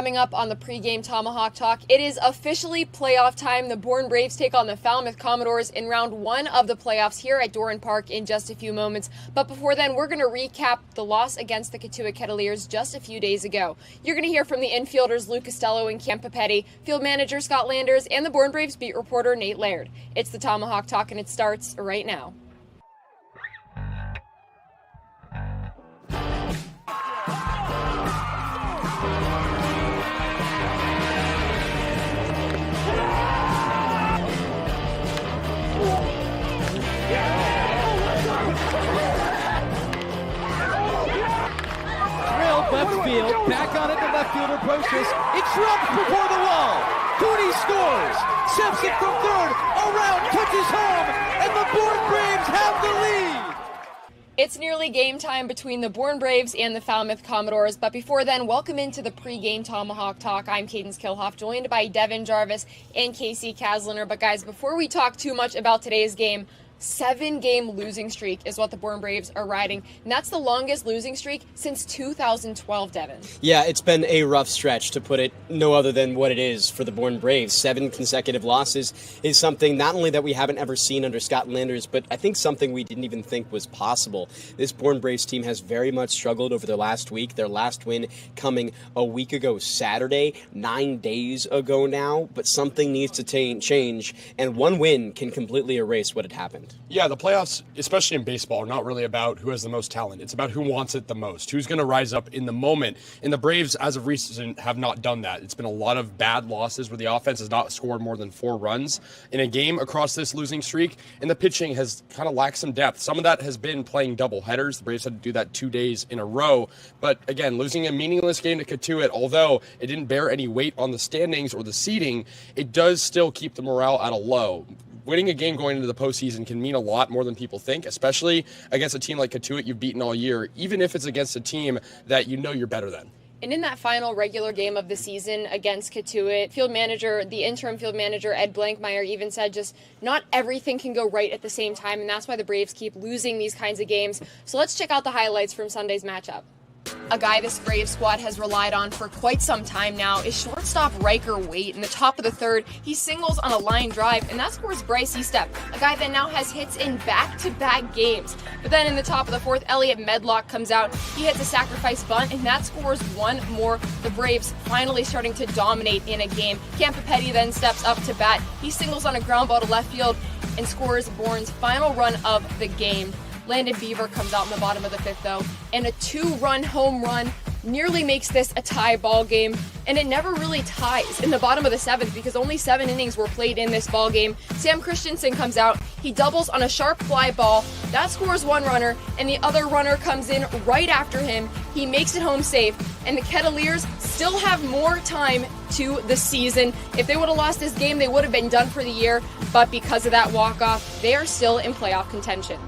Coming up on the pregame Tomahawk Talk, it is officially playoff time. The Bourne Braves take on the Falmouth Commodores in round one of the playoffs here at Dorn Park in just a few moments. But before then, we're going to recap the loss against the Cavaliers just a few days ago. You're going to hear from the infielders Luke Costello and Cam Papetti, field manager Scott Landers, and the Bourne Braves beat reporter Nate Laird. It's the Tomahawk Talk, and it starts right now. Left field, back on it, the left fielder approaches. It drops before the wall. Cooney scores. Simpson from third, around, touches home, and the Bourne Braves have the lead. It's nearly game time between the Bourne Braves and the Falmouth Commodores, but before then, welcome into the pregame Tomahawk Talk. I'm Kaydence Kilhof, joined by Devon, Jarvis, and Kasey, Kazliner. But guys, before we talk too much about today's game, 7-game losing streak is what the Bourne Braves are riding, and that's the longest losing streak since 2012, Devon. Yeah, it's been a rough stretch, to put it no other than what it is for the Bourne Braves. 7 consecutive losses is something not only that we haven't ever seen under Scott Landers, but I think something we didn't even think was possible. This Bourne Braves team has very much struggled over the last week, their last win coming a week ago Saturday, 9 days ago now, but something needs to change, and one win can completely erase what had happened. Yeah, the playoffs, especially in baseball, are not really about who has the most talent. It's about who wants it the most, who's going to rise up in the moment. And the Braves, as of recent, have not done that. It's been a lot of bad losses where the offense has not scored more than 4 runs in a game across this losing streak, and the pitching has kind of lacked some depth. Some of that has been playing double headers. The Braves had to do that 2 days in a row. But again, losing a meaningless game to Katuitt, although it didn't bear any weight on the standings or the seeding, it does still keep the morale at a low. Winning a game going into the postseason can mean a lot more than people think, especially against a team like Katuitt you've beaten all year, even if it's against a team that you know you're better than. And in that final regular game of the season against Katuitt, the interim field manager, Ed Blankmeyer, even said just not everything can go right at the same time, and that's why the Braves keep losing these kinds of games. So let's check out the highlights from Sunday's matchup. A guy this Braves squad has relied on for quite some time now is shortstop Riker Waite. In the top of the third, he singles on a line drive, and that scores Bryce Estep, a guy that now has hits in back-to-back games. But then in the top of the fourth, Elliot Medlock comes out. He hits a sacrifice bunt, and that scores one more. The Braves finally starting to dominate in a game. Cam Papetti then steps up to bat. He singles on a ground ball to left field and scores Bourne's final run of the game. Landon Beaver comes out in the bottom of the fifth, though, and a 2-run home run nearly makes this a tie ball game, and it never really ties in the bottom of the seventh because only 7 innings were played in this ball game. Sam Christensen comes out, he doubles on a sharp fly ball, that scores 1 runner, and the other runner comes in right after him. He makes it home safe, and the Cavaliers still have more time to the season. If they would have lost this game, they would have been done for the year, but because of that walk-off, they are still in playoff contention.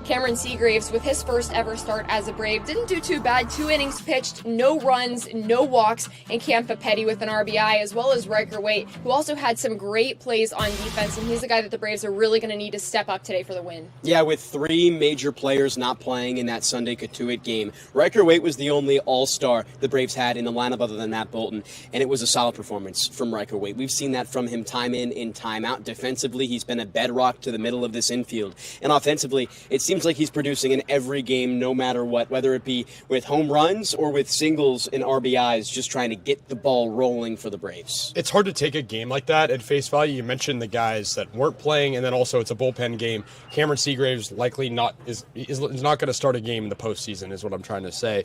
Cameron Seagraves, with his first ever start as a Brave, didn't do too bad. 2 innings pitched, no runs, no walks, and Cam Papetti with an RBI, as well as Riker Waite, who also had some great plays on defense, and he's the guy that the Braves are really going to need to step up today for the win. Yeah, with 3 major players not playing in that Sunday Katuitt game, Riker Waite was the only all-star the Braves had in the lineup other than Matt Bolton, and it was a solid performance from Riker Waite. We've seen that from him time in and time out. Defensively, he's been a bedrock to the middle of this infield, and offensively, it seems like he's producing in every game no matter what, whether it be with home runs or with singles and RBIs, just trying to get the ball rolling for the Braves. It's hard to take a game like that at face value. You mentioned the guys that weren't playing, and then also it's a bullpen game. Cameron Seagraves likely is not going to start a game in the postseason, is what I'm trying to say.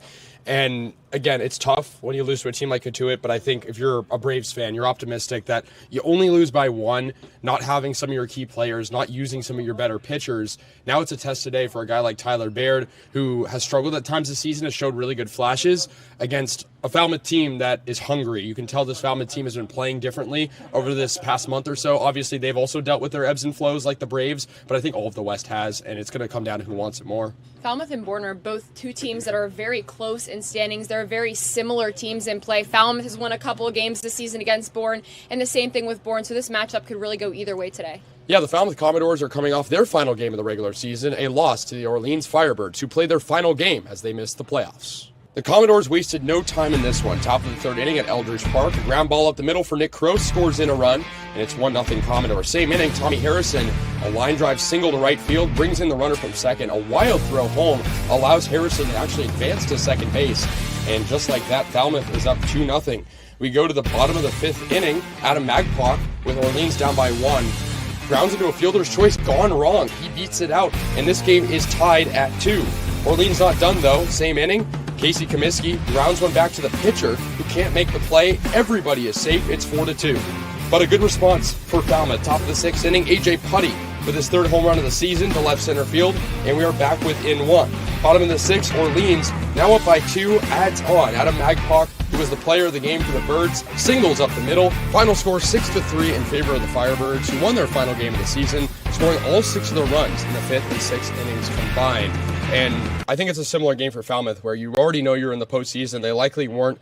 And again, it's tough when you lose to a team like Katuitt, but I think if you're a Braves fan, you're optimistic that you only lose by 1, not having some of your key players, not using some of your better pitchers. Now it's a test today for a guy like Tyler Baird, who has struggled at times this season, has showed really good flashes against a Falmouth team that is hungry. You can tell this Falmouth team has been playing differently over this past month or so. Obviously, they've also dealt with their ebbs and flows like the Braves, but I think all of the West has, and it's going to come down to who wants it more. Falmouth and Bourne are both 2 teams that are very close in standings. They're very similar teams in play. Falmouth has won a couple of games this season against Bourne, and the same thing with Bourne, so this matchup could really go either way today. Yeah, the Falmouth Commodores are coming off their final game of the regular season, a loss to the Orleans Firebirds, who played their final game as they missed the playoffs. The Commodores wasted no time in this one. Top of the third inning at Eldridge Park. A ground ball up the middle for Nick Crow scores in a run, and it's 1-0 Commodores. Same inning, Tommy Harrison, a line drive single to right field, brings in the runner from second. A wild throw home allows Harrison to actually advance to second base. And just like that, Falmouth is up 2-0. We go to the bottom of the fifth inning. Adam Magpock, with Orleans down by 1, grounds into a fielder's choice gone wrong. He beats it out, and this game is tied at 2. Orleans not done though. Same inning. Casey Comiskey grounds one back to the pitcher who can't make the play. Everybody is safe. It's 4-2. But a good response for Falmouth. Top of the sixth inning, A.J. Putty with his third home run of the season to left center field, and we are back within 1. Bottom of the sixth, Orleans now up by 2, adds on. Adam Magpock, who was the player of the game for the Birds, singles up the middle. Final score 6-3 in favor of the Firebirds, who won their final game of the season, scoring all 6 of their runs in the 5th and 6th innings combined. And I think it's a similar game for Falmouth, where you already know you're in the postseason. They likely weren't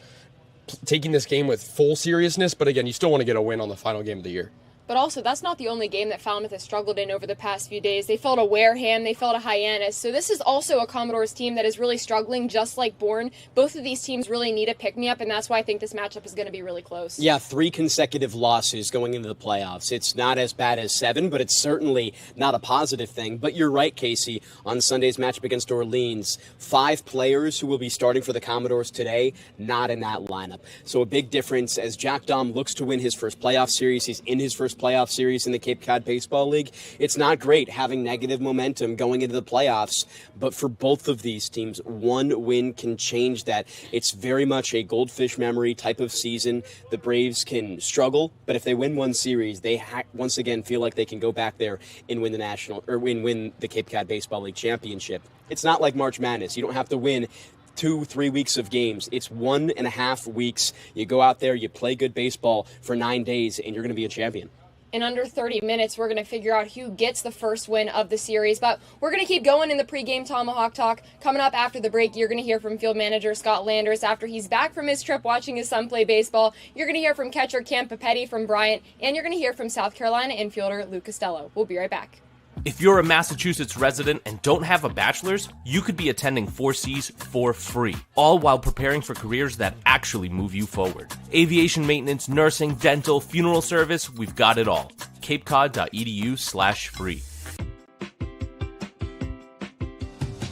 taking this game with full seriousness, but again, you still want to get a win on the final game of the year. But also, that's not the only game that Falmouth has struggled in over the past few days. They fell to Wareham, they fell to Hyannis. So this is also a Commodores team that is really struggling, just like Bourne. Both of these teams really need a pick-me-up, and that's why I think this matchup is going to be really close. Yeah, 3 consecutive losses going into the playoffs. It's not as bad as 7, but it's certainly not a positive thing. But you're right, Kasey, on Sunday's matchup against Orleans, 5 players who will be starting for the Commodores today, not in that lineup. So a big difference as Jack Dahm looks to win his first playoff series. He's in his first playoff series in the Cape Cod Baseball League. It's not great having negative momentum going into the playoffs, but for both of these teams, 1 win can change that. It's very much a goldfish memory type of season. The Braves can struggle, but if they win one series, they once again feel like they can go back there and win the national or win the Cape Cod Baseball League championship. It's not like March Madness. You don't have to win 2-3 weeks of games. It's 1.5 weeks. You go out there, you play good baseball for 9 days, and you're going to be a champion. In under 30 minutes, we're going to figure out who gets the first win of the series. But we're going to keep going in the pregame Tomahawk Talk. Coming up after the break, you're going to hear from field manager Scott Landers after he's back from his trip watching his son play baseball. You're going to hear from catcher Cam Papetti from Bryant, and you're going to hear from South Carolina infielder Luke Costello. We'll be right back. If you're a Massachusetts resident and don't have a bachelor's, you could be attending 4Cs for free, all while preparing for careers that actually move you forward. Aviation maintenance, nursing, dental, funeral service, we've got it all. capecod.edu/free.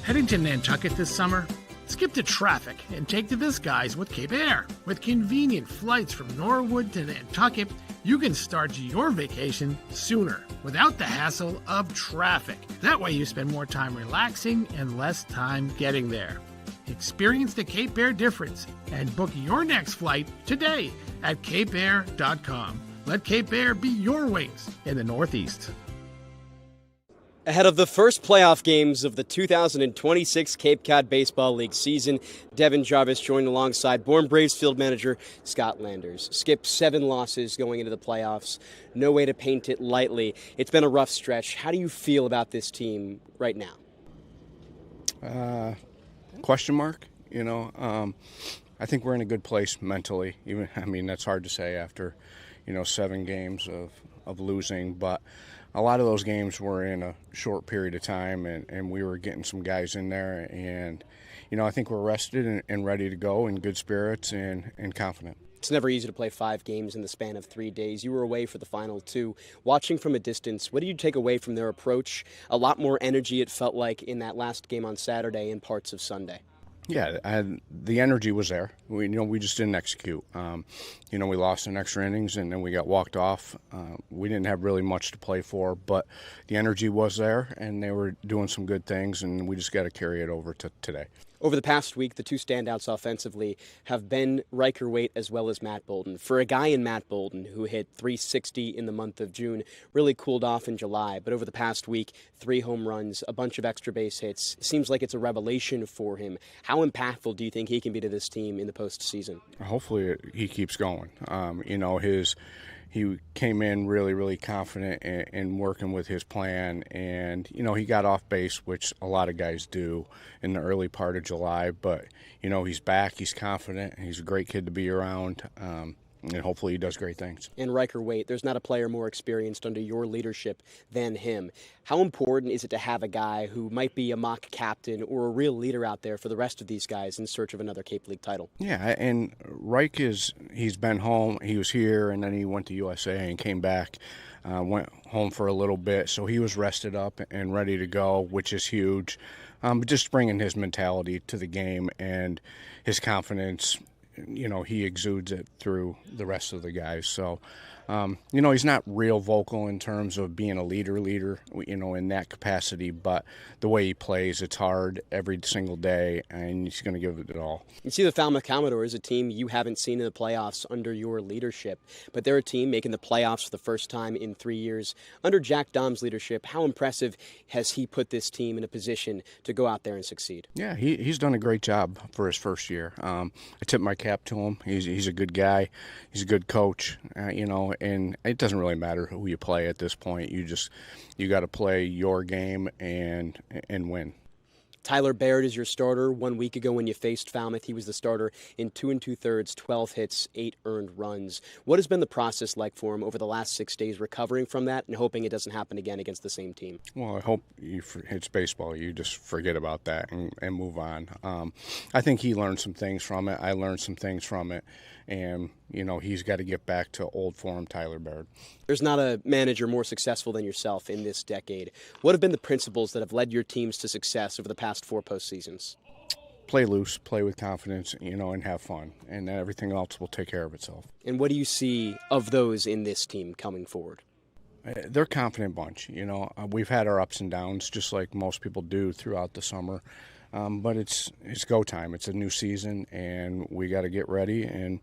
Heading to Nantucket this summer? Skip the traffic and take the Disguise with Cape Air. With convenient flights from Norwood to Nantucket, you can start your vacation sooner without the hassle of traffic. That way you spend more time relaxing and less time getting there. Experience the Cape Air difference and book your next flight today at capeair.com. Let Cape Air be your wings in the Northeast. Ahead of the first playoff games of the 2026 Cape Cod Baseball League season, Devon Jarvis joined alongside Bourne Braves field manager Scott Landers. Skip 7 losses going into the playoffs. No way to paint it lightly. It's been a rough stretch. How do you feel about this team right now? Question mark. I think we're in a good place mentally. That's hard to say after, 7 games of losing, but a lot of those games were in a short period of time, and we were getting some guys in there, and I think we're rested and ready to go, in good spirits and confident. It's never easy to play 5 games in the span of 3 days. You were away for the final 2. Watching from a distance, what did you take away from their approach? A lot more energy, it felt like, in that last game on Saturday and parts of Sunday. Yeah, the energy was there. We just didn't execute. We lost in extra innings, and then we got walked off. We didn't have really much to play for, but the energy was there, and they were doing some good things, and we just got to carry it over to today. Over the past week, the 2 standouts offensively have been Riker Waite as well as Matt Bolden. For a guy in Matt Bolden who hit .360 in the month of June, really cooled off in July, but over the past week, 3 home runs, a bunch of extra base hits. It seems like it's a revelation for him. How impactful do you think he can be to this team in the postseason? Hopefully he keeps going. He came in really, really confident in working with his plan, and, he got off base, which a lot of guys do in the early part of July, but, he's back, he's confident, he's a great kid to be around. and hopefully he does great things. And Riker Waite, there's not a player more experienced under your leadership than him. How important is it to have a guy who might be a mock captain or a real leader out there for the rest of these guys in search of another Cape League title? Yeah, and Reich he's been home. He was here, and then he went to USA and came back, went home for a little bit. So he was rested up and ready to go, which is huge. But just bringing his mentality to the game and his confidence, he exudes it through the rest of the guys. So, he's not real vocal in terms of being a leader, in that capacity, but the way he plays, it's hard every single day, and he's going to give it all. You see the Falmouth Commodores, a team you haven't seen in the playoffs under your leadership, but they're a team making the playoffs for the first time in 3 years. Under Jack Dom's leadership, how impressive has he put this team in a position to go out there and succeed? Yeah, he's done a great job for his first year. I tip my cap to him. He's a good guy. He's a good coach, and it doesn't really matter who you play at this point. You got to play your game and win. Tyler Baird is your starter. 1 week ago when you faced Falmouth, he was the starter in 2 2/3, 12 hits, 8 earned runs. What has been the process like for him over the last 6 days, recovering from that and hoping it doesn't happen again against the same team? Well, I hope it's baseball. You just forget about that and move on. I think he learned some things from it. I learned some things from it. And, he's got to get back to old form Tyler Baird. There's not a manager more successful than yourself in this decade. What have been the principles that have led your teams to success over the past 4 postseasons? Play loose, play with confidence, and have fun. And then everything else will take care of itself. And what do you see of those in this team coming forward? They're a confident bunch. We've had our ups and downs, just like most people do throughout the summer. But it's go time. It's a new season, and we got to get ready and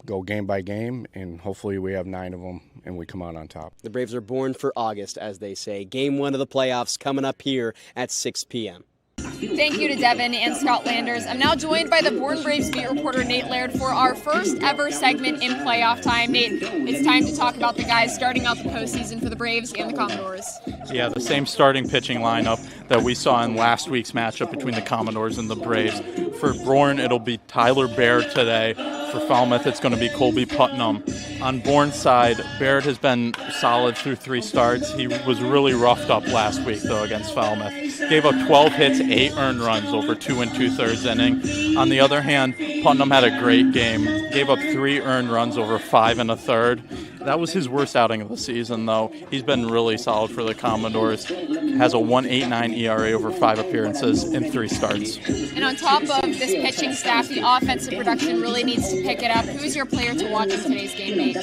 go game by game, and hopefully we have 9 of them and we come out on top. The Braves are born for August, as they say. Game 1 of the playoffs coming up here at 6 p.m. Thank you to Devon and Scott Landers. I'm now joined by the Bourne Braves beat reporter Nate Laird for our first ever segment in playoff time. Nate, it's time to talk about the guys starting out the postseason for the Braves and the Commodores. Yeah, the same starting pitching lineup that we saw in last week's matchup between the Commodores and the Braves. For Bourne, it'll be Tyler Baird today. For Falmouth, it's going to be Colby Putnam. On Bourne's side, Baird has been solid through 3 starts. He was really roughed up last week, though, against Falmouth. Gave up 12 hits, 8 earned runs over 2 2/3 inning. On the other hand, Putnam had a great game. Gave up 3 earned runs over 5 1/3. That was his worst outing of the season, though. He's been really solid for the Commodores. Has a 1.89 ERA over 5 appearances in 3 starts. And on top of this pitching staff, the offensive production really needs to pick it up. Who's your player to watch in today's game, Nate?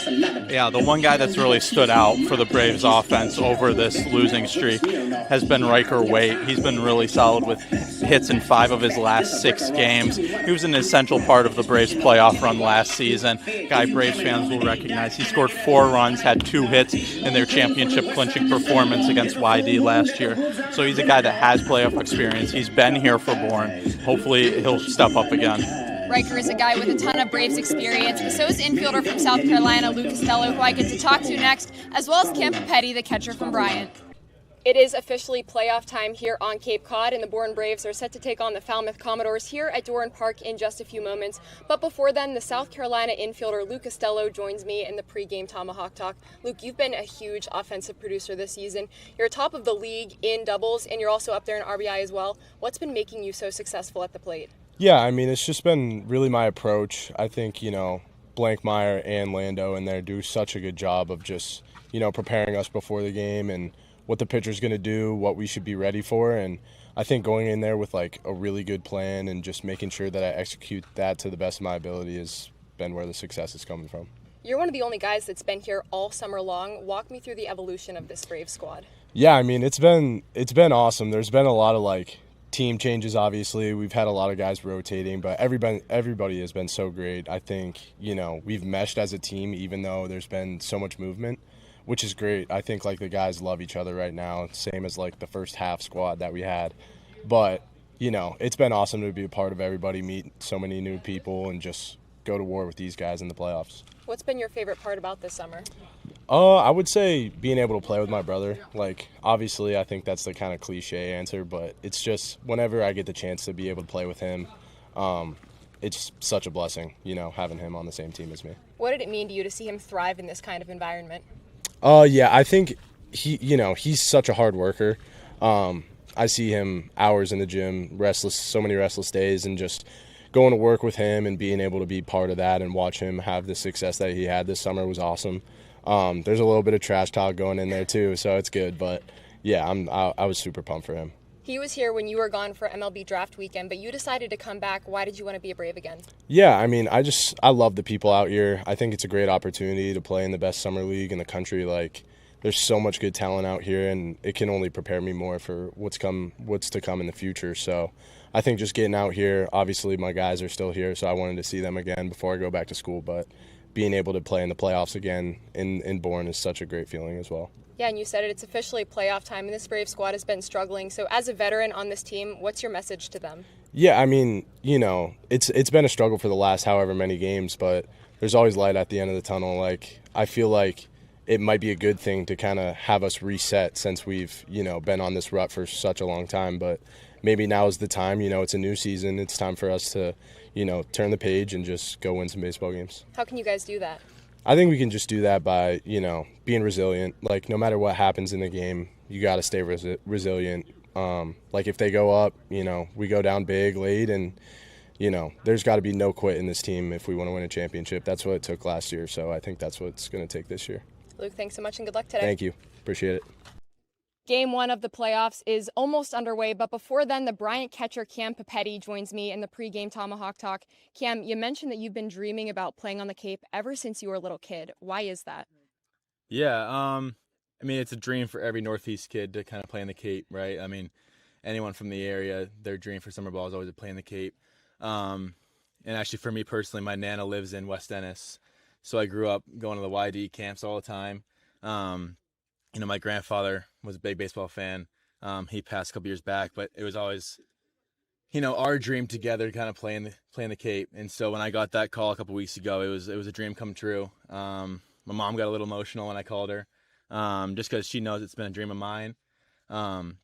Yeah, the one guy that's really stood out for the Braves offense over this losing streak has been Riker Waite. He's been really solid with hits in 5 of his last 6 games. He was an essential part of the Braves playoff run last season. Guy Braves fans will recognize. He scored 4 runs, had 2 hits in their championship clinching performance against YD last year. So he's a guy that has playoff experience. He's been here for Bourne. Hopefully he'll step up again. Riker is a guy with a ton of Braves experience, but so is infielder from South Carolina, Luke Costello, who I get to talk to next, as well as Cam Petty, the catcher from Bryant. It is officially playoff time here on Cape Cod, and the Bourne Braves are set to take on the Falmouth Commodores here at Doran Park in just a few moments. But before then, the South Carolina infielder Luke Costello joins me in the pregame Tomahawk Talk. Luke, you've been a huge offensive producer this season. You're top of the league in doubles, and you're also up there in RBI as well. What's been making you so successful at the plate? Yeah, I mean, it's just been really my approach. I think, Blankmeyer and Lando in there do such a good job of just, preparing us before the game and what the pitcher's going to do, what we should be ready for. And I think going in there with, a really good plan and just making sure that I execute that to the best of my ability has been where the success is coming from. You're one of the only guys that's been here all summer long. Walk me through the evolution of this Braves squad. Yeah, I mean, it's been awesome. There's been a lot of, team changes, obviously. We've had a lot of guys rotating, but everybody has been so great. I think, we've meshed as a team even though there's been so much movement, which is great. I think, the guys love each other right now, same as, the first half squad that we had. But, it's been awesome to be a part of everybody, meet so many new people, and just go to war with these guys in the playoffs. What's been your favorite part about this summer? I would say being able to play with my brother. Obviously, I think that's the kind of cliche answer, but it's just whenever I get the chance to be able to play with him, it's such a blessing, having him on the same team as me. What did it mean to you to see him thrive in this kind of environment? Yeah, I think he's such a hard worker. I see him hours in the gym, so many restless days, and just going to work with him and being able to be part of that and watch him have the success that he had this summer was awesome. There's a little bit of trash talk going in there too, so it's good. But yeah, I was super pumped for him. He was here when you were gone for MLB draft weekend, but you decided to come back. Why did you want to be a Brave again? Yeah, I mean, I love the people out here. I think it's a great opportunity to play in the best summer league in the country. Like, there's so much good talent out here, and it can only prepare me more for what's to come in the future. So I think just getting out here, obviously my guys are still here, so I wanted to see them again before I go back to school. But being able to play in the playoffs again in Bourne is such a great feeling as well. Yeah, and you said it's officially playoff time, and this Brave squad has been struggling. So as a veteran on this team, what's your message to them? Yeah, I mean, it's been a struggle for the last however many games, but there's always light at the end of the tunnel. Like, I feel like it might be a good thing to kind of have us reset since we've, been on this rut for such a long time. But maybe now is the time. It's a new season. It's time for us to, turn the page and just go win some baseball games. How can you guys do that? I think we can just do that by, being resilient. Like, no matter what happens in the game, you got to stay resilient. Like, if they go up, we go down big, late, and, there's got to be no quit in this team if we want to win a championship. That's what it took last year, so I think that's what it's going to take this year. Luke, thanks so much and good luck today. Thank you. Appreciate it. Game 1 of the playoffs is almost underway, but before then, the Bryant catcher Cam Papetti joins me in the pregame Tomahawk Talk. Cam, you mentioned that you've been dreaming about playing on the Cape ever since you were a little kid. Why is that? Yeah, I mean, it's a dream for every Northeast kid to kind of play in the Cape, right? I mean, anyone from the area, their dream for summer ball is always to play in the Cape. And actually, for me personally, my Nana lives in West Ennis, so I grew up going to the YD camps all the time. My grandfather was a big baseball fan. He passed a couple years back, but it was always, our dream together to kind of play in the Cape. And so when I got that call a couple weeks ago, it was a dream come true. My mom got a little emotional when I called her, just because she knows it's been a dream of mine. And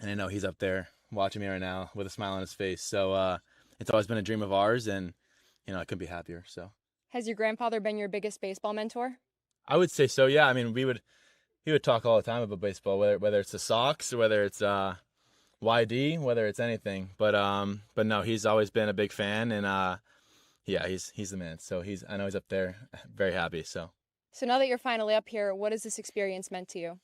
I know he's up there watching me right now with a smile on his face. So it's always been a dream of ours, and I couldn't be happier. So, has your grandfather been your biggest baseball mentor? I would say so. Yeah, I mean, he would talk all the time about baseball, whether it's the Sox or whether it's YD, whether it's anything. But no, he's always been a big fan, and he's the man. So I know he's up there, very happy. So now that you're finally up here, what has this experience meant to you?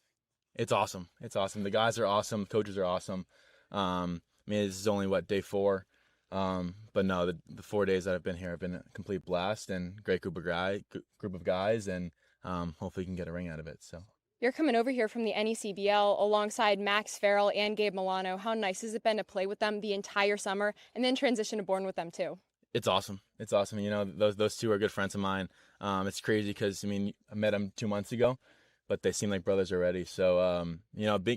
It's awesome. It's awesome. The guys are awesome. Coaches are awesome. I mean, this is only day 4. But no, the 4 days that I've been here have been a complete blast and great group of guys, and hopefully we can get a ring out of it. So. You're coming over here from the NECBL alongside Max Farrell and Gabe Milano. How nice has it been to play with them the entire summer and then transition to Bourne with them too? It's awesome. It's awesome. Those two are good friends of mine. It's crazy because, I met them 2 months ago, but they seem like brothers already. So,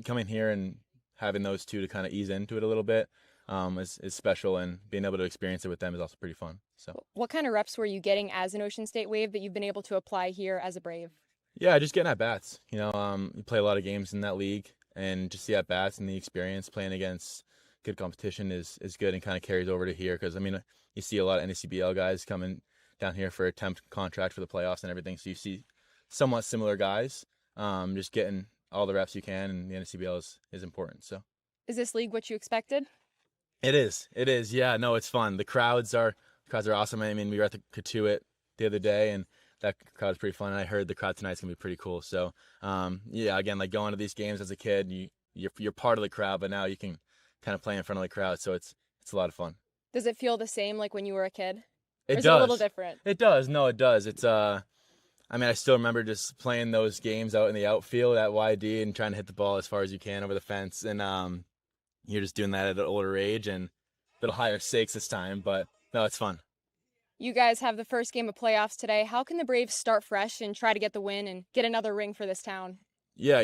coming here and having those two to kind of ease into it a little bit is special, and being able to experience it with them is also pretty fun. So, what kind of reps were you getting as an Ocean State Wave that you've been able to apply here as a Brave? Yeah, just getting at bats. You play a lot of games in that league, and just the at bats and the experience playing against good competition is good, and kind of carries over to here. Because you see a lot of NECBL guys coming down here for a temp contract for the playoffs and everything. So you see somewhat similar guys. Just getting all the reps you can, and the NECBL is important. So, is this league what you expected? It is. Yeah, no, it's fun. The crowds are awesome. I mean, we were at the Katuitt the other day, and that crowd is pretty fun. And I heard the crowd tonight's gonna be pretty cool. So, again, like going to these games as a kid, you're part of the crowd, but now you can kind of play in front of the crowd. So it's a lot of fun. Does it feel the same like when you were a kid? It does. It a little different? It does. No, it does. It's I still remember just playing those games out in the outfield at YD and trying to hit the ball as far as you can over the fence. And you're just doing that at an older age and a little higher stakes this time. But no, it's fun. You guys have the first game of playoffs today. How can the Braves start fresh and try to get the win and get another ring for this town? Yeah,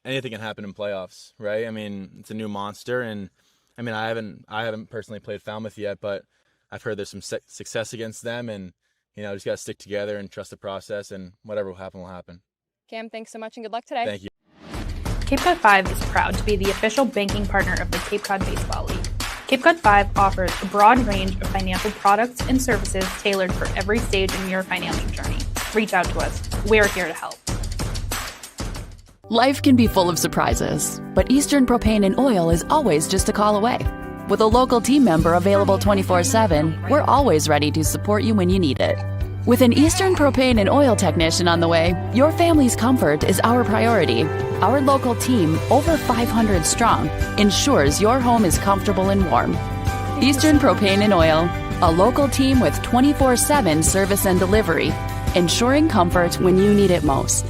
anything can happen in playoffs, right? It's a new monster, and I haven't personally played Falmouth yet, but I've heard there's some success against them, and just got to stick together and trust the process, and whatever will happen will happen. Cam, thanks so much and good luck today. Thank you. Cape Cod 5 is proud to be the official banking partner of the Cape Cod Baseball League. Cape Cod 5 offers a broad range of financial products and services tailored for every stage in your financial journey. Reach out to us. We're here to help. Life can be full of surprises, but Eastern Propane and Oil is always just a call away. With a local team member available 24/7, we're always ready to support you when you need it. With an Eastern Propane and Oil technician on the way, your family's comfort is our priority. Our local team, over 500 strong, ensures your home is comfortable and warm. Eastern Propane and Oil, a local team with 24/7 service and delivery, ensuring comfort when you need it most.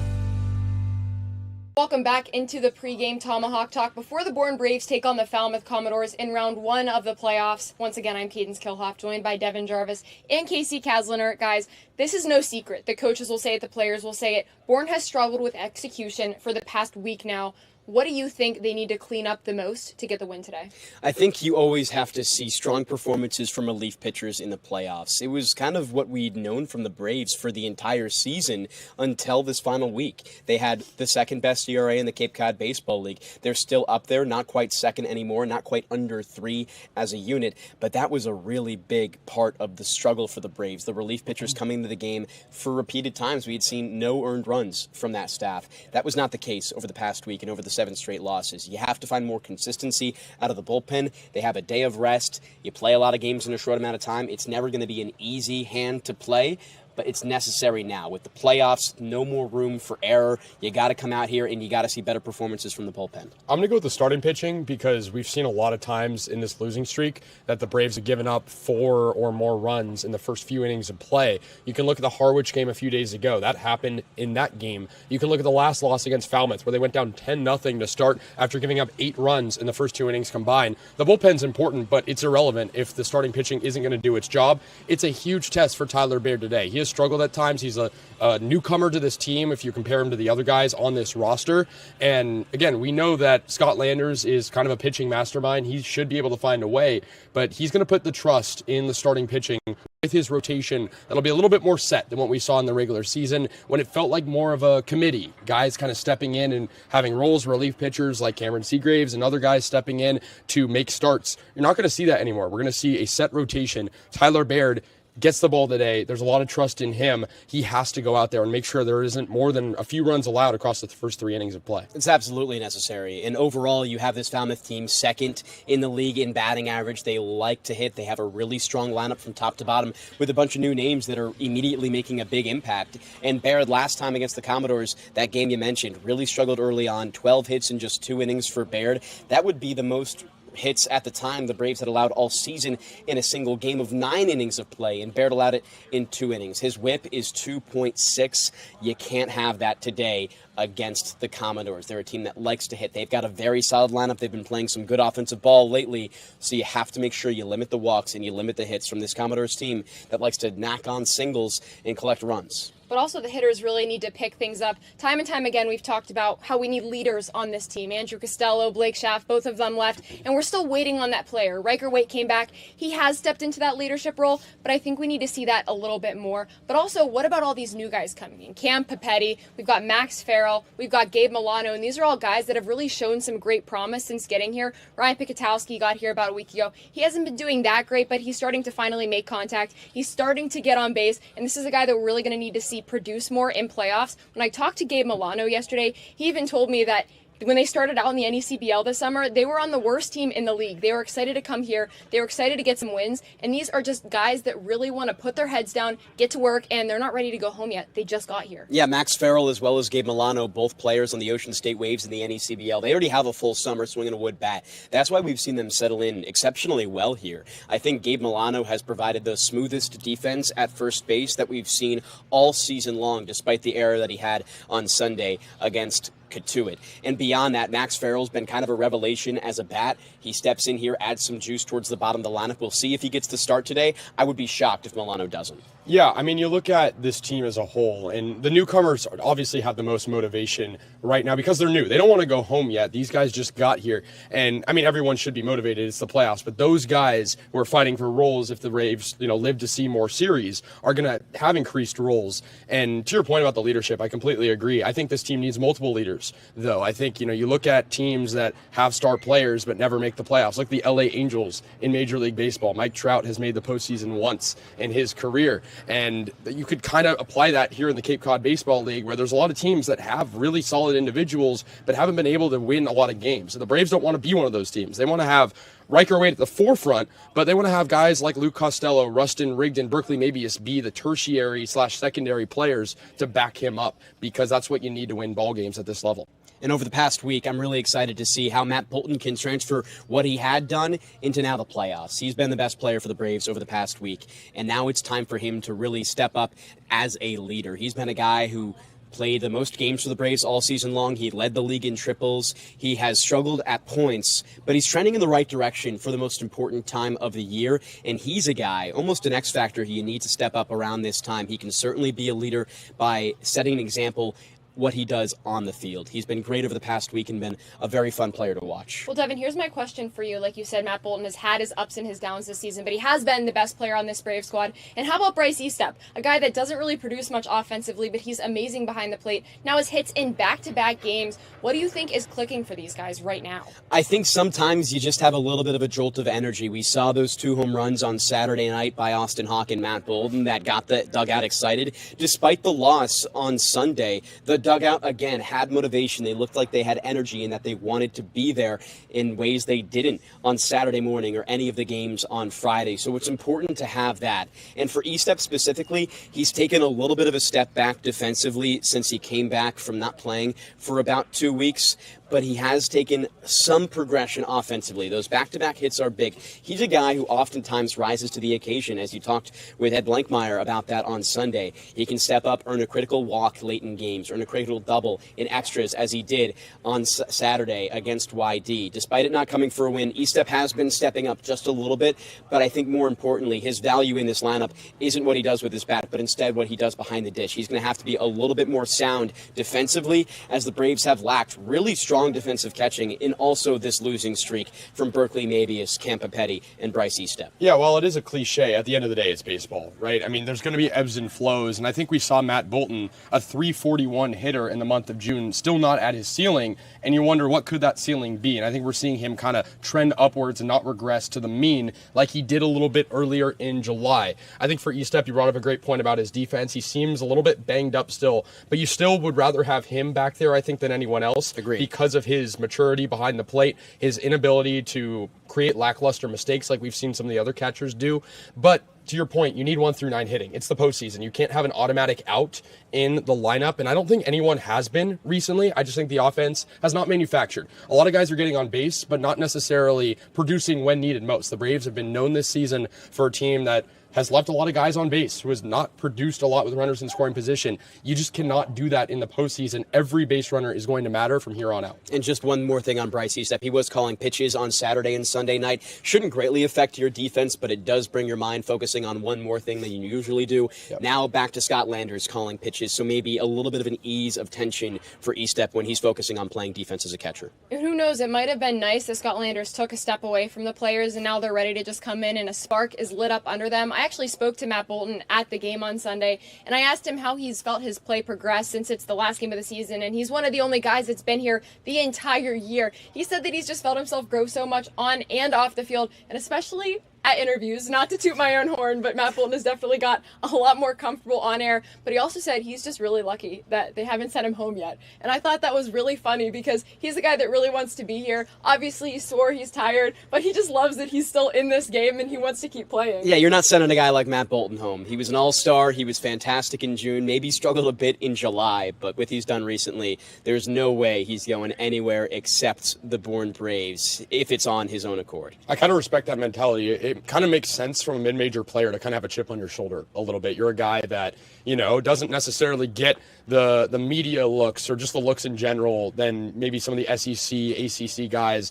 Welcome back into the pregame Tomahawk Talk before the Bourne Braves take on the Falmouth Commodores in round 1 of the playoffs. Once again, I'm Kaydence Kilhof, joined by Devon, Jarvis, and Kasey, Kazliner. Guys, this is no secret. The coaches will say it, the players will say it. Bourne has struggled with execution for the past week now. What do you think they need to clean up the most to get the win today? I think you always have to see strong performances from relief pitchers in the playoffs. It was kind of what we'd known from the Braves for the entire season until this final week. They had the second best ERA in the Cape Cod Baseball League. They're still up there, not quite second anymore, not quite under 3 as a unit, but that was a really big part of the struggle for the Braves. The relief pitchers coming to the game for repeated times. We had seen no earned runs from that staff. That was not the case over the past week and over the 7 straight losses. You have to find more consistency out of the bullpen. They have a day of rest. You play a lot of games in a short amount of time. It's never going to be an easy hand to play, but it's necessary now. With the playoffs, no more room for error. You got to come out here and you got to see better performances from the bullpen. I'm going to go with the starting pitching because we've seen a lot of times in this losing streak that the Braves have given up 4 or more runs in the first few innings of play. You can look at the Harwich game a few days ago. That happened in that game. You can look at the last loss against Falmouth where they went down 10-0 to start after giving up 8 runs in the first 2 innings combined. The bullpen's important, but it's irrelevant if the starting pitching isn't going to do its job. It's a huge test for Tyler Laird today. He has struggled at times. He's a newcomer to this team if you compare him to the other guys on this roster. And again, we know that Scott Landers is kind of a pitching mastermind. He should be able to find a way, but he's going to put the trust in the starting pitching with his rotation. That'll be a little bit more set than what we saw in the regular season when it felt like more of a committee. Guys kind of stepping in and having roles, relief pitchers like Cameron Seagraves and other guys stepping in to make starts. You're not going to see that anymore. We're going to see a set rotation. Tyler Laird gets the ball today. There's a lot of trust in him. He has to go out there and make sure there isn't more than a few runs allowed across the first 3 innings of play. It's absolutely necessary. And overall, you have this Falmouth team second in the league in batting average. They like to hit. They have a really strong lineup from top to bottom with a bunch of new names that are immediately making a big impact. And Laird, last time against the Commodores, that game you mentioned, really struggled early on. 12 hits in just 2 innings for Laird. That would be the most hits at the time the Braves had allowed all season in a single game of 9 innings of play, and Laird allowed it in 2 innings. His whip is 2.6. You can't have that today against the Commodores. They're a team that likes to hit. They've got a very solid lineup. They've been playing some good offensive ball lately, so you have to make sure you limit the walks and you limit the hits from this Commodores team that likes to knock on singles and collect runs. But also the hitters really need to pick things up. Time and time again, we've talked about how we need leaders on this team. Andrew Costello, Blake Schaff, both of them left, and we're still waiting on that player. Riker Waite came back. He has stepped into that leadership role, but I think we need to see that a little bit more. But also, what about all these new guys coming in? Cam Papetti, we've got Max Farrell, we've got Gabe Milano, and these are all guys that have really shown some great promise since getting here. Ryan Pikatowski got here about a week ago. He hasn't been doing that great, but he's starting to finally make contact. He's starting to get on base, and this is a guy that we're really going to need to see produce more in playoffs. When I talked to Gabe Milano yesterday, he even told me that when they started out in the NECBL this summer, they were on the worst team in the league. They were excited to come here. They were excited to get some wins. And these are just guys that really want to put their heads down, get to work, and they're not ready to go home yet. They just got here. Yeah, Max Farrell as well as Gabe Milano, both players on the Ocean State Waves in the NECBL. They already have a full summer swinging a wood bat. That's why we've seen them settle in exceptionally well here. I think Gabe Milano has provided the smoothest defense at first base that we've seen all season long, despite the error that he had on Sunday against Katuit. And beyond that, Max Farrell's been kind of a revelation as a bat. He steps in here, adds some juice towards the bottom of the lineup. We'll see if he gets to start today. I would be shocked if Milano doesn't. Yeah, I mean, you look at this team as a whole, and the newcomers obviously have the most motivation right now because they're new. They don't want to go home yet. These guys just got here. And, I mean, everyone should be motivated. It's the playoffs. But those guys who are fighting for roles, if the Braves, live to see more series, are going to have increased roles. And to your point about the leadership, I completely agree. I think this team needs multiple leaders. players, though. I think, you look at teams that have star players but never make the playoffs, like the LA Angels in Major League Baseball. Mike Trout has made the postseason once in his career, and you could kind of apply that here in the Cape Cod Baseball League, where there's a lot of teams that have really solid individuals but haven't been able to win a lot of games. And the Braves don't want to be one of those teams. They want to have Riker Wade at the forefront, but they want to have guys like Luke Costello, Rustin Rigdon, Berkeley Mabius be the tertiary/secondary players to back him up, because that's what you need to win ball games at this level. And over the past week, I'm really excited to see how Matt Bolton can transfer what he had done into now the playoffs. He's been the best player for the Braves over the past week, and now it's time for him to really step up as a leader. He's been a guy who played the most games for the Braves all season long. He led the league in triples. He has struggled at points, but he's trending in the right direction for the most important time of the year. And he's a guy, almost an X factor, you need to step up around this time. He can certainly be a leader by setting an example what he does on the field. He's been great over the past week and been a very fun player to watch. Well, Devon, here's my question for you. Like you said, Matt Bolton has had his ups and his downs this season, but he has been the best player on this Braves squad. And how about Bryce Eastep, a guy that doesn't really produce much offensively, but he's amazing behind the plate. Now his hits in back-to-back games. What do you think is clicking for these guys right now? I think sometimes you just have a little bit of a jolt of energy. We saw those 2 home runs on Saturday night by Austin Hawk and Matt Bolton that got the dugout excited. Despite the loss on Sunday, the dugout again had motivation. They looked like they had energy and that they wanted to be there in ways they didn't on Saturday morning or any of the games on Friday. So it's important to have that. And for Eastep specifically, he's taken a little bit of a step back defensively since he came back from not playing for about 2 weeks. But he has taken some progression offensively. Those back-to-back hits are big. He's a guy who oftentimes rises to the occasion, as you talked with Ed Blankmeyer about that on Sunday. He can step up, earn a critical walk late in games, earn a critical double in extras, as he did on Saturday against YD. Despite it not coming for a win, Eastep has been stepping up just a little bit, but I think more importantly, his value in this lineup isn't what he does with his bat, but instead what he does behind the dish. He's going to have to be a little bit more sound defensively, as the Braves have lacked really strong defensive catching in also this losing streak from Berkeley Mabius, Campapetti, and Bryce Eastep. Yeah, well, it is a cliche. At the end of the day, it's baseball, right? I mean, there's going to be ebbs and flows, and I think we saw Matt Bolton, a .341 hitter in the month of June, still not at his ceiling, and you wonder what could that ceiling be? And I think we're seeing him kind of trend upwards and not regress to the mean like he did a little bit earlier in July. I think for Eastep, you brought up a great point about his defense. He seems a little bit banged up still, but you still would rather have him back there, I think, than anyone else. Agreed. Because of his maturity behind the plate, his inability to create lackluster mistakes like we've seen some of the other catchers do. But to your point, you need 1 through 9 hitting. It's the postseason. You can't have an automatic out in the lineup, and I don't think anyone has been recently. I just think the offense has not manufactured. A lot of guys are getting on base, but not necessarily producing when needed most. The Braves have been known this season for a team that has left a lot of guys on base, who has not produced a lot with runners in scoring position. You just cannot do that in the postseason. Every base runner is going to matter from here on out. And just one more thing on Bryce Eastep. He was calling pitches on Saturday and Sunday night. Shouldn't greatly affect your defense, but it does bring your mind focusing on one more thing than you usually do. Yep. Now back to Scott Landers calling pitches, so maybe a little bit of an ease of tension for Eastep when he's focusing on playing defense as a catcher. And who knows, it might have been nice that Scott Landers took a step away from the players and now they're ready to just come in and a spark is lit up under them. I actually spoke to Matt Bolton at the game on Sunday, and I asked him how he's felt his play progress since it's the last game of the season, and he's one of the only guys that's been here the entire year. He said that he's just felt himself grow so much on and off the field, and especially at interviews. Not to toot my own horn, but Matt Bolton has definitely got a lot more comfortable on air, but he also said he's just really lucky that they haven't sent him home yet. And I thought that was really funny because he's the guy that really wants to be here. Obviously he's sore, he's tired, but he just loves that he's still in this game and he wants to keep playing. Yeah, you're not sending a guy like Matt Bolton home. He was an all-star, he was fantastic in June, maybe struggled a bit in July, but with he's done recently, there's no way he's going anywhere except the Bourne Braves if it's on his own accord. I kind of respect that mentality. It kind of makes sense from a mid-major player to kind of have a chip on your shoulder a little bit. You're a guy that, doesn't necessarily get the media looks or just the looks in general than maybe some of the SEC, ACC guys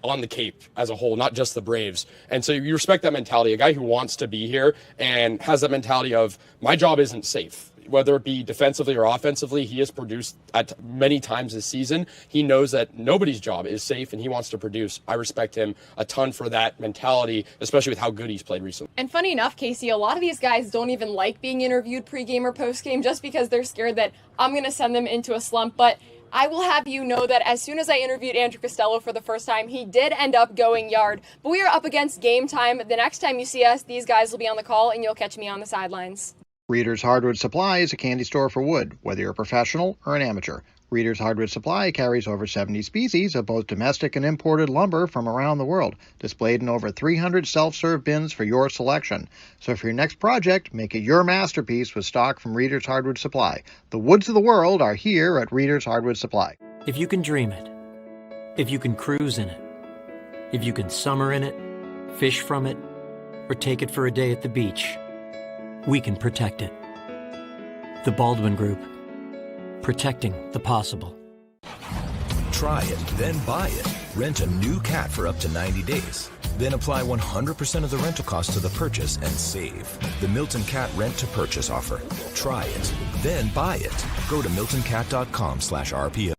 on the Cape as a whole, not just the Braves. And so you respect that mentality, a guy who wants to be here and has that mentality of, my job isn't safe. Whether it be defensively or offensively, he has produced at many times this season. He knows that nobody's job is safe, and he wants to produce. I respect him a ton for that mentality, especially with how good he's played recently. And funny enough, Kasey, a lot of these guys don't even like being interviewed pregame or postgame just because they're scared that I'm going to send them into a slump. But I will have you know that as soon as I interviewed Andrew Costello for the first time, he did end up going yard. But we are up against game time. The next time you see us, these guys will be on the call, and you'll catch me on the sidelines. Reader's Hardwood Supply is a candy store for wood, whether you're a professional or an amateur. Reader's Hardwood Supply carries over 70 species of both domestic and imported lumber from around the world, displayed in over 300 self-serve bins for your selection. So for your next project, make it your masterpiece with stock from Reader's Hardwood Supply. The woods of the world are here at Reader's Hardwood Supply. If you can dream it, if you can cruise in it, if you can summer in it, fish from it, or take it for a day at the beach, we can protect it. The Baldwin Group. Protecting the possible. Try it, then buy it. Rent a new cat for up to 90 days. Then apply 100% of the rental cost to the purchase and save. The Milton Cat Rent to Purchase offer. Try it, then buy it. Go to miltoncat.com/RPO.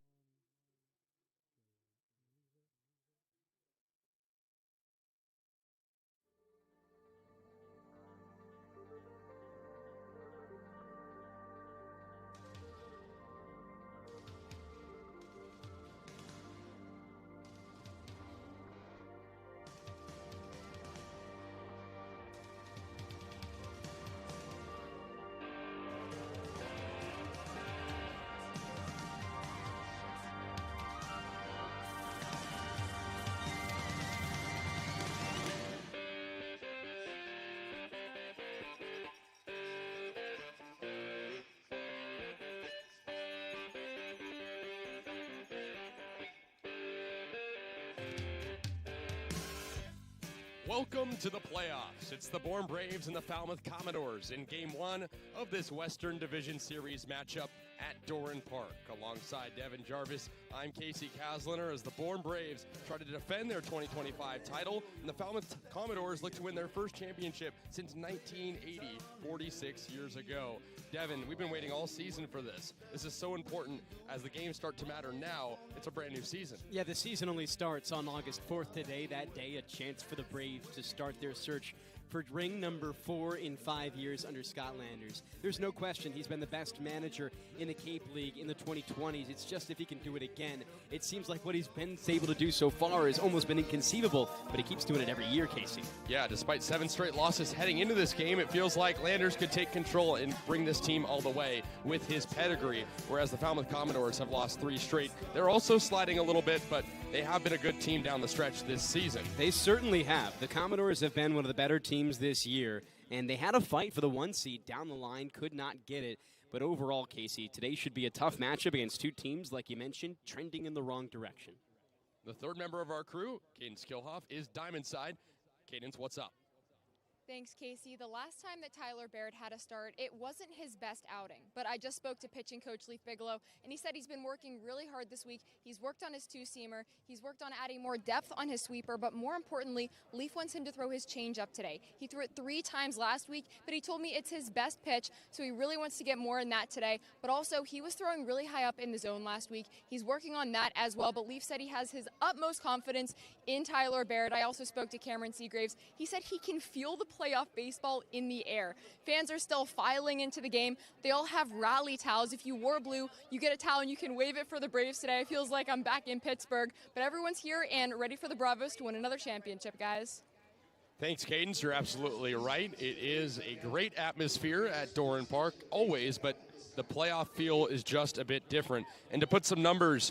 Welcome to the playoffs. It's the Bourne Braves and the Falmouth Commodores in Game 1 of this Western Division Series matchup at Doran Park. Alongside Devon, Jarvis, I'm Kasey Kazliner as the Bourne Braves try to defend their 2025 title, and the Falmouth Commodores look to win their first championship since 1980, 46 years ago. Devon, we've been waiting all season for this. This is so important as the games start to matter now. It's a brand new season. Yeah, the season only starts on August 4th today. That day, a chance for the Braves to start their search for ring number 4 in 5 years under Scott Landers. There's no question he's been the best manager in the Cape League in the 2020s. It's just if he can do it again. It seems like what he's been able to do so far has almost been inconceivable, but he keeps doing it every year, Kasey. Yeah, despite 7 straight losses heading into this game, it feels like Landers could take control and bring this team all the way with his pedigree, whereas the Falmouth Commodores have lost 3 straight. They're also sliding a little bit, but they have been a good team down the stretch this season. They certainly have. The Commodores have been one of the better teams this year, and they had a fight for the 1 seed down the line, could not get it. But overall, Kasey, today should be a tough matchup against 2 teams, like you mentioned, trending in the wrong direction. The third member of our crew, Kaydence Kilhof, is diamond side. Kaydence, what's up? Thanks, Kasey. The last time that Tyler Baird had a start, it wasn't his best outing. But I just spoke to pitching coach Leif Bigelow, and he said he's been working really hard this week. He's worked on his 2-seamer. He's worked on adding more depth on his sweeper. But more importantly, Leif wants him to throw his changeup today. He threw it 3 times last week, but he told me it's his best pitch, so he really wants to get more in that today. But also, he was throwing really high up in the zone last week. He's working on that as well. But Leif said he has his utmost confidence in Tyler Baird. I also spoke to Cameron Seagraves. He said he can feel the playoff baseball in the air. Fans are still filing into the game. They all have rally towels. If you wore blue, you get a towel and you can wave it for the Braves today. It feels like I'm back in Pittsburgh, but everyone's here and ready for the Bravos to win another championship, guys. Thanks, Kaydence. You're absolutely right. It is a great atmosphere at Doran Park, always, but the playoff feel is just a bit different. And to put some numbers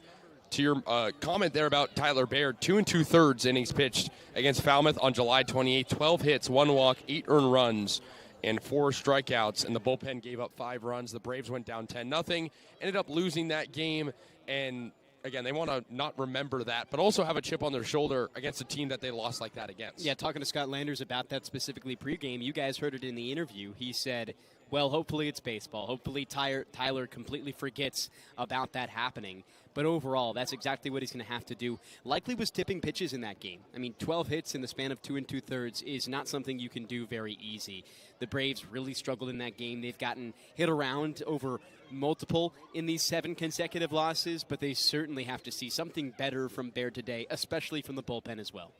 to your comment there about Tyler Baird, 2 2/3 innings pitched against Falmouth on July 28th, 12 hits, 1 walk, 8 earned runs, and 4 strikeouts, and the bullpen gave up 5 runs. The Braves went down 10-0, ended up losing that game, and again, they want to not remember that, but also have a chip on their shoulder against a team that they lost like that against. Yeah, talking to Scott Landers about that specifically pregame, you guys heard it in the interview. He said, well, hopefully it's baseball. Hopefully Tyler completely forgets about that happening. But overall, that's exactly what he's going to have to do. Likely was tipping pitches in that game. I mean, 12 hits in the span of 2 2/3 is not something you can do very easy. The Braves really struggled in that game. They've gotten hit around over multiple in these 7 consecutive losses, but they certainly have to see something better from Baird today, especially from the bullpen as well.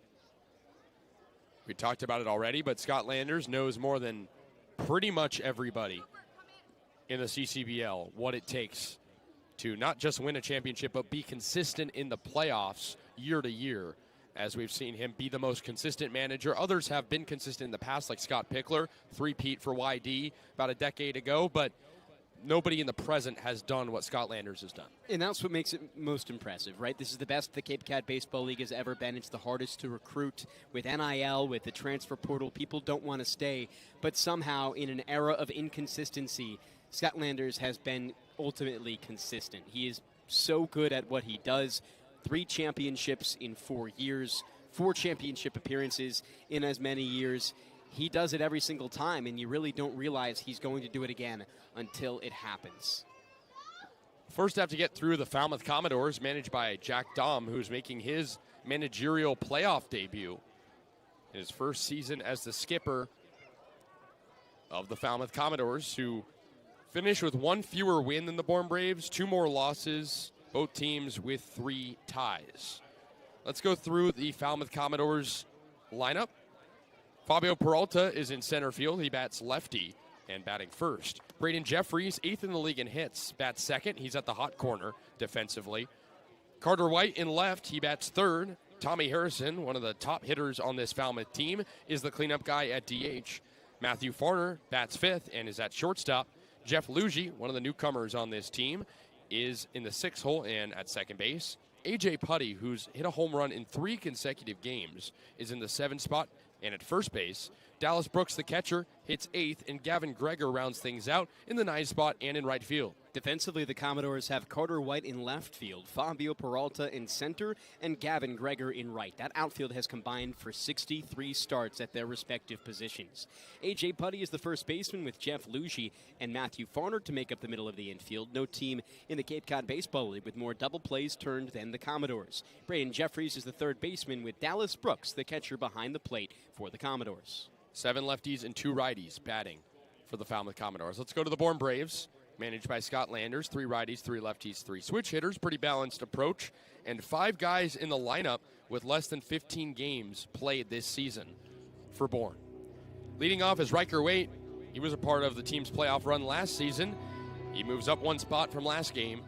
We talked about it already, but Scott Landers knows more than pretty much everybody in the CCBL what it takes to not just win a championship, but be consistent in the playoffs year to year, as we've seen him be the most consistent manager. Others have been consistent in the past, like Scott Pickler, three-peat for YD about a decade ago, but nobody in the present has done what Scott Landers has done. And that's what makes it most impressive, right? This is the best the Cape Cod Baseball League has ever been. It's the hardest to recruit with NIL, with the transfer portal. People don't want to stay. But somehow, in an era of inconsistency, Scott Landers has been ultimately consistent. He is so good at what he does. 3 championships in 4 years, 4 championship appearances in as many years. He does it every single time, and you really don't realize he's going to do it again until it happens. First have to get through the Falmouth Commodores, managed by Jack Dahm, who's making his managerial playoff debut in his first season as the skipper of the Falmouth Commodores, who finished with 1 fewer win than the Bourne Braves, 2 more losses, both teams with 3 ties. Let's go through the Falmouth Commodores lineup. Fabio Peralta is in center field. He bats lefty and batting first. Braden Jeffries, 8th in the league in hits, bats second. He's at the hot corner defensively. Carter White in left. He bats third. Tommy Harrison, one of the top hitters on this Falmouth team, is the cleanup guy at DH. Matthew Farner bats 5th and is at shortstop. Jeff Lugie, one of the newcomers on this team, is in the 6th hole and at second base. A.J. Putty, who's hit a home run in 3 consecutive games, is in the 7th spot and at first base. Dallas Brooks, the catcher, hits 8th, and Gavin Greger rounds things out in the 9th spot and in right field. Defensively, the Commodores have Carter White in left field, Fabio Peralta in center, and Gavin Greger in right. That outfield has combined for 63 starts at their respective positions. A.J. Putty is the first baseman with Jeff Lugie and Matthew Farner to make up the middle of the infield. No team in the Cape Cod Baseball League with more double plays turned than the Commodores. Braden Jeffries is the third baseman with Dallas Brooks, the catcher, behind the plate for the Commodores. 7 lefties and 2 righties batting for the Falmouth Commodores. Let's go to the Bourne Braves, managed by Scott Landers. 3 righties, 3 lefties, 3 switch hitters. Pretty balanced approach. And 5 guys in the lineup with less than 15 games played this season for Bourne. Leading off is Riker Waite. He was a part of the team's playoff run last season. He moves up 1 spot from last game,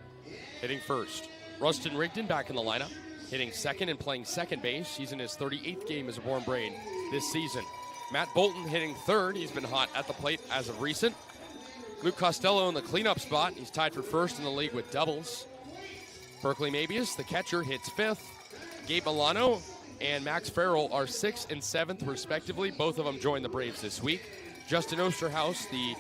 hitting first. Rustin Rigdon back in the lineup, hitting second and playing second base. He's in his 38th game as a Bourne Brave this season. Matt Bolton hitting third. He's been hot at the plate as of recent. Luke Costello in the cleanup spot. He's tied for first in the league with doubles. Berkeley Mabius, the catcher, hits 5th. Gabe Milano and Max Farrell are 6th and 7th, respectively. Both of them joined the Braves this week. Justin Osterhaus, the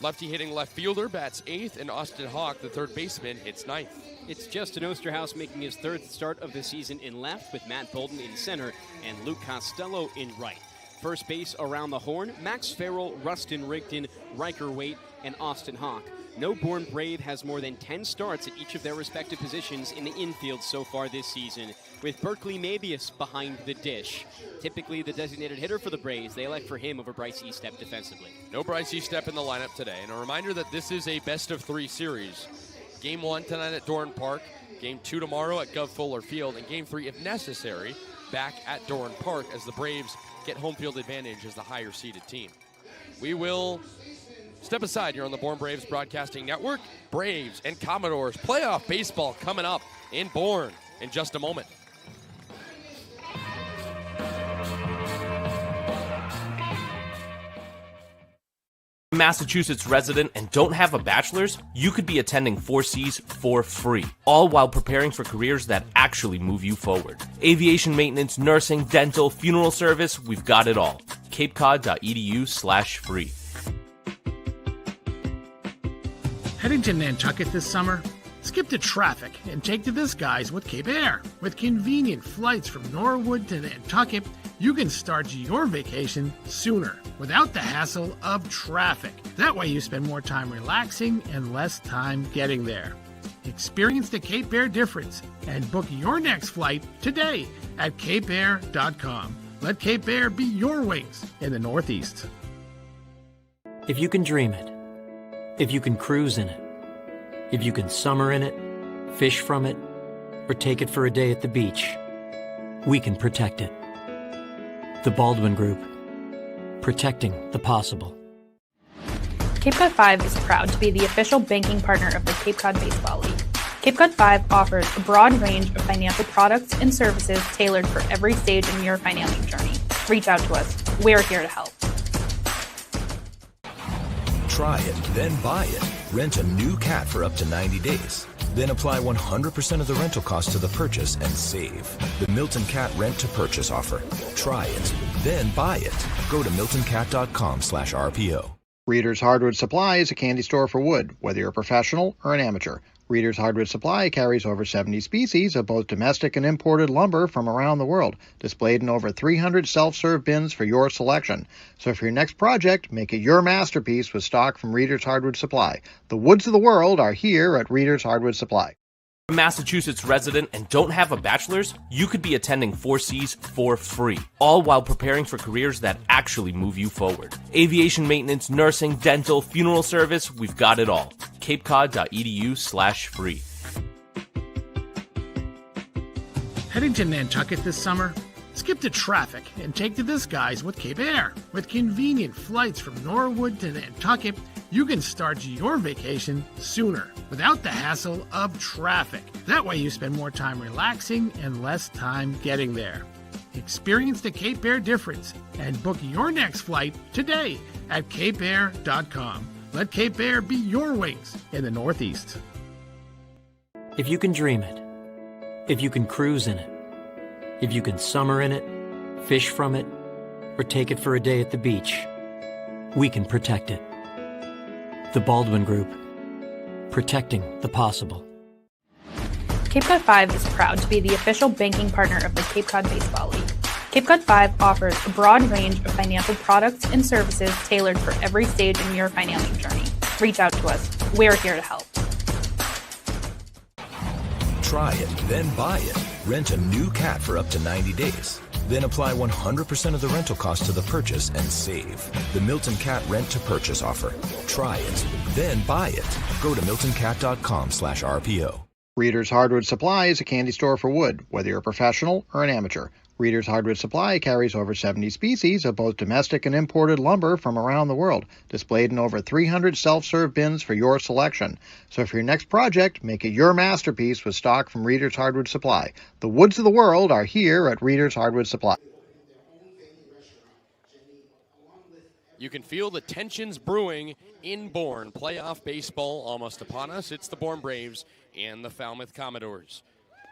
lefty hitting left fielder, bats 8th, and Austin Hawk, the third baseman, hits 9th. It's Justin Osterhaus making his 3rd start of the season in left, with Matt Bolton in center and Luke Costello in right. First base around the horn, Max Farrell, Rustin Rigdon, Riker Waite, and Austin Hawk. No Bourne Brave has more than 10 starts at each of their respective positions in the infield so far this season, with Berkeley Mabius behind the dish. Typically the designated hitter for the Braves, they elect for him over Bryce Eastep defensively. No Bryce Eastep in the lineup today. And a reminder that this is a best-of-3 series. Game 1 tonight at Dorn Park, Game 2 tomorrow at Gov Fuller Field, and Game 3, if necessary, back at Dorn Park as the Braves get home field advantage as the higher-seeded team. We will step aside here on the Bourne Braves Broadcasting Network. Braves and Commodores playoff baseball coming up in Bourne in just a moment. Massachusetts resident and don't have a bachelor's, you could be attending 4Cs for free, all while preparing for careers that actually move you forward. Aviation maintenance, nursing, dental, funeral service, we've got it all. capecod.edu/free. Heading to Nantucket this summer? Skip the traffic and take to the skies with Cape Air. With convenient flights from Norwood to Nantucket, you can start your vacation sooner without the hassle of traffic. That way you spend more time relaxing and less time getting there. Experience the Cape Air difference and book your next flight today at capeair.com. Let Cape Air be your wings in the Northeast. If you can dream it, if you can cruise in it, if you can summer in it, fish from it, or take it for a day at the beach, we can protect it. The Baldwin Group. Protecting the possible. Cape Cod 5 is proud to be the official banking partner of the Cape Cod Baseball League. Cape Cod 5 offers a broad range of financial products and services tailored for every stage in your financial journey. Reach out to us. We're here to help. Try it, then buy it. Rent a new cat for up to 90 days. Then apply 100% of the rental cost to the purchase and save. The Milton Cat Rent to Purchase offer. Try it, then buy it. Go to miltoncat.com/RPO. Reader's Hardwood Supply is a candy store for wood, whether you're a professional or an amateur. Reader's Hardwood Supply carries over 70 species of both domestic and imported lumber from around the world, displayed in over 300 self-serve bins for your selection. So for your next project, make it your masterpiece with stock from Reader's Hardwood Supply. The woods of the world are here at Reader's Hardwood Supply. A Massachusetts resident and don't have a bachelor's, you could be attending 4Cs for free, all while preparing for careers that actually move you forward. Aviation maintenance, nursing, dental, funeral service, we've got it all. capecod.edu/free. Heading to Nantucket this summer? Skip the traffic and take to the skies with Cape Air. With convenient flights from Norwood to Nantucket, you can start your vacation sooner without the hassle of traffic. That way you spend more time relaxing and less time getting there. Experience the Cape Air difference and book your next flight today at capeair.com. Let Cape Air be your wings in the Northeast. If you can dream it, if you can cruise in it, if you can summer in it, fish from it, or take it for a day at the beach, we can protect it. The Baldwin Group, protecting the possible. Cape Cod 5 is proud to be the official banking partner of the Cape Cod Baseball League. Cape Cod 5 offers a broad range of financial products and services tailored for every stage in your financial journey. Reach out to us. We're here to help. Try it, then buy it. Rent a new cat for up to 90 days. Then apply 100% of the rental cost to the purchase and save. The Milton Cat Rent to Purchase offer. Try it, then buy it. Go to miltoncat.com/RPO. Reader's Hardwood Supply is a candy store for wood, whether you're a professional or an amateur. Reader's Hardwood Supply carries over 70 species of both domestic and imported lumber from around the world, displayed in over 300 self-serve bins for your selection. So for your next project, make it your masterpiece with stock from Reader's Hardwood Supply. The woods of the world are here at Reader's Hardwood Supply. You can feel the tensions brewing in Bourne. Playoff baseball almost upon us. It's the Bourne Braves and the Falmouth Commodores.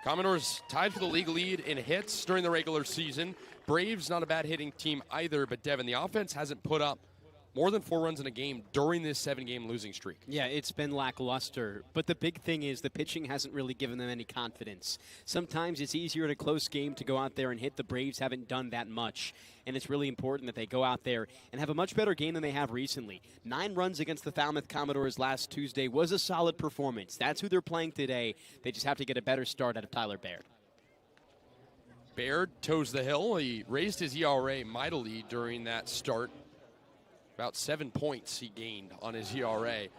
Commodores tied for the league lead in hits during the regular season. Braves, not a bad hitting team either, but Devon, the offense hasn't put up more than 4 runs in a game during this 7-game losing streak. Yeah, it's been lackluster, but the big thing is the pitching hasn't really given them any confidence. Sometimes it's easier in a close game to go out there and hit. The Braves haven't done that much, and it's really important that they go out there and have a much better game than they have recently. 9 runs against the Falmouth Commodores last Tuesday was a solid performance. That's who they're playing today. They just have to get a better start out of Tyler Baird. Baird toes the hill. He raised his ERA mightily during that start. About 7 points he gained on his ERA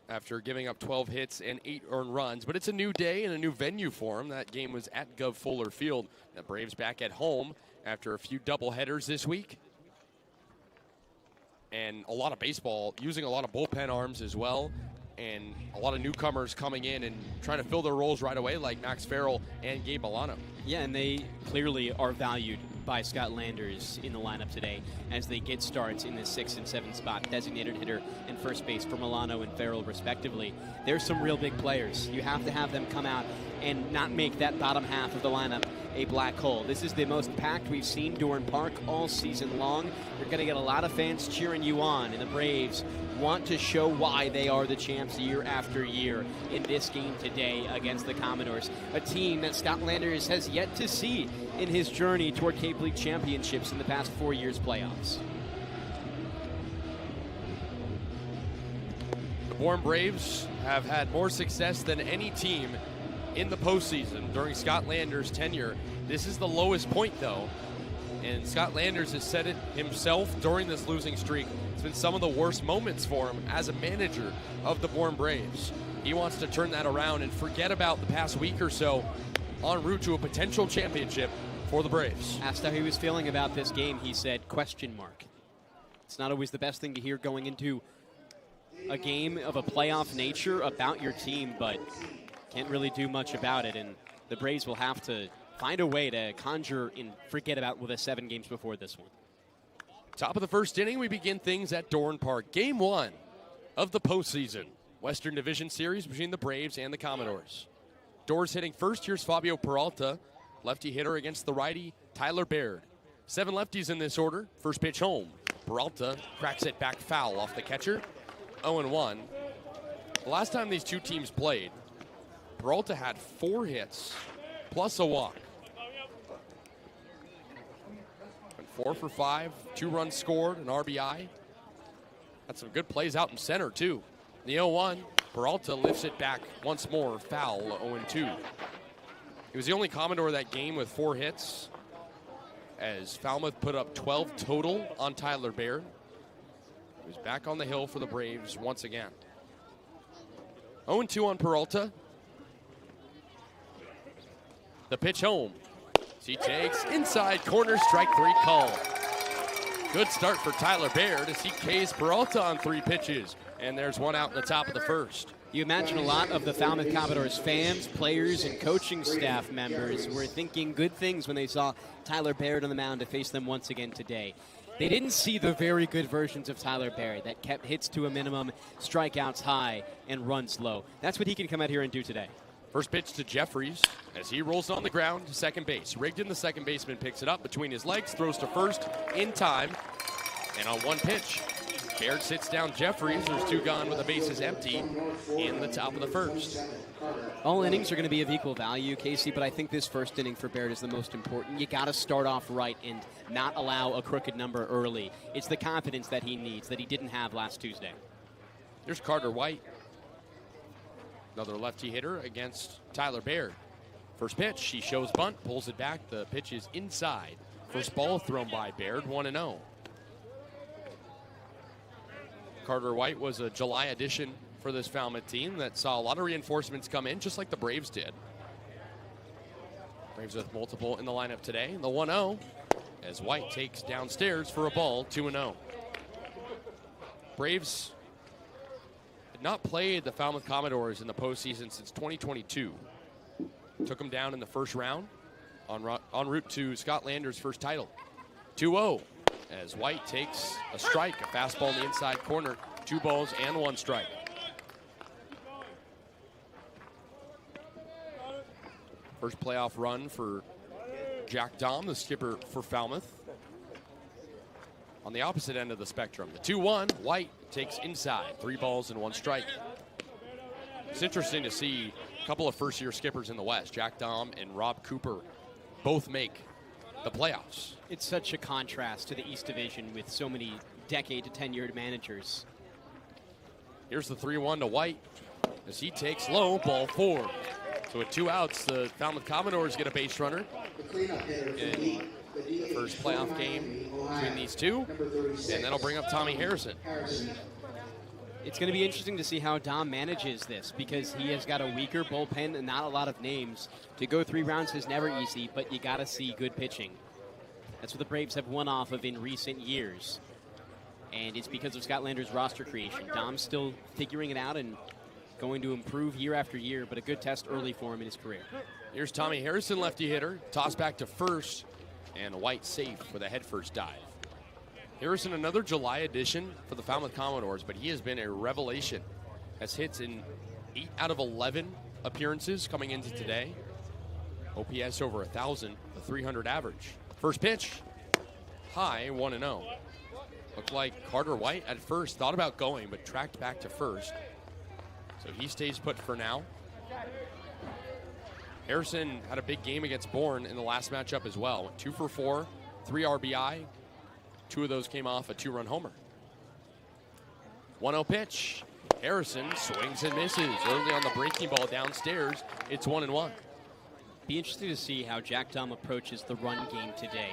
after giving up 12 hits and 8 earned runs. But it's a new day and a new venue for him. That game was at Gov Fuller Field. The Braves back at home after a few doubleheaders this week. And a lot of baseball, using a lot of bullpen arms as well. And a lot of newcomers coming in and trying to fill their roles right away, like Max Farrell and Gabe Milano. Yeah, and they clearly are valued by Scott Landers in the lineup today as they get starts in the 6 and 7 spot, designated hitter and first base for Milano and Farrell respectively. There's some real big players. You have to have them come out and not make that bottom half of the lineup a black hole. This is the most packed we've seen Dorn Park all season long. You're going to get a lot of fans cheering you on, and the Braves want to show why they are the champs year after year in this game today against the Commodores, a team that Scott Landers has yet to see in his journey toward Cape League championships in the past 4 years' playoffs. The Bourne Braves have had more success than any team in the postseason during Scott Landers' tenure. This is the lowest point, though, and Scott Landers has said it himself during this losing streak. It's been some of the worst moments for him as a manager of the Bourne Braves. He wants to turn that around and forget about the past week or so en route to a potential championship for the Braves. Asked how he was feeling about this game, he said, question mark. It's not always the best thing to hear going into a game of a playoff nature about your team, but can't really do much about it. And the Braves will have to find a way to conjure and forget about the 7 games before this one. Top of the first inning, we begin things at Dorn Park. Game 1 of the postseason. Western Division Series between the Braves and the Commodores. Doors hitting first. Here's Fabio Peralta, lefty hitter against the righty Tyler Baird. 7 lefties in this order. First pitch home. Peralta cracks it back foul off the catcher. 0-1. The last time these two teams played, Peralta had 4 hits plus a walk. Went 4 for 5, 2 runs scored, an RBI. Had some good plays out in center, too. The 0-1, Peralta lifts it back once more, foul, 0-2. He was the only Commodore that game with 4 hits, as Falmouth put up 12 total on Tyler Baird. He was back on the hill for the Braves once again. 0-2 on Peralta. The pitch home. He takes inside corner, strike 3 call. Good start for Tyler Baird as he K's Peralta on 3 pitches. And there's 1 out in the top of the first. You imagine a lot of the Falmouth Commodores fans, players, and coaching staff members were thinking good things when they saw Tyler Baird on the mound to face them once again today. They didn't see the very good versions of Tyler Baird that kept hits to a minimum, strikeouts high, and runs low. That's what he can come out here and do today. First pitch to Jeffries as he rolls on the ground to second base. Rigdon, the second baseman, picks it up between his legs, throws to first in time, and on 1 pitch, Baird sits down Jeffries. There's 2 gone with the bases empty in the top of the first. All innings are going to be of equal value, Kasey, but I think this first inning for Baird is the most important. You got to start off right and not allow a crooked number early. It's the confidence that he needs that he didn't have last Tuesday. There's Carter White, another lefty hitter against Tyler Baird. First pitch, he shows bunt, pulls it back. The pitch is inside. First ball thrown by Baird, 1-0. Carter White was a July addition for this Falmouth team that saw a lot of reinforcements come in, just like the Braves did. Braves with multiple in the lineup today. The 1-0 as White takes downstairs for a ball, 2-0. Braves had not played the Falmouth Commodores in the postseason since 2022. Took them down in the first round en route to Scott Lander's first title. 2-0. As White takes a strike, a fastball in the inside corner, 2 balls and 1 strike. First playoff run for Jack Dahm, the skipper for Falmouth. On the opposite end of the spectrum, the 2-1, White takes inside, 3 balls and 1 strike. It's interesting to see a couple of first-year skippers in the West, Jack Dahm and Rob Cooper, both make the playoffs. It's such a contrast to the East Division with so many decade to tenured managers. Here's the 3-1 to White as he takes low, ball 4. So with 2 outs, the Falmouth Commodores get a base runner in the first playoff game between these two, and that'll bring up Tommy Harrison. It's going to be interesting to see how Dom manages this because he has got a weaker bullpen and not a lot of names. To go 3 rounds is never easy, but you got to see good pitching. That's what the Braves have won off of in recent years. And it's because of Scott Lander's roster creation. Dom's still figuring it out and going to improve year after year, but a good test early for him in his career. Here's Tommy Harrison, lefty hitter. Toss back to first, and White safe with a head-first dive. Harrison, another July addition for the Falmouth Commodores, but he has been a revelation. Has hits in 8 out of 11 appearances coming into today. OPS over 1,000, a 300 average. First pitch, high, 1-0. Looked like Carter White at first thought about going, but tracked back to first. So he stays put for now. Harrison had a big game against Bourne in the last matchup as well. Went 2 for 4, 3 RBI. 2 of those came off a 2-run homer. 1-0 pitch. Harrison swings and misses. Early on the breaking ball downstairs, it's 1-1. Be interesting to see how Jack Dahm approaches the run game today.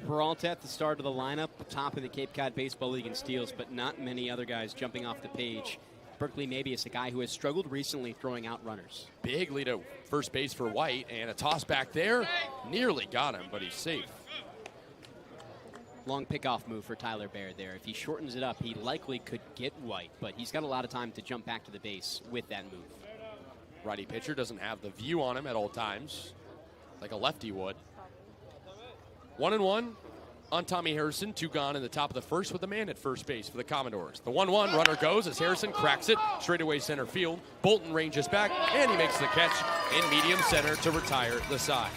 Peralta at the start of the lineup, top in the Cape Cod Baseball League in steals, but not many other guys jumping off the page. Berkeley maybe is a guy who has struggled recently throwing out runners. Big lead at first base for White, and a toss back there. Nearly got him, but he's safe. Long pickoff move for Tyler Baird there. If he shortens it up, he likely could get White, but he's got a lot of time to jump back to the base with that move. Righty pitcher doesn't have the view on him at all times, like a lefty would. 1-1 on Tommy Harrison. 2 gone in the top of the first with a man at first base for the Commodores. The 1-1 runner goes as Harrison cracks it straightaway center field. Bolton ranges back, and he makes the catch in medium center to retire the side.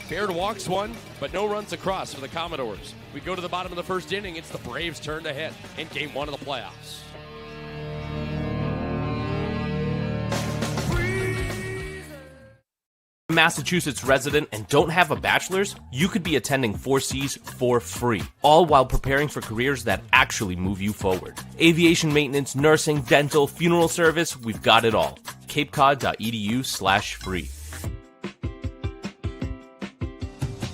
Baird walks one, but no runs across for the Commodores. We go to the bottom of the first inning. It's the Braves' turn to hit in Game 1 of the playoffs. Massachusetts resident and don't have a bachelor's, you could be attending 4Cs for free, all while preparing for careers that actually move you forward. Aviation maintenance, nursing, dental, funeral service, we've got it all. capecod.edu/free.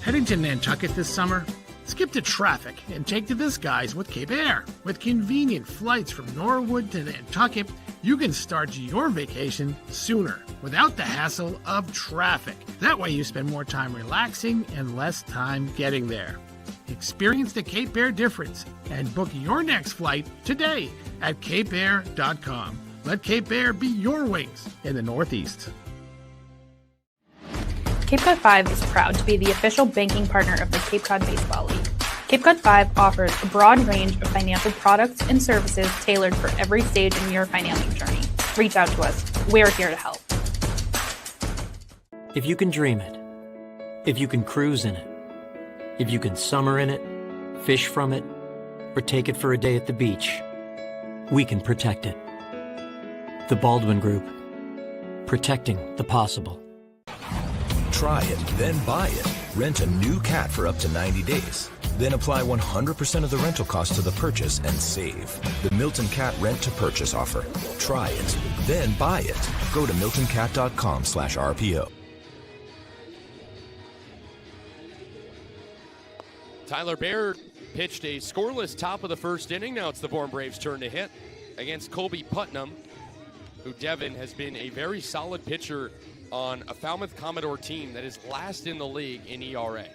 Heading to Nantucket this summer? Skip the traffic and take to the skies with Cape Air. With convenient flights from Norwood to Nantucket, you can start your vacation sooner without the hassle of traffic. That way you spend more time relaxing and less time getting there. Experience the Cape Air difference and book your next flight today at capeair.com. Let Cape Air be your wings in the Northeast. Cape Cod 5 is proud to be the official banking partner of the Cape Cod Baseball League. Cape Cod 5 offers a broad range of financial products and services tailored for every stage in your financial journey. Reach out to us. We're here to help. If you can dream it, if you can cruise in it, if you can summer in it, fish from it, or take it for a day at the beach, we can protect it. The Baldwin Group. Protecting the possible. Try it, then buy it. Rent a new cat for up to 90 days. Then apply 100% of the rental cost to the purchase and save. The Milton Cat Rent to Purchase offer. Try it, then buy it. Go to miltoncat.com/RPO. Tyler Baird pitched a scoreless top of the first inning. Now it's the Bourne Braves' turn to hit against Colby Putnam, who Devon has been a very solid pitcher on a Falmouth Commodore team that is last in the league in ERA.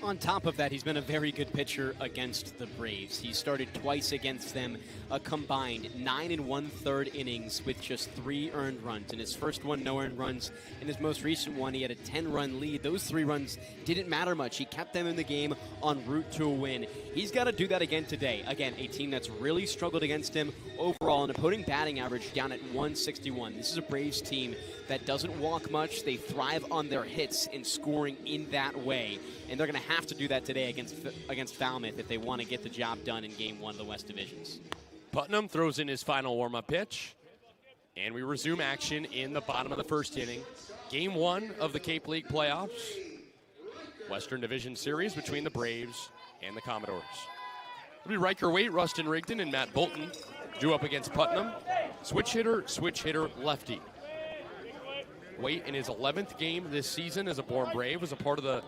On top of that, he's been a very good pitcher against the Braves. He started twice against them, a combined 9 1/3 innings with just 3 earned runs. In his first one, no earned runs. In his most recent one, he had a 10-run lead. Those 3 runs didn't matter much. He kept them in the game en route to a win. He's got to do that again today. Again, a team that's really struggled against him overall, an opposing batting average down at 161. This is a Braves team that doesn't walk much. They thrive on their hits and scoring in that way. And they're going to have to do that today against Falmouth if they want to get the job done in Game 1 of the West Divisions. Putnam throws in his final warm-up pitch, and we resume action in the bottom of the first inning. Game 1 of the Cape League playoffs, Western Division Series between the Braves and the Commodores. It'll be Riker Waite, Rustin Rigdon, and Matt Bolton due up against Putnam. Switch hitter, lefty. Waite in his 11th game this season as a Bourne Brave was a part of the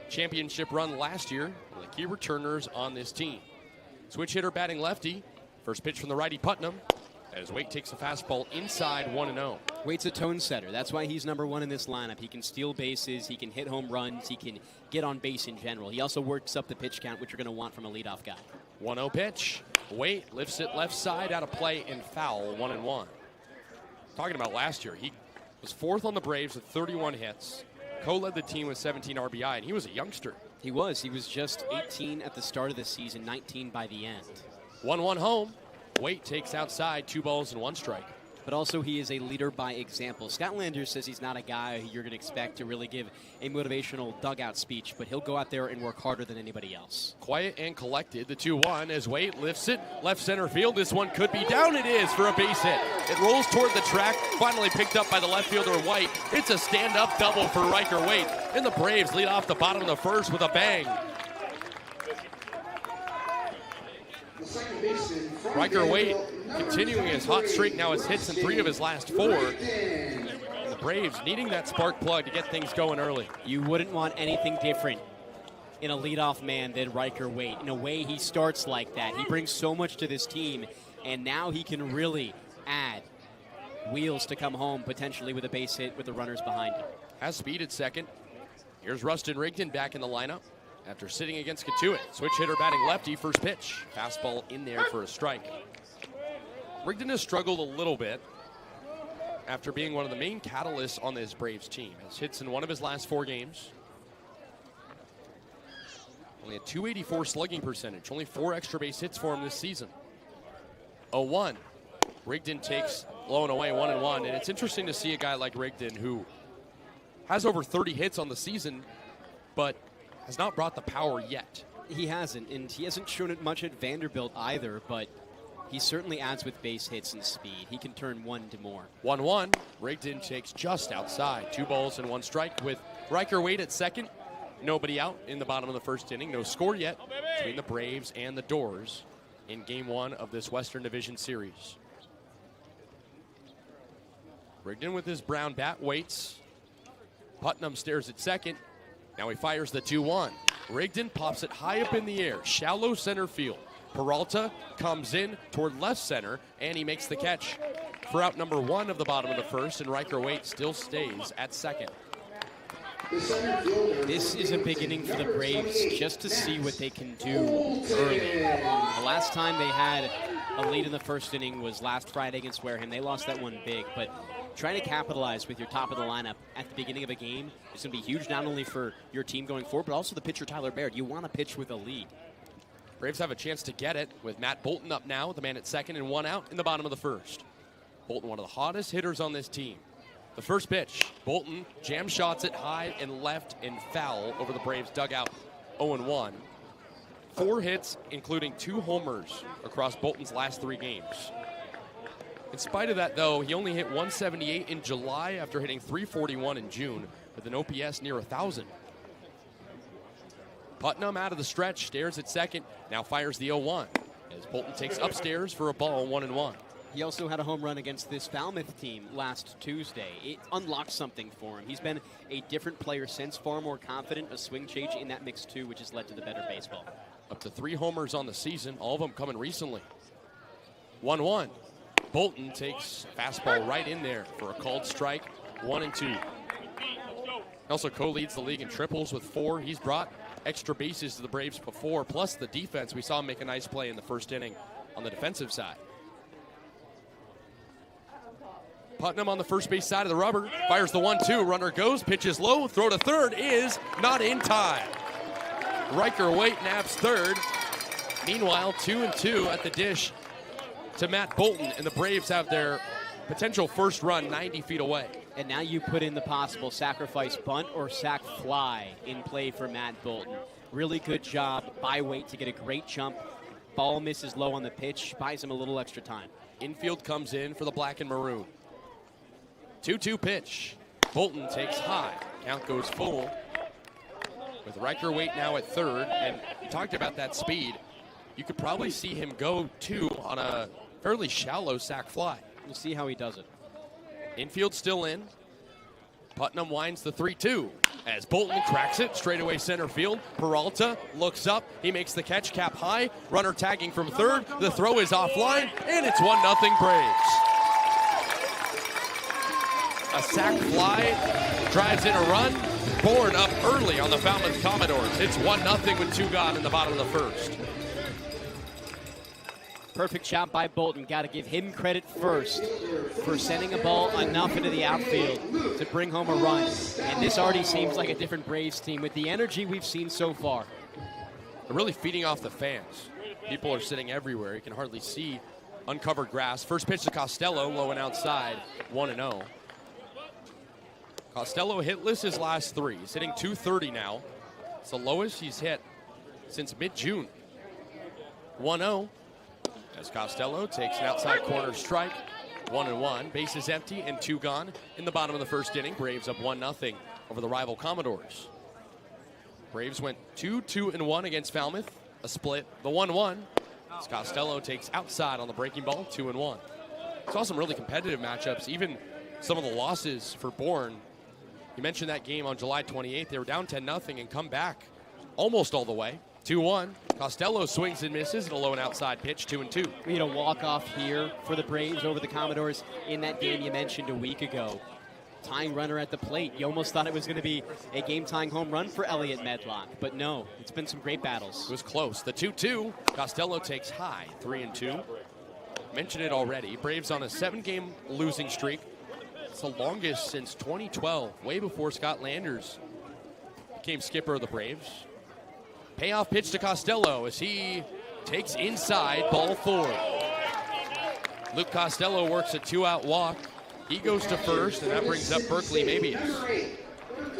championship run last year, one of the key returners on this team. Switch hitter batting lefty. First pitch from the righty Putnam as Waite takes a fastball inside 1-0. Waite's a tone setter. That's why he's number 1 in this lineup. He can steal bases. He can hit home runs. He can get on base in general. He also works up the pitch count, which you're going to want from a leadoff guy. 1-0 pitch. Waite lifts it left side out of play and foul, 1-1. Talking about last year, he was 4th on the Braves with 31 hits. Co-led the team with 17 RBI, and he was a youngster. He was just 18 at the start of the season, 19 by the end. 1-1 home. Waite takes outside, 2 balls and 1 strike. But also he is a leader by example. Scott Landers says he's not a guy who you're going to expect to really give a motivational dugout speech, but he'll go out there and work harder than anybody else. Quiet and collected, the 2-1 as Waite lifts it, left center field. This one could be down. It is for a base hit. It rolls toward the track, finally picked up by the left fielder White. It's a stand-up double for Riker Waite, and the Braves lead off the bottom of the first with a bang. Riker Waite continuing his hot streak, now has hits in 3 of his last 4. And the Braves needing that spark plug to get things going early. You wouldn't want anything different in a leadoff man than Riker Waite. In a way, he starts like that. He brings so much to this team, and now he can really add wheels to come home, potentially with a base hit with the runners behind him. Has speed at second. Here's Rustin Rigdon back in the lineup after sitting against Katuitt. Switch hitter batting lefty, first pitch. Fastball in there for a strike. Rigdon has struggled a little bit after being one of the main catalysts on this Braves team. Has hits in one of his last 4 games. Only a .284 slugging percentage. Only 4 extra base hits for him this season. 0-1. Rigdon takes low and away 1-1. And it's interesting to see a guy like Rigdon who has over 30 hits on the season, but has not brought the power yet. He hasn't, and he hasn't shown it much at Vanderbilt either, but he certainly adds with base hits and speed. He can turn one to more. 1-1. Rigdon takes just outside. 2 balls and 1 strike with Riker Wade at second. Nobody out in the bottom of the first inning. No score yet between the Braves and the Doors in Game 1 of this Western Division Series. Rigdon with his brown bat waits. Putnam stares at second. Now he fires the 2-1. Rigdon pops it high up in the air. Shallow center field. Peralta comes in toward left center, and he makes the catch for out number 1 of the bottom of the first, and Riker Wade still stays at second. This is a big inning for the Braves just to see what they can do early. The last time they had a lead in the first inning was last Friday against Wareham. They lost that one big, but trying to capitalize with your top of the lineup at the beginning of a game is going to be huge, not only for your team going forward, but also the pitcher Tyler Baird. You want to pitch with a lead. Braves have a chance to get it with Matt Bolton up now, the man at second, and 1 out in the bottom of the first. Bolton, one of the hottest hitters on this team. The first pitch, Bolton jam shots it high and left and foul over the Braves dugout. 0-1. 4 hits, including 2 homers across Bolton's last 3 games. In spite of that, though, he only hit 178 in July after hitting 341 in June with an OPS near 1,000. Putnam out of the stretch, stares at second, now fires the 0-1 as Bolton takes upstairs for a ball, 1-1. He also had a home run against this Falmouth team last Tuesday. It unlocked something for him. He's been a different player since, far more confident, a swing change in that mix too, which has led to the better baseball. Up to 3 homers on the season, all of them coming recently. 1-1. Bolton takes fastball right in there for a called strike, 1-2. Also co-leads the league in triples with 4. He's brought extra bases to the Braves before, plus the defense. We saw him make a nice play in the first inning on the defensive side. Putnam on the first base side of the rubber, fires the 1-2, runner goes, pitches low, throw to third is not in time. Riker Wade naps third. Meanwhile, 2-2 at the dish to Matt Bolton, and the Braves have their potential first run 90 feet away. And now you put in the possible sacrifice bunt or sac fly in play for Matt Bolton. Really good job by Wade to get a great jump. Ball misses low on the pitch, buys him a little extra time. Infield comes in for the black and maroon. 2-2 pitch. Bolton takes high. Count goes full. With Riker Wade now at third, and we talked about that speed. You could probably see him go 2 on a fairly shallow sac fly. We'll see how he does it. Infield still in. Putnam winds the 3-2 as Bolton cracks it straightaway center field. Peralta looks up. He makes the catch, cap high. Runner tagging from third. The throw is offline, and it's 1-0 Braves. A sac fly drives in a run. Bourne up early on the Falmouth Commodores. It's 1-0 with 2 gone in the bottom of the first. Perfect shot by Bolton. Got to give him credit first for sending a ball enough into the outfield to bring home a run. And this already seems like a different Braves team with the energy we've seen so far. They're really feeding off the fans. People are sitting everywhere. You can hardly see uncovered grass. First pitch to Costello, low and outside, 1-0. Costello hitless his last 3. He's hitting .230 now. It's the lowest he's hit since mid-June. 1-0 as Costello takes an outside corner strike. 1-1. Bases empty and 2 gone in the bottom of the first inning. Braves up 1-0 over the rival Commodores. Braves went 2-2-1 against Falmouth. A split. The 1-1 as Costello takes outside on the breaking ball. 2-1. Saw some really competitive matchups. Even some of the losses for Bourne. You mentioned that game on July 28th. They were down 10-0 and come back almost all the way. 2-1. Costello swings and misses and a low and outside pitch, 2-2. We had a walk-off here for the Braves over the Commodores in that game you mentioned a week ago. tying runner at the plate. You almost thought it was going to be a game-tying home run for Elliott Medlock, but no, it's been some great battles. It was close. The 2-2. Costello takes high, 3-2. Mentioned it already. Braves on a 7-game losing streak. It's the longest since 2012, way before Scott Landers became skipper of the Braves. Payoff pitch to Costello as he takes inside, ball 4. Luke Costello works a 2-out walk. He goes to first, and that brings up Berkeley Mabius.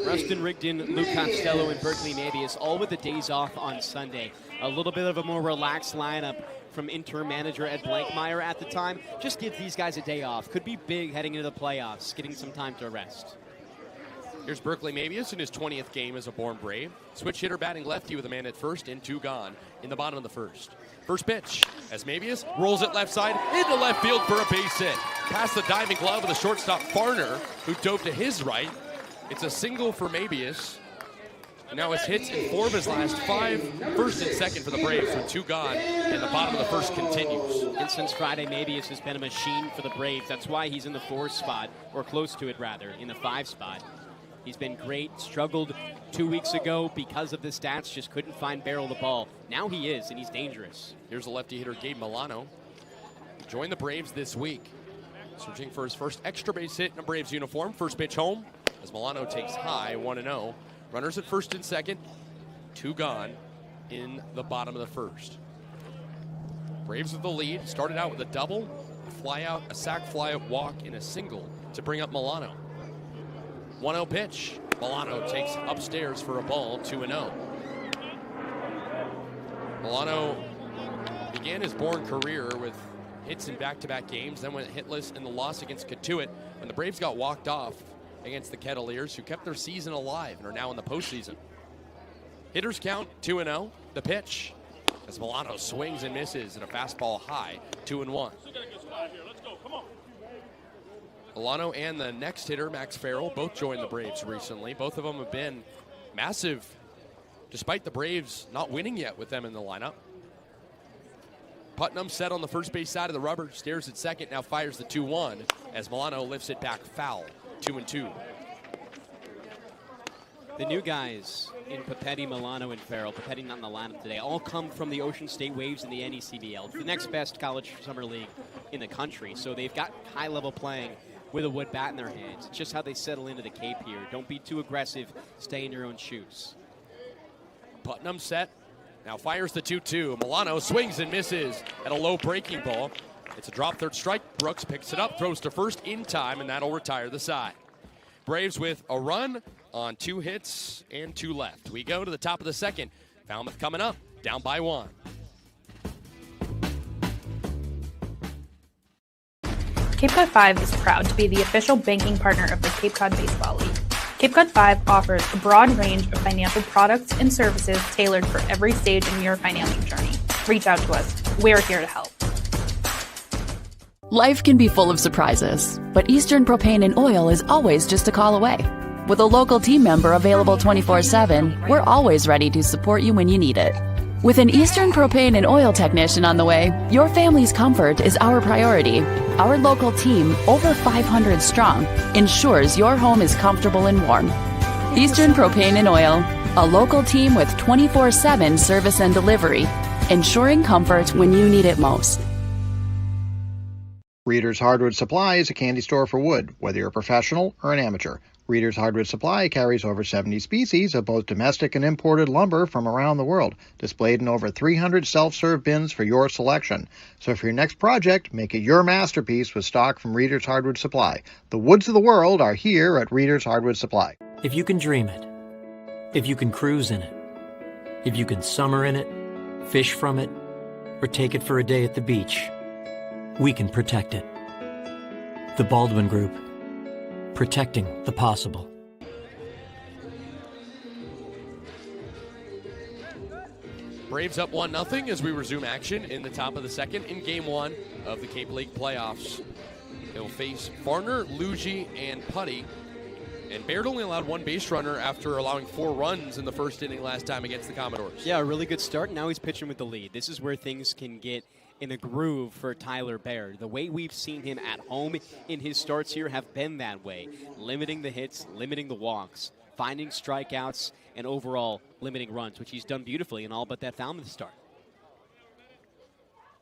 Rustin Rigdon, Luke Costello, and Berkeley Mabius, all with the days off on Sunday. A little bit of a more relaxed lineup from interim manager Ed Blankmeyer at the time. Just give these guys a day off. Could be big heading into the playoffs, getting some time to rest. Here's Berkeley Mabius in his 20th game as a Bourne Brave. Switch hitter batting lefty with a man at first and 2 gone in the bottom of the first. First pitch as Mabius rolls it left side into left field for a base hit. Past the diving glove of the shortstop Farner, who dove to his right. It's a single for Mabius. And now his hits in 4 of his last 5, first and second for the Braves with 2 gone, and the bottom of the first continues. And since Friday, Mabius has been a machine for the Braves. That's why he's in the 4 spot, or close to it rather, in the 5 spot. He's been great, struggled 2 weeks ago because of the stats, just couldn't find barrel the ball. Now he is, and he's dangerous. Here's the lefty hitter Gabe Milano. Joined the Braves this week. Searching for his first extra base hit in a Braves uniform. First pitch home as Milano takes high, 1-0. Runners at first and second, 2 gone in the bottom of the first. Braves with the lead. Started out with a double, a fly out, a sac fly out, walk, and a single to bring up Milano. 1-0 pitch. Milano takes upstairs for a ball, 2-0. Milano began his Bourne career with hits in back-to-back games, then went hitless in the loss against Cotuit when the Braves got walked off against the Kettleers, who kept their season alive and are now in the postseason. Hitters count 2-0. The pitch as Milano swings and misses at a fastball high, 2-1. Milano and the next hitter, Max Farrell, both joined the Braves recently. Both of them have been massive, despite the Braves not winning yet with them in the lineup. Putnam set on the first base side of the rubber, stares at second, now fires the 2-1 as Milano lifts it back foul, 2-2. The new guys in Papetti, Milano, and Farrell, Papetti not in the lineup today, all come from the Ocean State Waves in the NECBL. It's the next best college summer league in the country, so they've got high-level playing with a wood bat in their hands. It's just how they settle into the Cape here. Don't be too aggressive. Stay in your own shoes. Putnam set. Now fires the 2-2. Milano swings and misses at a low breaking ball. It's a drop third strike. Brooks picks it up, throws to first in time, and that'll retire the side. Braves with a run on 2 hits and 2 left. We go to the top of the second. Falmouth coming up, down by 1. Cape Cod 5 is proud to be the official banking partner of the Cape Cod Baseball League. Cape Cod 5 offers a broad range of financial products and services tailored for every stage in your financial journey. Reach out to us. We're here to help. Life can be full of surprises, but Eastern Propane and Oil is always just a call away. With a local team member available 24/7, we're always ready to support you when you need it. With an Eastern Propane and Oil technician on the way, your family's comfort is our priority. Our local team, over 500 strong, ensures your home is comfortable and warm. Eastern Propane and Oil, a local team with 24/7 service and delivery, ensuring comfort when you need it most. Reader's Hardwood Supply is a candy store for wood, whether you're a professional or an amateur. Reader's Hardwood Supply carries over 70 species of both domestic and imported lumber from around the world, displayed in over 300 self-serve bins for your selection. So for your next project, make it your masterpiece with stock from Reader's Hardwood Supply. The woods of the world are here at Reader's Hardwood Supply. If you can dream it, if you can cruise in it, if you can summer in it, fish from it, or take it for a day at the beach, we can protect it. The Baldwin Group. Protecting the possible. Braves up 1-0 as we resume action in the top of the second in Game 1 of the Cape League playoffs. They'll face Farner, Luigi, and Putty. And Baird only allowed 1 base runner after allowing 4 runs in the first inning last time against the Commodores. Yeah, a really good start. Now he's pitching with the lead. This is where things can get in a groove for Tyler Baird. The way we've seen him at home in his starts here have been that way, limiting the hits, limiting the walks, finding strikeouts, and overall limiting runs, which he's done beautifully in all but that Falmouth start.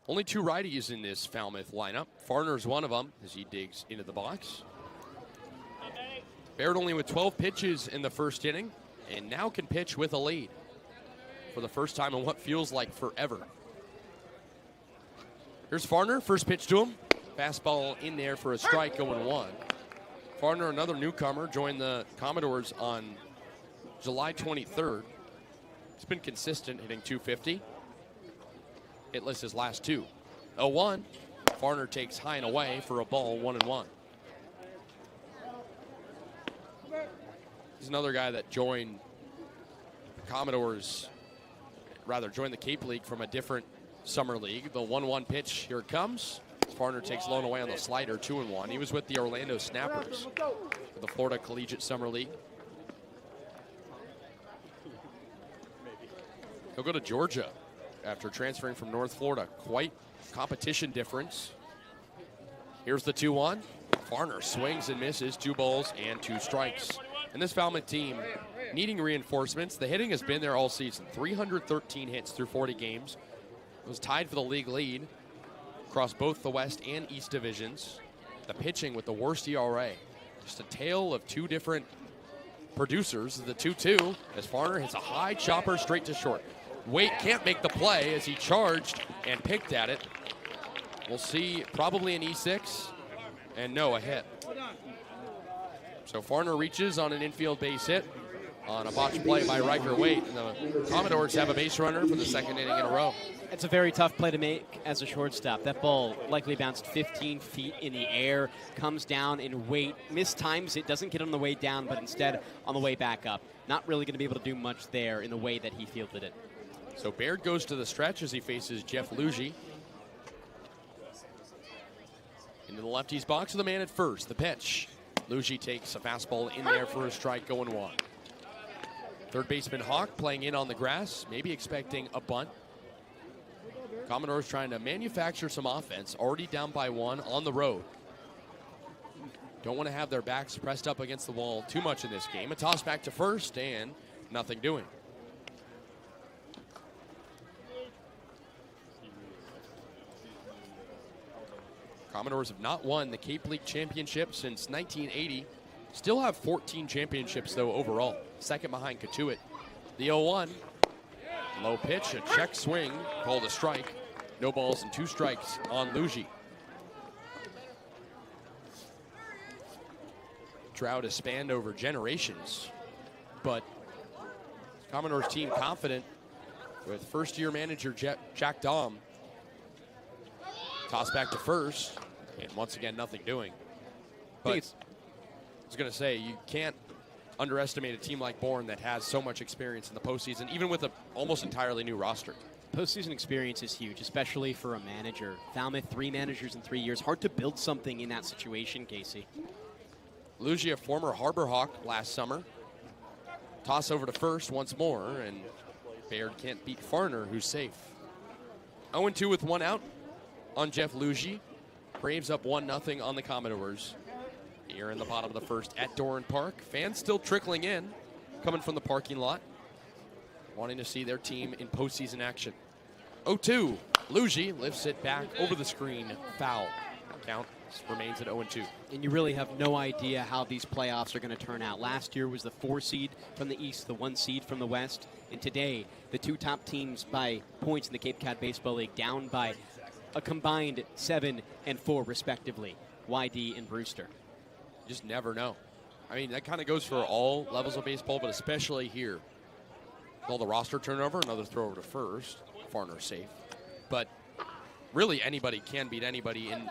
Only 2 righties in this Falmouth lineup. Farner's one of them as he digs into the box. Baird only with 12 pitches in the first inning, and now can pitch with a lead for the first time in what feels like forever. Here's Farner, first pitch to him. Fastball in there for a strike, going 1. Farner, another newcomer, joined the Commodores on July 23rd. He's been consistent, hitting .250. Hitless his last 2. 0-1. Farner takes high and away for a ball, 1-1. He's another guy that joined Commodores, rather joined the Cape League from a different summer league. The 1-1 pitch, here it comes. Farner takes low and away on the slider, 2-1. He was with the Orlando Snappers for the Florida Collegiate Summer League. He'll go to Georgia after transferring from North Florida. Quite competition difference. Here's the 2-1. Farner swings and misses, 2 balls and 2 strikes. And this Falmouth team needing reinforcements. The hitting has been there all season. 313 hits through 40 games. It was tied for the league lead across both the West and East divisions. The pitching with the worst ERA. Just a tale of 2 different producers. The 2-2 as Farner hits a high chopper straight to short. Waite can't make the play as he charged and picked at it. We'll see probably an E6 and no, a hit. So Farner reaches on an infield base hit on a botched play by Riker Waite, and the Commodores have a base runner for the 2nd inning in a row. It's a very tough play to make as a shortstop. That ball likely bounced 15 feet in the air, comes down and Waite mistimes it, doesn't get on the way down, but instead on the way back up. Not really going to be able to do much there in the way that he fielded it. So Baird goes to the stretch as he faces Jeff Lugie. Into the lefty's box with the man at first. The pitch. Lugie takes a fastball in there for a strike, going 1. Third baseman Hawk playing in on the grass, maybe expecting a bunt. Commodores trying to manufacture some offense, already down by 1 on the road. Don't want to have their backs pressed up against the wall too much in this game. A toss back to first and nothing doing. Commodores have not won the Cape League Championship since 1980. Still have 14 championships, though, overall. Second behind Cotuit. The 0-1. Low pitch, a check swing, called a strike. No balls and 2 strikes on Lugie. Drought has spanned over generations, but Commodores team confident with first-year manager Jack Dahm. Toss back to first, and once again, nothing doing. But I was going to say, you can't underestimate a team like Bourne that has so much experience in the postseason, even with an almost entirely new roster. Postseason experience is huge, especially for a manager. Falmouth, 3 managers in 3 years. Hard to build something in that situation, Kasey. Lugie, a former Harbor Hawk last summer. Toss over to first once more, and Baird can't beat Farner, who's safe. 0-2 with 1 out on Jeff Lugie. Braves up 1-0 on the Commodores. Here in the bottom of the first at Doran Park. Fans still trickling in, coming from the parking lot, wanting to see their team in postseason action. 0-2. Lugie lifts it back over the screen. Foul. Count remains at 0-2. And you really have no idea how these playoffs are going to turn out. Last year was the 4 seed from the East, the 1 seed from the West. And today, the 2 top teams by points in the Cape Cod Baseball League down by a combined 7 and 4, respectively. YD and Brewster. You just never know. I mean, that kind of goes for all levels of baseball, but especially here. All the roster turnover, another throw over to first. Farner safe. But really, anybody can beat anybody, and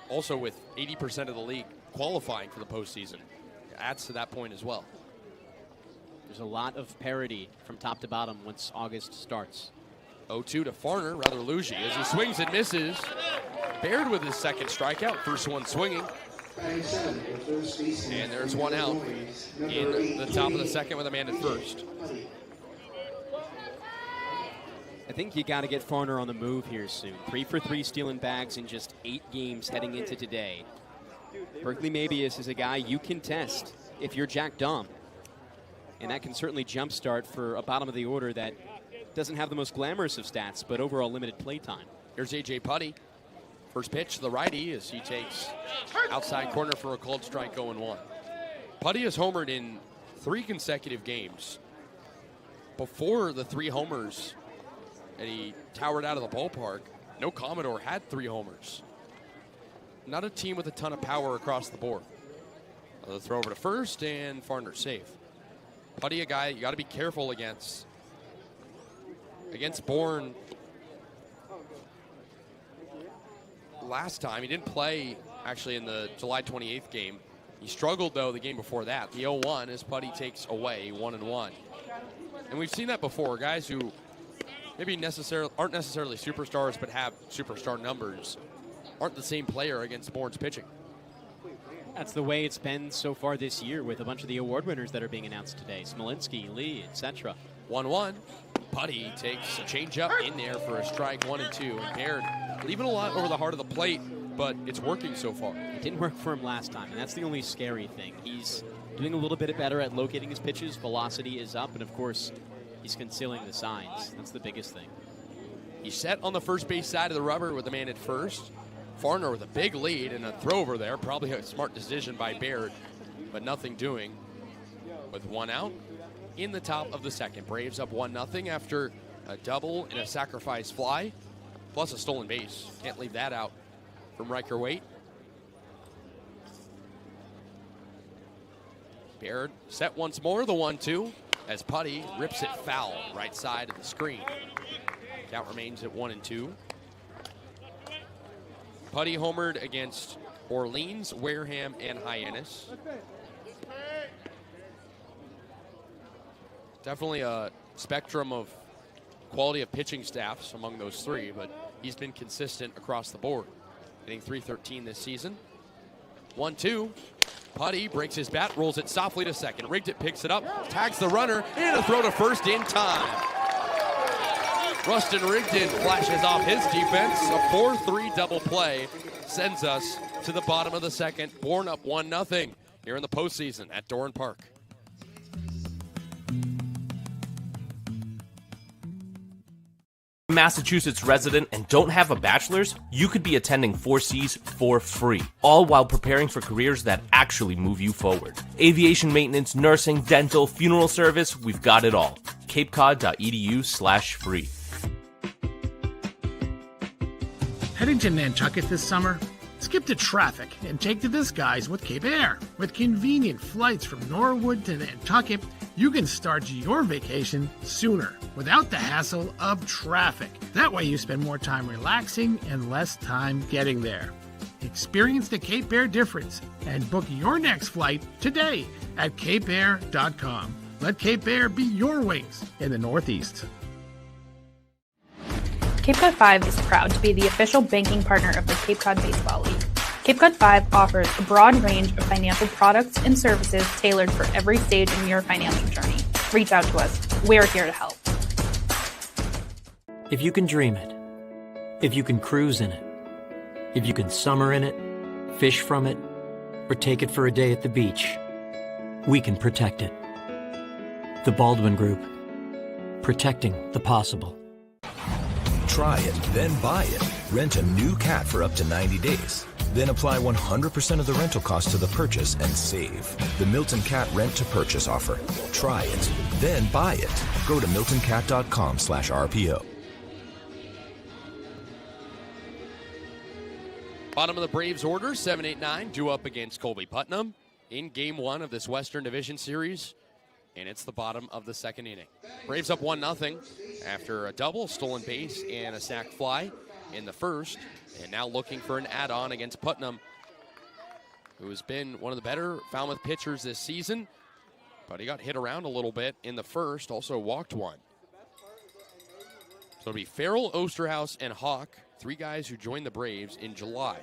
also with 80% of the league qualifying for the postseason. It adds to that point as well. There's a lot of parity from top to bottom once August starts. 0-2 to Farner, rather Lugie, as he swings and misses. Baird with his second strikeout, first one swinging. And there's 1 out in the top of the second with a man at first. I think you got to get Farner on the move here soon. 3 for 3 stealing bags in just 8 games heading into today. Berkeley Mabius is a guy you can test if you're Jack Dahm. And that can certainly jumpstart for a bottom of the order that doesn't have the most glamorous of stats, but overall limited play time. Here's A.J. Putty. First pitch to the righty as he takes outside corner for a called strike 0-1. Putty has homered in 3 consecutive games. Before the 3 homers and he towered out of the ballpark, no Commodore had 3 homers. Not a team with a ton of power across the board. The throw over to first, and Farner safe. Putty, a guy you got to be careful against. Against Bourne last time, he didn't play actually in the July 28th game. He struggled, though, the game before that. The 0-1 as Putty takes away 1-1. And we've seen that before. Guys who maybe aren't necessarily superstars but have superstar numbers aren't the same player against Bourne's pitching. That's the way it's been so far this year with a bunch of the award winners that are being announced today. Smolinski, Lee, etc. 1-1. Putty takes a changeup in there for a strike 1-2. And Laird leaving a lot over the heart of the plate, but it's working so far. It didn't work for him last time, and that's the only scary thing. He's doing a little bit better at locating his pitches. Velocity is up, and of course, he's concealing the signs. That's the biggest thing. He's set on the first base side of the rubber with a man at first. Farner with a big lead and a throw over there. Probably a smart decision by Laird, but nothing doing. With 1 out in the top of the second. Braves up 1-0 after a double and a sacrifice fly, plus a stolen base. Can't leave that out from Riker Waite. Laird set once more, the 1-2, as Putty rips it foul right side of the screen. Count remains at 1-2. Putty homered against Orleans, Wareham, and Hyannis. Definitely a spectrum of quality of pitching staffs among those 3, but he's been consistent across the board. Hitting .313 this season. 1-2. Putty breaks his bat, rolls it softly to second. Rigged it, picks it up, tags the runner, and a throw to first in time. Rustin Rigdon flashes off his defense. A 4-3 double play sends us to the bottom of the second. Bourne up 1-0 here in the postseason at Doran Park. Massachusetts resident and don't have a bachelor's, you could be attending 4Cs for free, all while preparing for careers that actually move you forward. Aviation maintenance, nursing, dental, funeral service, we've got it all. capecod.edu/free. Heading to Nantucket this summer? Skip the traffic and take to the skies with Cape Air. With convenient flights from Norwood to Nantucket, you can start your vacation sooner without the hassle of traffic. That way you spend more time relaxing and less time getting there. Experience the Cape Air difference and book your next flight today at capeair.com. Let Cape Air be your wings in the Northeast. Cape Cod 5 is proud to be the official banking partner of the Cape Cod Baseball League. Cape Cod 5 offers a broad range of financial products and services tailored for every stage in your financial journey. Reach out to us. We're here to help. If you can dream it, if you can cruise in it, if you can summer in it, fish from it, or take it for a day at the beach, we can protect it. The Baldwin Group. Protecting the possible. Try it, then buy it. Rent a new cat for up to 90 days. Then apply 100% of the rental cost to the purchase and save. The Milton Cat Rent to Purchase offer. Try it, then buy it. Go to miltoncat.com/RPO. Bottom of the Braves order, 7-8-9, due up against Colby Putnam in Game 1 of this Western Division Series. And it's the bottom of the second inning. Braves up 1-0 after a double, stolen base, and a sac fly in the first. And now looking for an add-on against Putnam, who has been one of the better Falmouth pitchers this season. But he got hit around a little bit in the first, also walked one. So it'll be Farrell, Osterhaus, and Hawk, 3 guys who joined the Braves in July.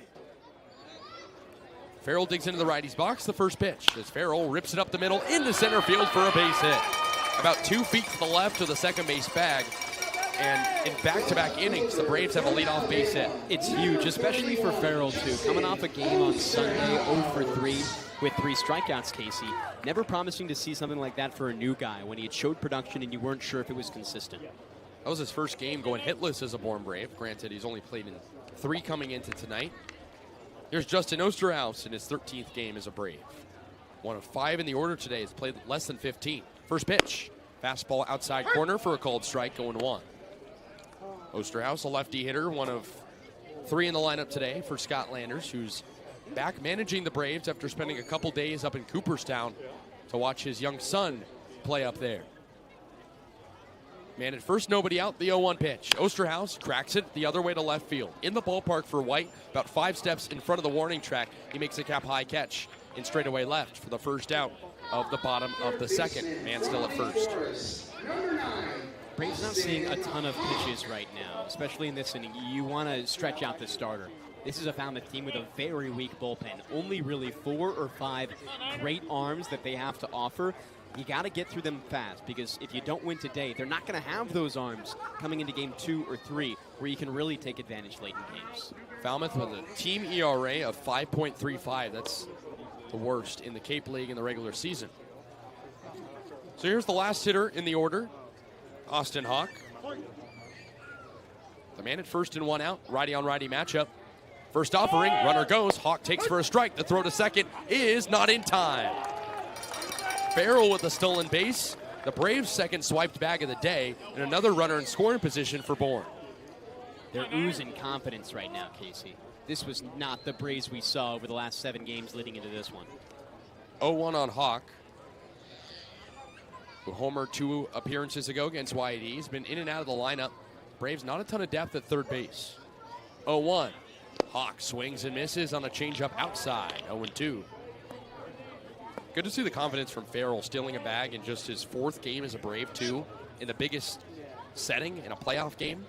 Farrell digs into the righty's box, the first pitch. As Farrell rips it up the middle into center field for a base hit. About 2 feet to the left of the second base bag. And in back-to-back innings, the Braves have a leadoff base hit. It's huge, especially for Farrell, too. Coming off a game on Sunday, 0 for 3 with 3 strikeouts, Kasey. Never promising to see something like that for a new guy when he had showed production and you weren't sure if it was consistent. That was his first game going hitless as a Bourne Brave. Granted, he's only played in 3 coming into tonight. Here's Justin Osterhaus in his 13th game as a Brave. 1 of 5 in the order today. Has played less than 15. First pitch. Fastball outside corner for a called strike, going 1. Osterhaus, a lefty hitter, 1 of 3 in the lineup today for Scott Landers, who's back managing the Braves after spending a couple days up in Cooperstown to watch his young son play up there. Man at first, nobody out, the 0-1 pitch. Osterhaus cracks it the other way to left field. In the ballpark for White, about 5 steps in front of the warning track. He makes a cap-high catch in straightaway left for the first out of the bottom of the second. Man still at first. Braves not seeing a ton of pitches right now, especially in this inning. You want to stretch out the starter. This is a Falmouth team with a very weak bullpen. Only really 4 or 5 great arms that they have to offer. You got to get through them fast, because if you don't win today, they're not going to have those arms coming into game 2 or 3 where you can really take advantage late in games. Falmouth with a team ERA of 5.35. That's the worst in the Cape League in the regular season. So here's the last hitter in the order, Austin Hawk. The man at first and 1 out, righty-on-righty matchup. First offering, runner goes, Hawk takes for a strike. The throw to second is not in time. Farrell with a stolen base. The Braves' second swiped bag of the day, and another runner in scoring position for Bourne. They're oozing confidence right now, Kasey. This was not the Braves we saw over the last 7 games leading into this one. 0-1 on Hawk, who homered 2 appearances ago against YAD. He's been in and out of the lineup. Braves not a ton of depth at third base. 0-1. Hawk swings and misses on a changeup outside. 0-2. Good to see the confidence from Farrell, stealing a bag in just his 4th game as a Brave, too, in the biggest setting in a playoff game.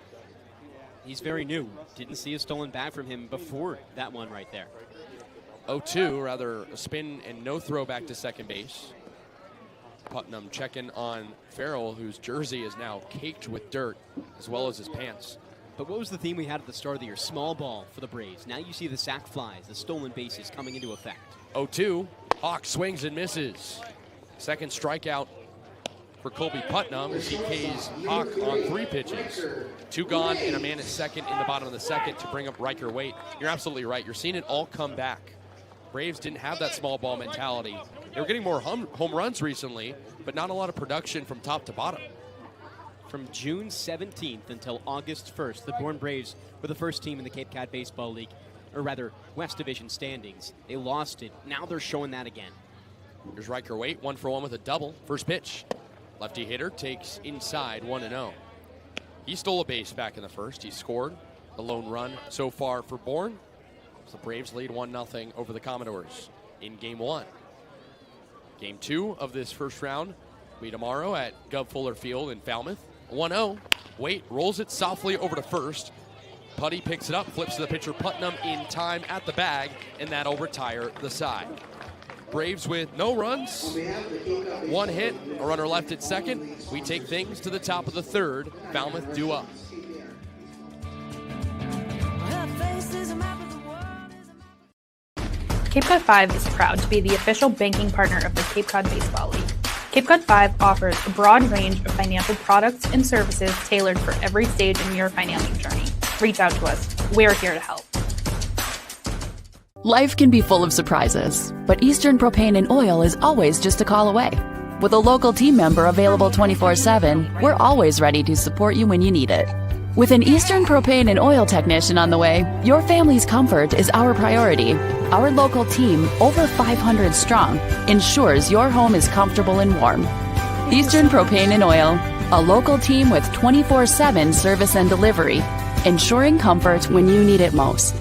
He's very new. Didn't see a stolen bag from him before that one right there. 0-2, rather a spin and no throw back to second base. Putnam checking on Farrell, whose jersey is now caked with dirt, as well as his pants. But what was the theme we had at the start of the year? Small ball for the Braves. Now you see the sac flies, the stolen bases coming into effect. 0-2, Hawk swings and misses. Second strikeout for Colby Putnam as he K's Hawk on 3 pitches. 2 gone and a man at second in the bottom of the second to bring up Riker Waite. You're absolutely right. You're seeing it all come back. Braves didn't have that small ball mentality. They were getting more home runs recently, but not a lot of production from top to bottom. From June 17th until August 1st, the Bourne Braves were the first team in the Cape Cod Baseball League, or rather, West Division standings. They lost it. Now they're showing that again. Here's Riker Waite, 1 for 1 with a double. First pitch. Lefty hitter takes inside 1-0. He stole a base back in the first. He scored the lone run so far for Bourne. The Braves lead 1-0 over the Commodores in Game 1. Game 2 of this first round will be tomorrow at Gov Fuller Field in Falmouth. 1-0. Waite rolls it softly over to first. Putty picks it up, flips to the pitcher Putnam in time at the bag, and that'll retire the side. Braves with no runs, 1 hit, a runner left at second. We take things to the top of the third. Falmouth due up. Cape Cod 5 is proud to be the official banking partner of the Cape Cod Baseball League. Cape Cod 5 offers a broad range of financial products and services tailored for every stage in your financial journey. Reach out to us. We're here to help. Life can be full of surprises, but Eastern Propane and Oil is always just a call away. With a local team member available 24/7, we're always ready to support you when you need it. With an Eastern Propane and Oil technician on the way, your family's comfort is our priority. Our local team, over 500 strong, ensures your home is comfortable and warm. Eastern Propane and Oil, a local team with 24/7 service and delivery, ensuring comfort when you need it most.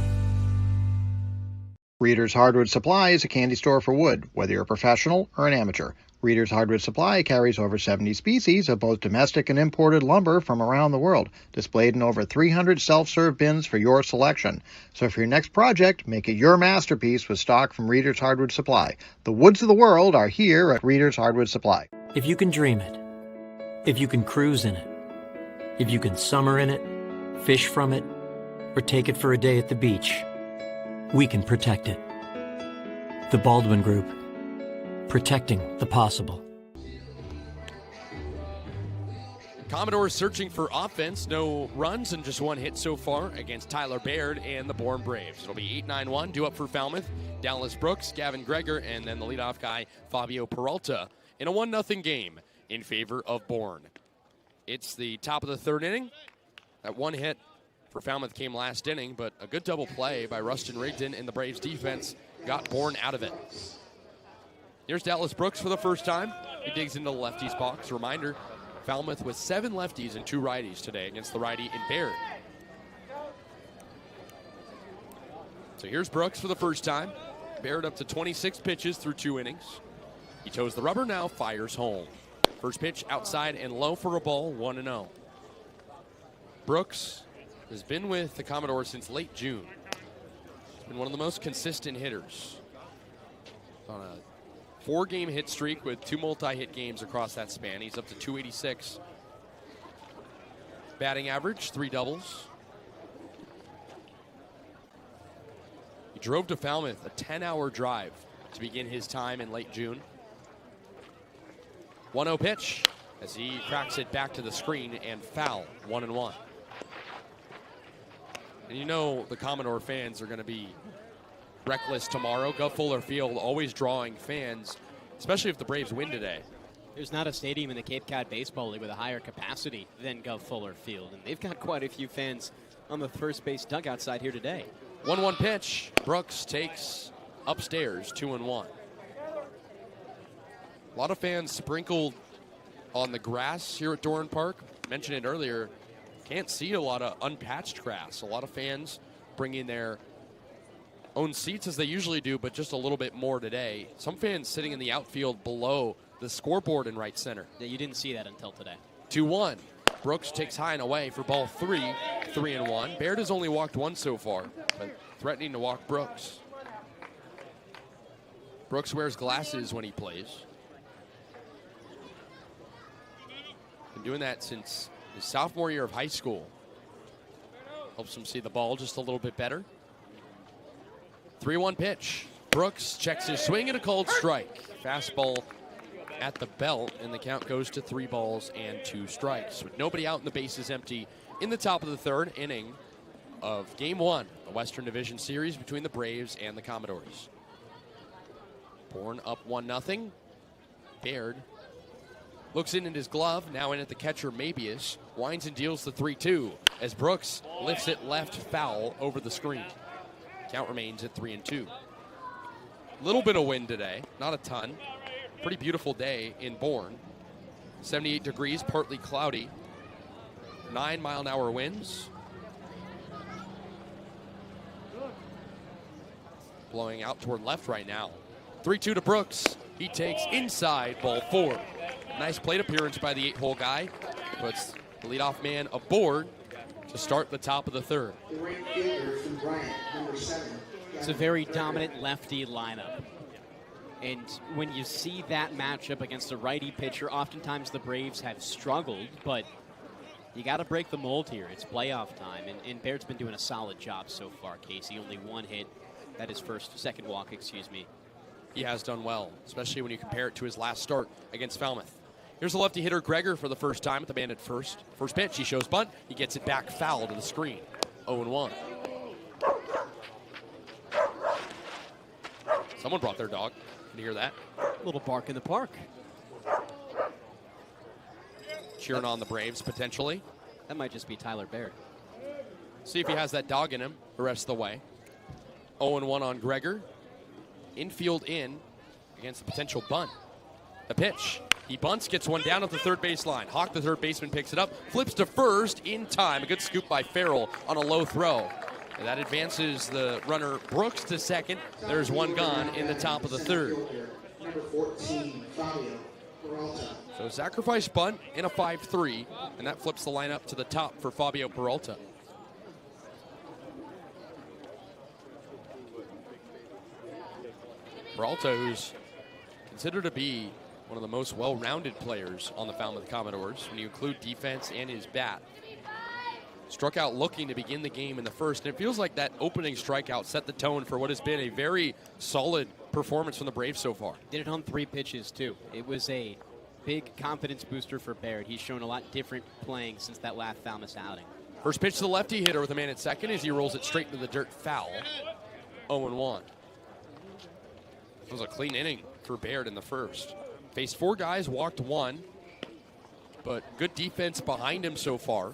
Reader's Hardwood Supply is a candy store for wood, whether you're a professional or an amateur. Reader's Hardwood Supply carries over 70 species of both domestic and imported lumber from around the world, displayed in over 300 self-serve bins for your selection. So for your next project, make it your masterpiece with stock from Reader's Hardwood Supply. The woods of the world are here at Reader's Hardwood Supply. If you can dream it, if you can cruise in it, If you can summer in it, fish from it, or take it for a day at the beach, we can protect it. The Baldwin Group. Protecting the possible. Commodores searching for offense. No runs and just one hit so far against Tyler Baird and the Bourne Braves. It'll be 8-9-1, due up for Falmouth. Dallas Brooks, Gavin Greger, and then the leadoff guy, Fabio Peralta, in a 1-0 game in favor of Bourne. It's the top of the third inning. That one hit for Falmouth came last inning, but a good double play by Rustin Rigdon and the Braves defense got Bourne out of it. Here's Dallas Brooks for the first time. He digs into the lefties box. Reminder, Falmouth with 7 lefties and 2 righties today against the righty in Baird. So here's Brooks for the first time. Baird up to 26 pitches through 2 innings. He toes the rubber now, fires home. First pitch outside and low for a ball, 1-0. Brooks has been with the Commodores since late June. He's been one of the most consistent hitters. On a 4-game hit streak with 2 multi-hit games across that span. He's up to 286. Batting average, 3 doubles. He drove to Falmouth, a 10-hour drive to begin his time in late June. 1-0 pitch as he cracks it back to the screen and foul, 1-1. And you know the Commodore fans are going to be reckless tomorrow. Gov Fuller Field always drawing fans, especially if the Braves win today. There's not a stadium in the Cape Cod Baseball League with a higher capacity than Gov Fuller Field, and they've got quite a few fans on the first base dugout side here today. 1-1 pitch. Brooks takes upstairs, 2-1. A lot of fans sprinkled on the grass here at Doran Park. Mentioned it earlier. Can't see a lot of unpatched grass. A lot of fans bringing their own seats as they usually do, but just a little bit more today. Some fans sitting in the outfield below the scoreboard in right center. Yeah, you didn't see that until today. 2-1. Brooks takes high and away for ball 3, 3-1. Baird has only walked 1 so far, but threatening to walk Brooks. Brooks wears glasses when he plays. Been doing that since his sophomore year of high school. Helps him see the ball just a little bit better. 3-1 pitch. Brooks checks his swing and a called strike. Fastball at the belt, and the count goes to 3 balls and 2 strikes. With nobody out and the bases empty in the top of the third inning of Game 1, the Western Division Series between the Braves and the Commodores. Bourne up 1-0. Baird looks in at his glove, now in at the catcher Mabius. Winds and deals the 3-2 as Brooks lifts it left foul over the screen. Count remains at 3-2. Little bit of wind today, not a ton. Pretty beautiful day in Bourne. 78 degrees, partly cloudy. 9-mile-an-hour winds. Blowing out toward left right now. 3-2 to Brooks. He takes inside, ball 4. Nice plate appearance by the 8-hole guy. Puts the leadoff man aboard to start the top of the third. It's a very dominant lefty lineup. And when you see that matchup against a righty pitcher, oftentimes the Braves have struggled, but you got to break the mold here. It's playoff time, and Baird's been doing a solid job so far, Kasey. Only 1 hit. That is second walk, excuse me. He has done well, especially when you compare it to his last start against Falmouth. Here's the lefty hitter Greger for the first time at the Bandit first. First pitch, he shows bunt. He gets it back foul to the screen. 0-1. Someone brought their dog. Can you hear that? A little bark in the park. Cheering on the Braves, potentially. That might just be Tyler Baird. See if he has that dog in him the rest of the way. 0-1 on Greger. Infield in against the potential bunt. The pitch. He bunts, gets one down at the third base line. Hawk, the third baseman, picks it up, flips to first in time. A good scoop by Farrell on a low throw. And that advances the runner Brooks to second. There's one gone in the top of the third. So sacrifice bunt in a 5-3, and that flips the lineup to the top for Fabio Peralta. Peralta, who's considered to be one of the most well-rounded players on the Falmouth Commodores when you include defense and his bat. struck out looking to begin the game in the first. And it feels like that opening strikeout set the tone for what has been a very solid performance from the Braves so far. Did it on 3 pitches, too. It was a big confidence booster for Baird. He's shown a lot different playing since that last Falmouth outing. First pitch to the lefty hitter with a man at second as he rolls it straight into the dirt, foul. 0-1. It was a clean inning for Baird in the first. Faced 4 guys, walked 1, but good defense behind him so far.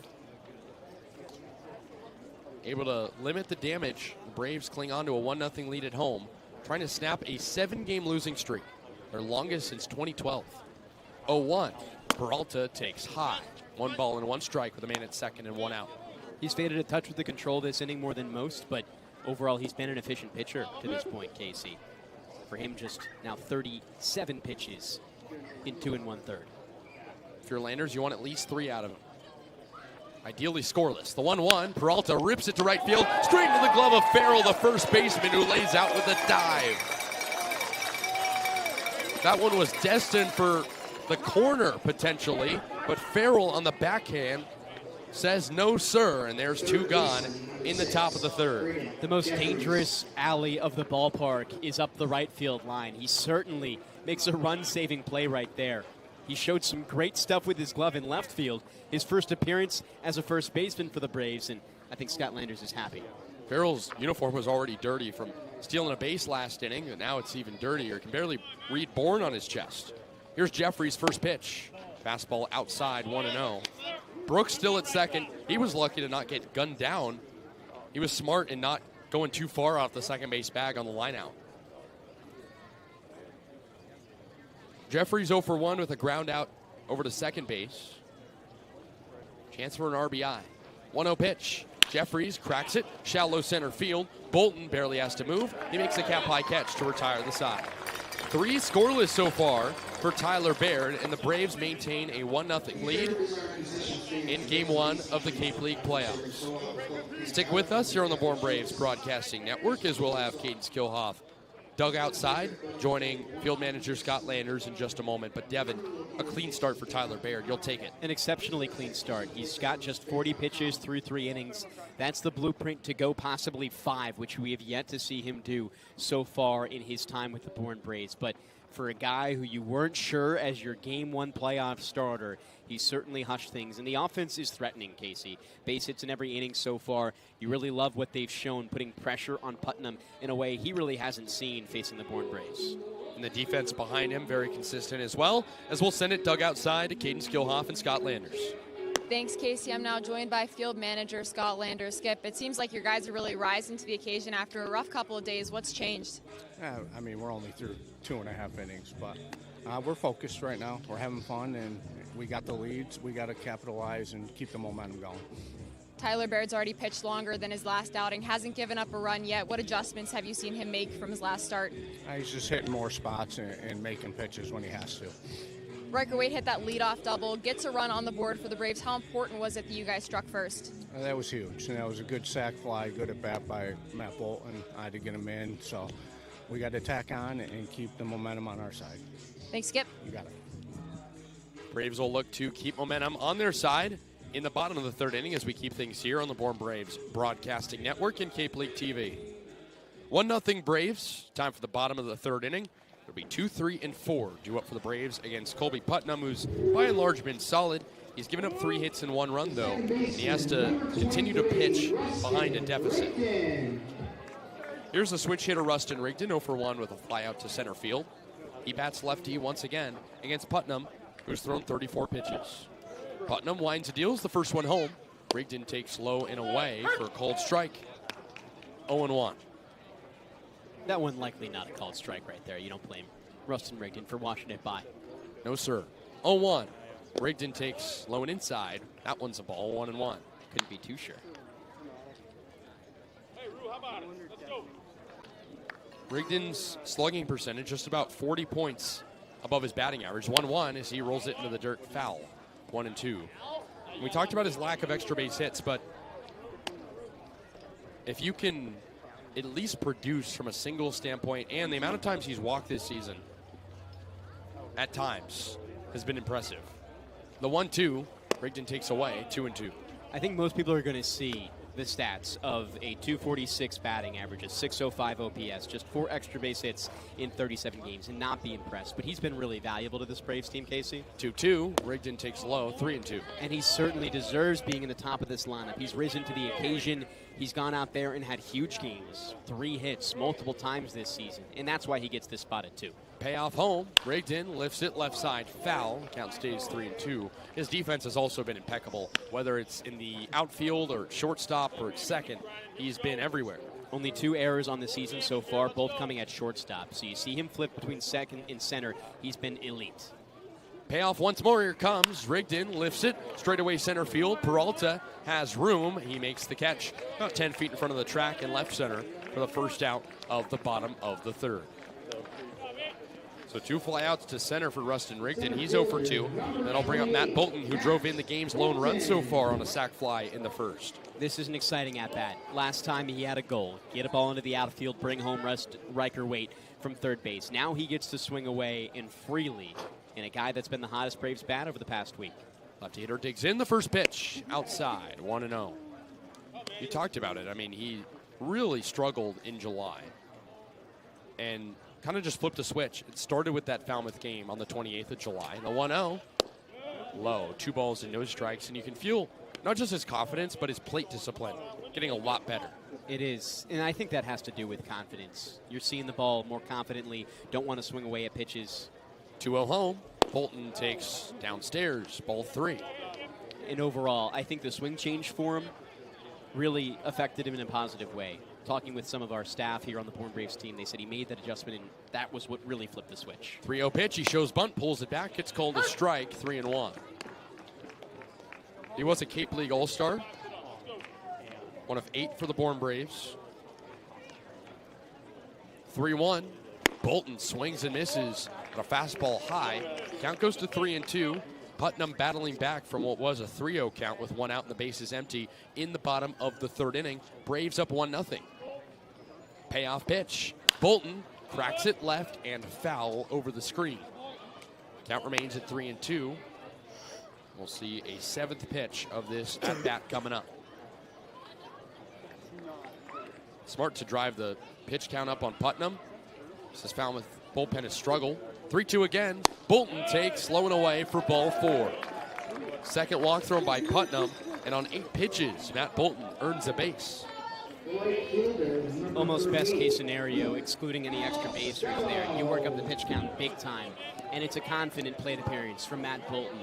Able to limit the damage. The Braves cling on to a 1-0 lead at home, trying to snap a 7-game losing streak, their longest since 2012. 0-1. Peralta takes high. 1 ball and 1 strike with a man at second and 1 out. He's faded a touch with the control this inning more than most, but overall he's been an efficient pitcher to this point, Kasey. For him, just now 37 pitches in 2 1/3. If you're Landers, you want at least 3 out of him. Ideally scoreless. The 1-1, Peralta rips it to right field, straight into the glove of Farrell, the first baseman, who lays out with a dive. That one was destined for the corner, potentially, but Farrell on the backhand says no, sir, and there's 2 gone in the top of the third. The most dangerous alley of the ballpark is up the right field line. He certainly makes a run-saving play right there. He showed some great stuff with his glove in left field. His first appearance as a first baseman for the Braves, and I think Scott Landers is happy. Farrell's uniform was already dirty from stealing a base last inning, and now it's even dirtier. Can barely read Bourne on his chest. Here's Jeffrey's first pitch. Fastball outside, 1-0. Brooks still at second. He was lucky to not get gunned down. He was smart in not going too far off the second base bag on the line out. Jeffrey's 0 for 1 with a ground out over to second base. Chance for an RBI. 1-0 pitch. Jeffries cracks it. Shallow center field. Bolton barely has to move. He makes a cap-high catch to retire the side. 3 scoreless so far for Tyler Baird, and the Braves maintain a 1-0 lead in Game 1 of the Cape League playoffs. Stick with us here on the Bourne Braves Broadcasting Network as we'll have Kaydence Kilhof dug outside, joining field manager Scott Landers in just a moment. But Devon, a clean start for Tyler Baird. You'll take it. An exceptionally clean start. He's got just 40 pitches through 3 innings. That's the blueprint to go possibly 5, which we have yet to see him do so far in his time with the Bourne Braves. But for a guy who you weren't sure as your Game 1 playoff starter, he certainly hushed things. And the offense is threatening, Kasey. Base hits in every inning so far. You really love what they've shown, putting pressure on Putnam in a way he really hasn't seen facing the Bourne Braves. And the defense behind him, very consistent as well, as we'll send it dug outside to Kaydence Kilhof and Scott Landers. Thanks, Kasey. I'm now joined by field manager Scott Landers. Skip, it seems like your guys are really rising to the occasion after a rough couple of days. What's changed? I mean, we're only through 2.5 innings, but we're focused right now. We're having fun, and we got the leads. We got to capitalize and keep the momentum going. Tyler Baird's already pitched longer than his last outing, hasn't given up a run yet. What adjustments have you seen him make from his last start? He's just hitting more spots and making pitches when he has to. Riker Waite hit that leadoff double, gets a run on the board for the Braves. How important was it that you guys struck first? That was huge. And that was a good sac fly, good at bat by Matt Bolton. I had to get him in, so we got to tack on and keep the momentum on our side. Thanks, Skip. You got it. Braves will look to keep momentum on their side in the bottom of the third inning as we keep things here on the Bourne Braves Broadcasting Network and Cape League TV. 1-0 Braves. Time for the bottom of the third inning. It'll be 2, 3, and 4 due up for the Braves against Colby Putnam, who's by and large been solid. He's given up 3 hits and 1 run, though. And he has to continue to pitch behind a deficit. Here's the switch hitter, Rustin Rigdon, 0 for 1 with a fly out to center field. He bats lefty once again against Putnam, who's thrown 34 pitches. Putnam winds and deals the first one home. Rigdon takes low and away for a cold strike. 0-1. That one likely not a called strike right there. You don't blame Rustin Rigdon for washing it by. No, sir. 0-1. Rigdon takes low and inside. That one's a ball, 1-1. Couldn't be too sure. Rigdon's slugging percentage just about 40 points above his batting average. 1-1 as he rolls it into the dirt, foul. 1-2. We talked about his lack of extra base hits, but if you can at least produce from a single standpoint, and the amount of times he's walked this season at times has been impressive. The 1-2, Rigdon takes away, 2-2. I think most people are going to see the stats of a 246 batting average, a 605 OPS, just 4 extra base hits in 37 games, and not be impressed. But he's been really valuable to this Braves team, Kasey. 2-2. Rigdon takes low, 3-2. And he certainly deserves being in the top of this lineup. He's risen to the occasion. He's gone out there and had huge games, 3 hits multiple times this season, and that's why he gets this spot at 2. Payoff home. Rigdon lifts it left side. Foul. Count stays 3-2. His defense has also been impeccable. Whether it's in the outfield or shortstop or at second, he's been everywhere. Only 2 errors on the season so far, both coming at shortstop. So you see him flip between second and center. He's been elite. Payoff once more. Here comes. Rigdon lifts it straight away center field. Peralta has room. He makes the catch about 10 feet in front of the track in left center for the first out of the bottom of the 3rd. So 2 flyouts to center for Rustin Rigdon. He's 0 for 2. Then I'll bring up Matt Bolton, who drove in the game's lone run so far on a sac fly in the 1st. This is an exciting at-bat. Last time he had a goal. Get a ball into the outfield, bring home Riker Waite from third base. Now he gets to swing away and freely in a guy that's been the hottest Braves bat over the past week. Lefty hitter digs in the first pitch. Outside, 1-0. You talked about it. I mean, he really struggled in July. And kind of just flipped a switch. It started with that Falmouth game on the 28th of July. The 1-0, low, 2 balls and no strikes, and you can feel not just his confidence, but his plate discipline getting a lot better. It is, and I think that has to do with confidence. You're seeing the ball more confidently, don't want to swing away at pitches. 2-0 home. Bolton takes downstairs, ball 3. And overall, I think the swing change for him really affected him in a positive way. Talking with some of our staff here on the Bourne Braves team, they said he made that adjustment, and that was what really flipped the switch. 3-0 pitch. He shows bunt, pulls it back. It's called a strike, 3-1. He was a Cape League All-Star, one of 8 for the Bourne Braves. 3-1. Bolton swings and misses on a fastball high. Count goes to 3-2. Putnam battling back from what was a 3-0 count with 1 out and the bases empty in the bottom of the 3rd inning. Braves up 1-0. Payoff pitch. Bolton cracks it left and foul over the screen. Count remains at 3-2. We'll see a 7th pitch of this at-bat coming up. Smart to drive the pitch count up on Putnam. This Falmouth bullpen has struggled. 3-2 again. Bolton takes low and away for ball 4. Second walk thrown by Putnam, and on 8 pitches, Matt Bolton earns a base. Almost best case scenario, excluding any extra base runs there. You work up the pitch count big time, and it's a confident plate appearance from Matt Bolton.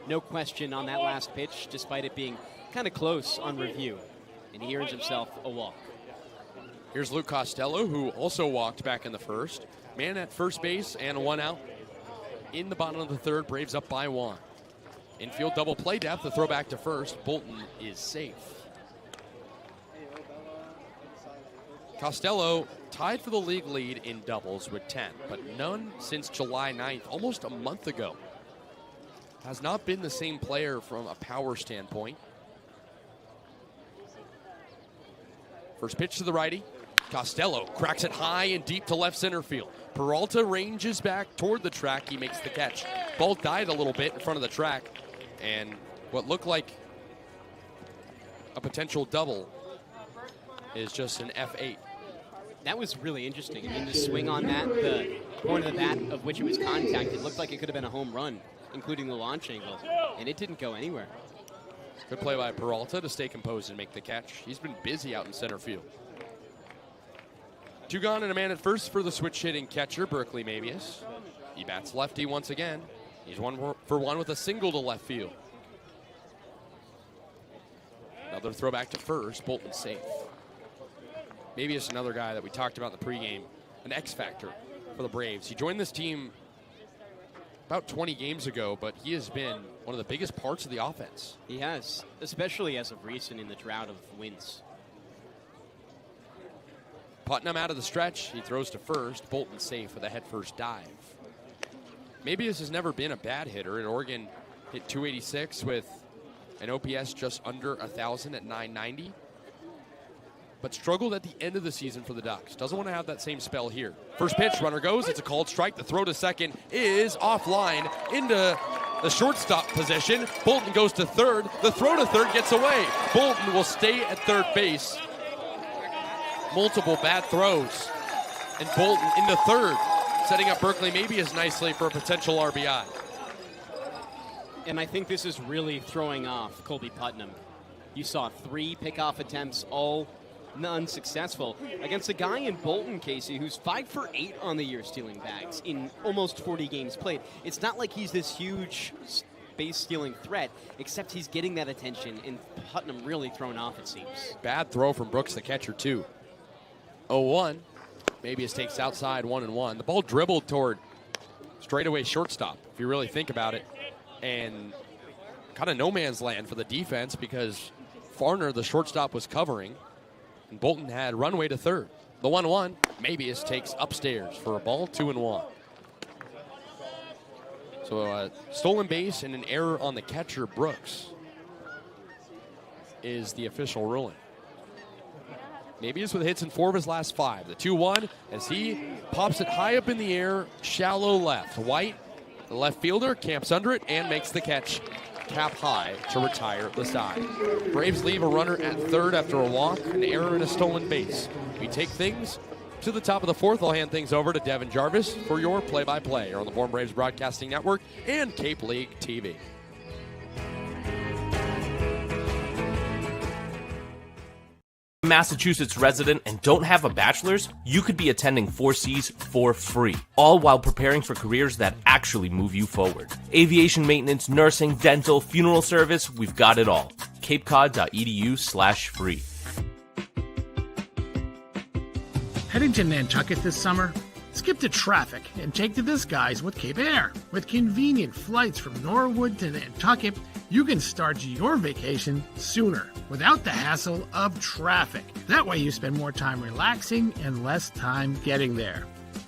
No question on that last pitch, despite it being kind of close on review, and he earns himself a walk. Here's Luke Costello, who also walked back in the 1st. Man at first base and 1 out. In the bottom of the 3rd, Braves up by 1. Infield double play depth, the throw back to first. Bolton is safe. Costello tied for the league lead in doubles with 10, but none since July 9th, almost a month ago. Has not been the same player from a power standpoint. First pitch to the righty. Costello cracks it high and deep to left center field. Peralta ranges back toward the track. He makes the catch. Ball died a little bit in front of the track, and what looked like a potential double is just an F8. That was really interesting. I mean, the swing on that, the point of the bat of which it was contacted, looked like it could have been a home run, including the launch angle, and it didn't go anywhere. Good play by Peralta to stay composed and make the catch. He's been busy out in center field. 2 gone and a man at first for the switch-hitting catcher, Berkeley Mabius. He bats lefty once again. He's 1 for 1 with a single to left field. Another throw back to first. Bolton safe. Mabius, another guy that we talked about in the pregame, an X-factor for the Braves. He joined this team about 20 games ago, but he has been one of the biggest parts of the offense. He has, especially as of recent in the drought of wins. Putnam out of the stretch. He throws to first. Bolton safe with a head-first dive. Mabius has never been a bad hitter. At Oregon, hit 286 with an OPS just under 1,000 at 990. But struggled at the end of the season for the Ducks. Doesn't want to have that same spell here. First pitch, runner goes. It's a called strike. The throw to second is offline into the shortstop position. Bolton goes to third. The throw to third gets away. Bolton will stay at third base. Multiple bad throws. And Bolton into third, setting up Berkeley maybe as nicely for a potential RBI. And I think this is really throwing off Colby Putnam. You saw 3 pickoff attempts, all unsuccessful, against a guy in Bolton, Kasey, who's 5 for 8 on the year stealing bags in almost 40 games played. It's not like he's this huge base stealing threat, except he's getting that attention, and Putnam really thrown off, it seems. Bad throw from Brooks, the catcher, too. 0-1. Maybe it takes outside 1-1. The ball dribbled toward straightaway shortstop, if you really think about it. And kind of no man's land for the defense because Farner, the shortstop, was covering. And Bolton had runway to third. The 1-1, maybe it takes upstairs for a ball, 2-1. So a stolen base and an error on the catcher, Brooks, is the official ruling. Maybe it's with hits in 4 of his last 5. The 2-1 as he pops it high up in the air, shallow left. White, the left fielder, camps under it and makes the catch cap high to retire the side. Braves leave a runner at third after a walk, an error and a stolen base. We take things to the top of the 4th. I'll hand things over to Devon Jarvis for your play-by-play on the Bourne Braves Broadcasting Network and Cape League TV. Massachusetts resident and don't have a bachelor's, you could be attending 4Cs for free, all while preparing for careers that actually move you forward. Aviation maintenance, nursing, dental, funeral service, we've got it all. capecod.edu/free. Heading to Nantucket this summer? Skip the traffic and take to the skies with Cape Air. With convenient flights from Norwood to Nantucket, you can start your vacation sooner without the hassle of traffic. That way you spend more time relaxing and less time getting there.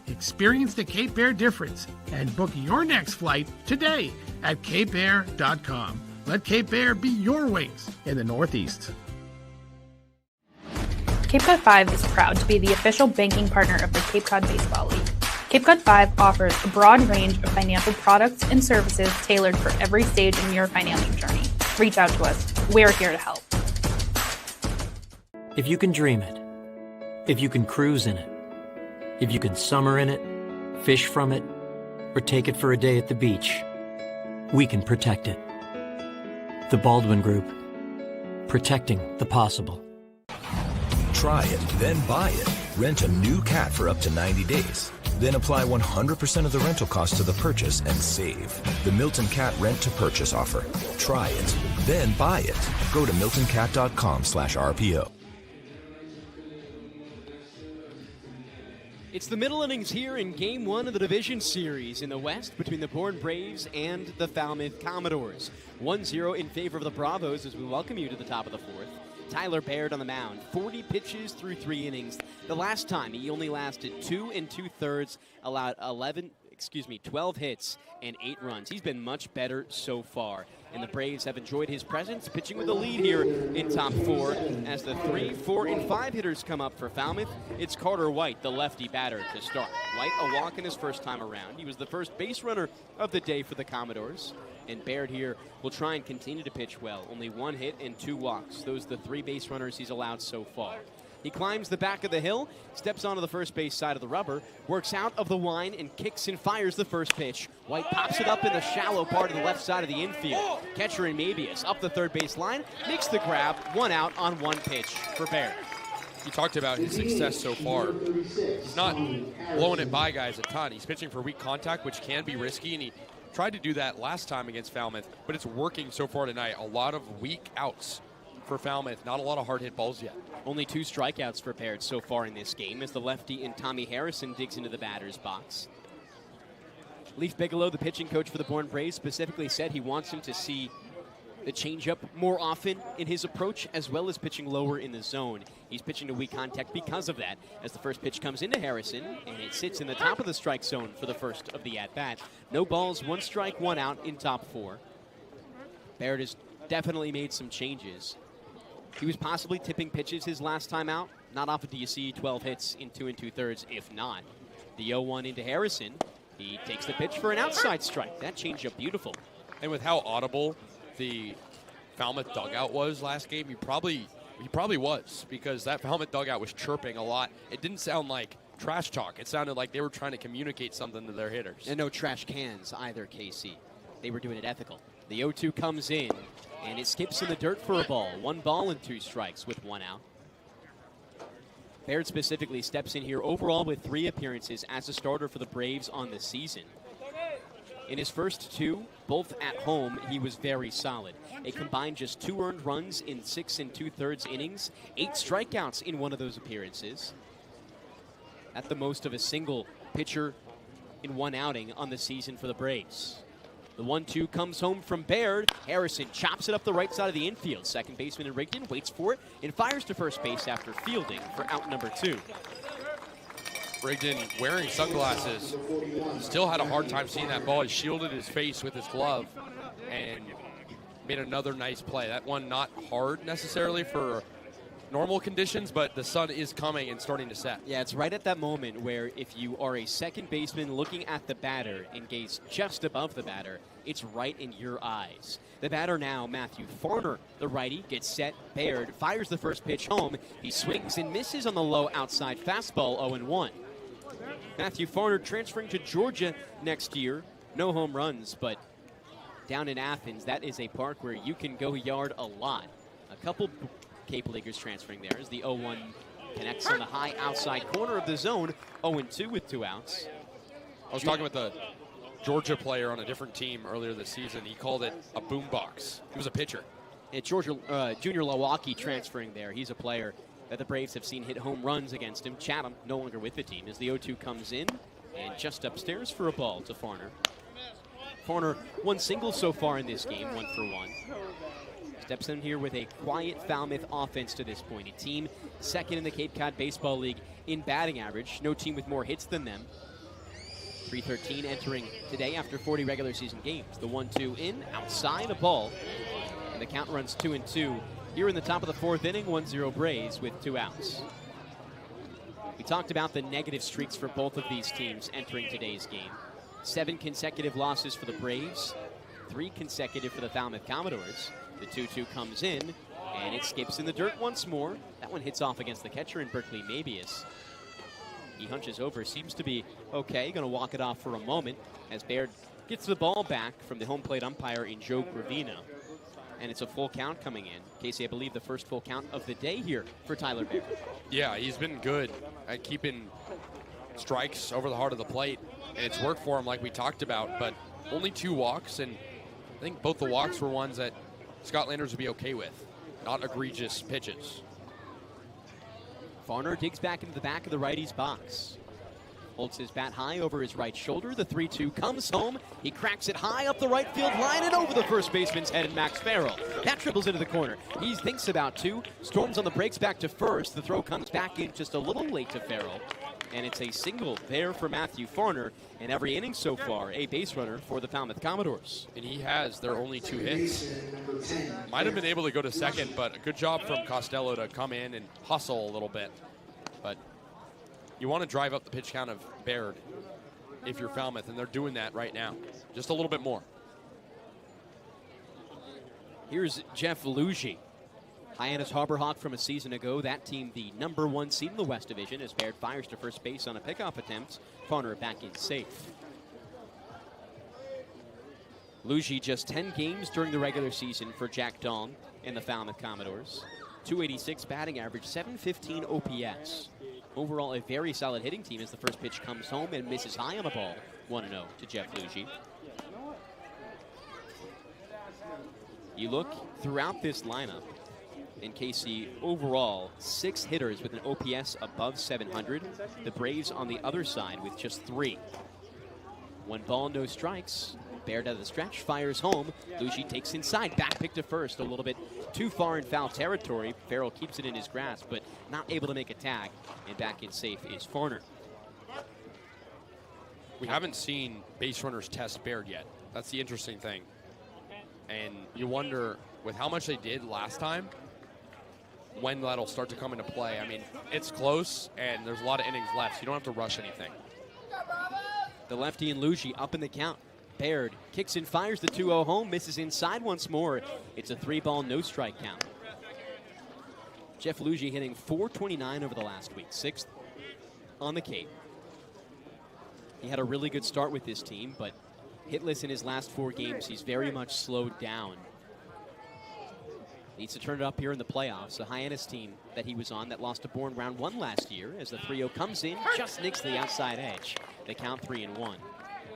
Experience the Cape Air difference and book your next flight today at capeair.com. Let Cape Air be your wings in the Northeast. Cape Cod 5 is proud to be the official banking partner of the Cape Cod Baseball League. Cape Cod 5 offers a broad range of financial products and services tailored for every stage in your financial journey. Reach out to us. We're here to help. If you can dream it, if you can cruise in it, if you can summer in it, fish from it, or take it for a day at the beach, we can protect it. The Baldwin Group. Protecting the possible. Try it, then buy it. Rent a new cat for up to 90 days. Then apply 100% of the rental cost to the purchase and save. The Milton Cat Rent to Purchase offer. Try it, then buy it. Go to miltoncat.com/RPO. It's the middle innings here in Game 1 of the Division Series in the West between the Bourne Braves and the Falmouth Commodores. 1-0 in favor of the Bravos as we welcome you to the top of the 4th. Tyler Laird on the mound, 40 pitches through 3 innings. The last time he only lasted 2 2/3, allowed 12 hits and 8 runs. He's been much better so far, and the Braves have enjoyed his presence, pitching with a lead here in top 4. As the 3, 4, and 5 hitters come up for Falmouth, it's Carter White, the lefty batter, to start. White a walk in his first time around. He was the first base runner of the day for the Commodores. And Laird here will try and continue to pitch well. Only 1 hit and 2 walks. Those are the 3 base runners he's allowed so far. He climbs the back of the hill, steps onto the first base side of the rubber, works out of the line, and kicks and fires the first pitch. White pops it up in the shallow part of the left side of the infield. Catcher in Mabius up the third base line, makes the grab, 1 out on 1 pitch for Laird. You talked about his success so far. He's not blowing it by guys a ton. He's pitching for weak contact, which can be risky, and he tried to do that last time against Falmouth, but it's working so far tonight. A lot of weak outs for Falmouth, not a lot of hard hit balls yet. Only 2 strikeouts for Laird so far in this game as the lefty and Tommy Harrison digs into the batter's box. Leaf Bigelow, the pitching coach for the Bourne Braves, specifically said he wants him to see the changeup more often in his approach, as well as pitching lower in the zone. He's pitching to weak contact because of that, as the first pitch comes into Harrison, and it sits in the top of the strike zone for the first of the at-bat. No balls, 1 strike, 1 out in top 4. Laird has definitely made some changes. He was possibly tipping pitches his last time out. Not often do you see 12 hits in 2 2/3, if not. The 0-1 into Harrison. He takes the pitch for an outside strike. That changeup beautiful. And with how audible the Falmouth dugout was last game, he probably was, because that Falmouth dugout was chirping a lot. It didn't sound like trash talk. It sounded like they were trying to communicate something to their hitters. And no trash cans either, Kasey. They were doing it ethical. The 0-2 comes in, and it skips in the dirt for a ball. 1 ball and 2 strikes with 1 out. Laird specifically steps in here overall with 3 appearances as a starter for the Braves on the season. In his first 2, both at home, he was very solid. A combined just 2 earned runs in 6 2/3 innings, 8 strikeouts in one of those appearances. At the most of a single pitcher in 1 outing on the season for the Braves. The 1-2 comes home from Laird. Harrison chops it up the right side of the infield. Second baseman in Rigdon waits for it and fires to first base after fielding for out number 2. Rigdon, wearing sunglasses, still had a hard time seeing that ball. He shielded his face with his glove and made another nice play. That one not hard necessarily for normal conditions, but the sun is coming and starting to set. Yeah, it's right at that moment where if you are a second baseman looking at the batter and gaze just above the batter, it's right in your eyes. The batter now, Matthew Farner, the righty, gets set. Laird fires the first pitch home. He swings and misses on the low outside fastball, 0-1. Matthew Farner transferring to Georgia next year. No home runs, but down in Athens, that is a park where you can go yard a lot. A couple Cape Leaguers transferring there as the 0-1 connects on the high outside corner of the zone. 0-2 with 2 outs. I was talking with a Georgia player on a different team earlier this season. He called it a boombox. He was a pitcher. And Junior Lawaki transferring there. He's a player that the Braves have seen hit home runs against him. Chatham no longer with the team as the 0-2 comes in and just upstairs for a ball to Farner. Farner 1 single so far in this game, 1 for 1. Steps in here with a quiet Falmouth offense to this point. A team second in the Cape Cod Baseball League in batting average. No team with more hits than them. 313 entering today after 40 regular season games. The 1-2 in, outside a ball. And the count runs 2-2. Here in the top of the 4th inning, 1-0 Braves with 2 outs. We talked about the negative streaks for both of these teams entering today's game. 7 consecutive losses for the Braves, 3 consecutive for the Falmouth Commodores. The 2-2 comes in, and it skips in the dirt once more. That one hits off against the catcher in Berkeley Mabius. He hunches over, seems to be okay, going to walk it off for a moment as Laird gets the ball back from the home plate umpire in Joe Gravina. And it's a full count coming in. Kasey, I believe the first full count of the day here for Tyler Laird. Yeah, he's been good at keeping strikes over the heart of the plate. And it's worked for him like we talked about, but only 2 walks, and I think both the walks were ones that Scott Landers would be okay with. Not egregious pitches. Farner digs back into the back of the righty's box. Holds his bat high over his right shoulder. The 3-2 comes home. He cracks it high up the right field line and over the first baseman's head, and Max Farrell. That triples into the corner. He thinks about 2. Storms on the brakes back to first. The throw comes back in just a little late to Farrell. And it's a single there for Matthew Farner. And every inning so far, a base runner for the Falmouth Commodores. And he has their only 2 hits. Might have been able to go to second, but a good job from Costello to come in and hustle a little bit. But you want to drive up the pitch count of Laird if you're Falmouth, and they're doing that right now. Just a little bit more. Here's Jeff Lugie. Hyannis Harbor Hawk from a season ago. That team the number 1 seed in the West Division as Laird fires to first base on a pickoff attempt. Farner back in safe. Lugie just 10 games during the regular season for Jack Dong and the Falmouth Commodores. 286 batting average, 715 OPS. Overall, a very solid hitting team as the first pitch comes home and misses high on the ball. 1-0 to Jeff Lugie. You look throughout this lineup, and Kasey, overall, 6 hitters with an OPS above 700. The Braves on the other side with just 3. 1 ball, no strikes. Laird out of the stretch, fires home. Lugie takes inside, back pick to first, a little bit too far in foul territory. Farrell keeps it in his grasp, but not able to make a tag. And back in safe is Farner. We haven't seen base runners test Laird yet. That's the interesting thing. And you wonder, with how much they did last time, when that'll start to come into play. I mean, it's close, and there's a lot of innings left, so you don't have to rush anything. The lefty and Lugie up in the count. Laird kicks and fires the 2-0 home, misses inside once more. It's a 3-ball, no strike count. Jeff Lugie hitting .429 over the last week, 6th on the Cape. He had a really good start with this team, but hitless in his last 4 games. He's very much slowed down. Needs to turn it up here in the playoffs. The Hyannis team that he was on that lost to Bourne round 1 last year, as the 3-0 comes in, just nicks the outside edge. They count 3-1.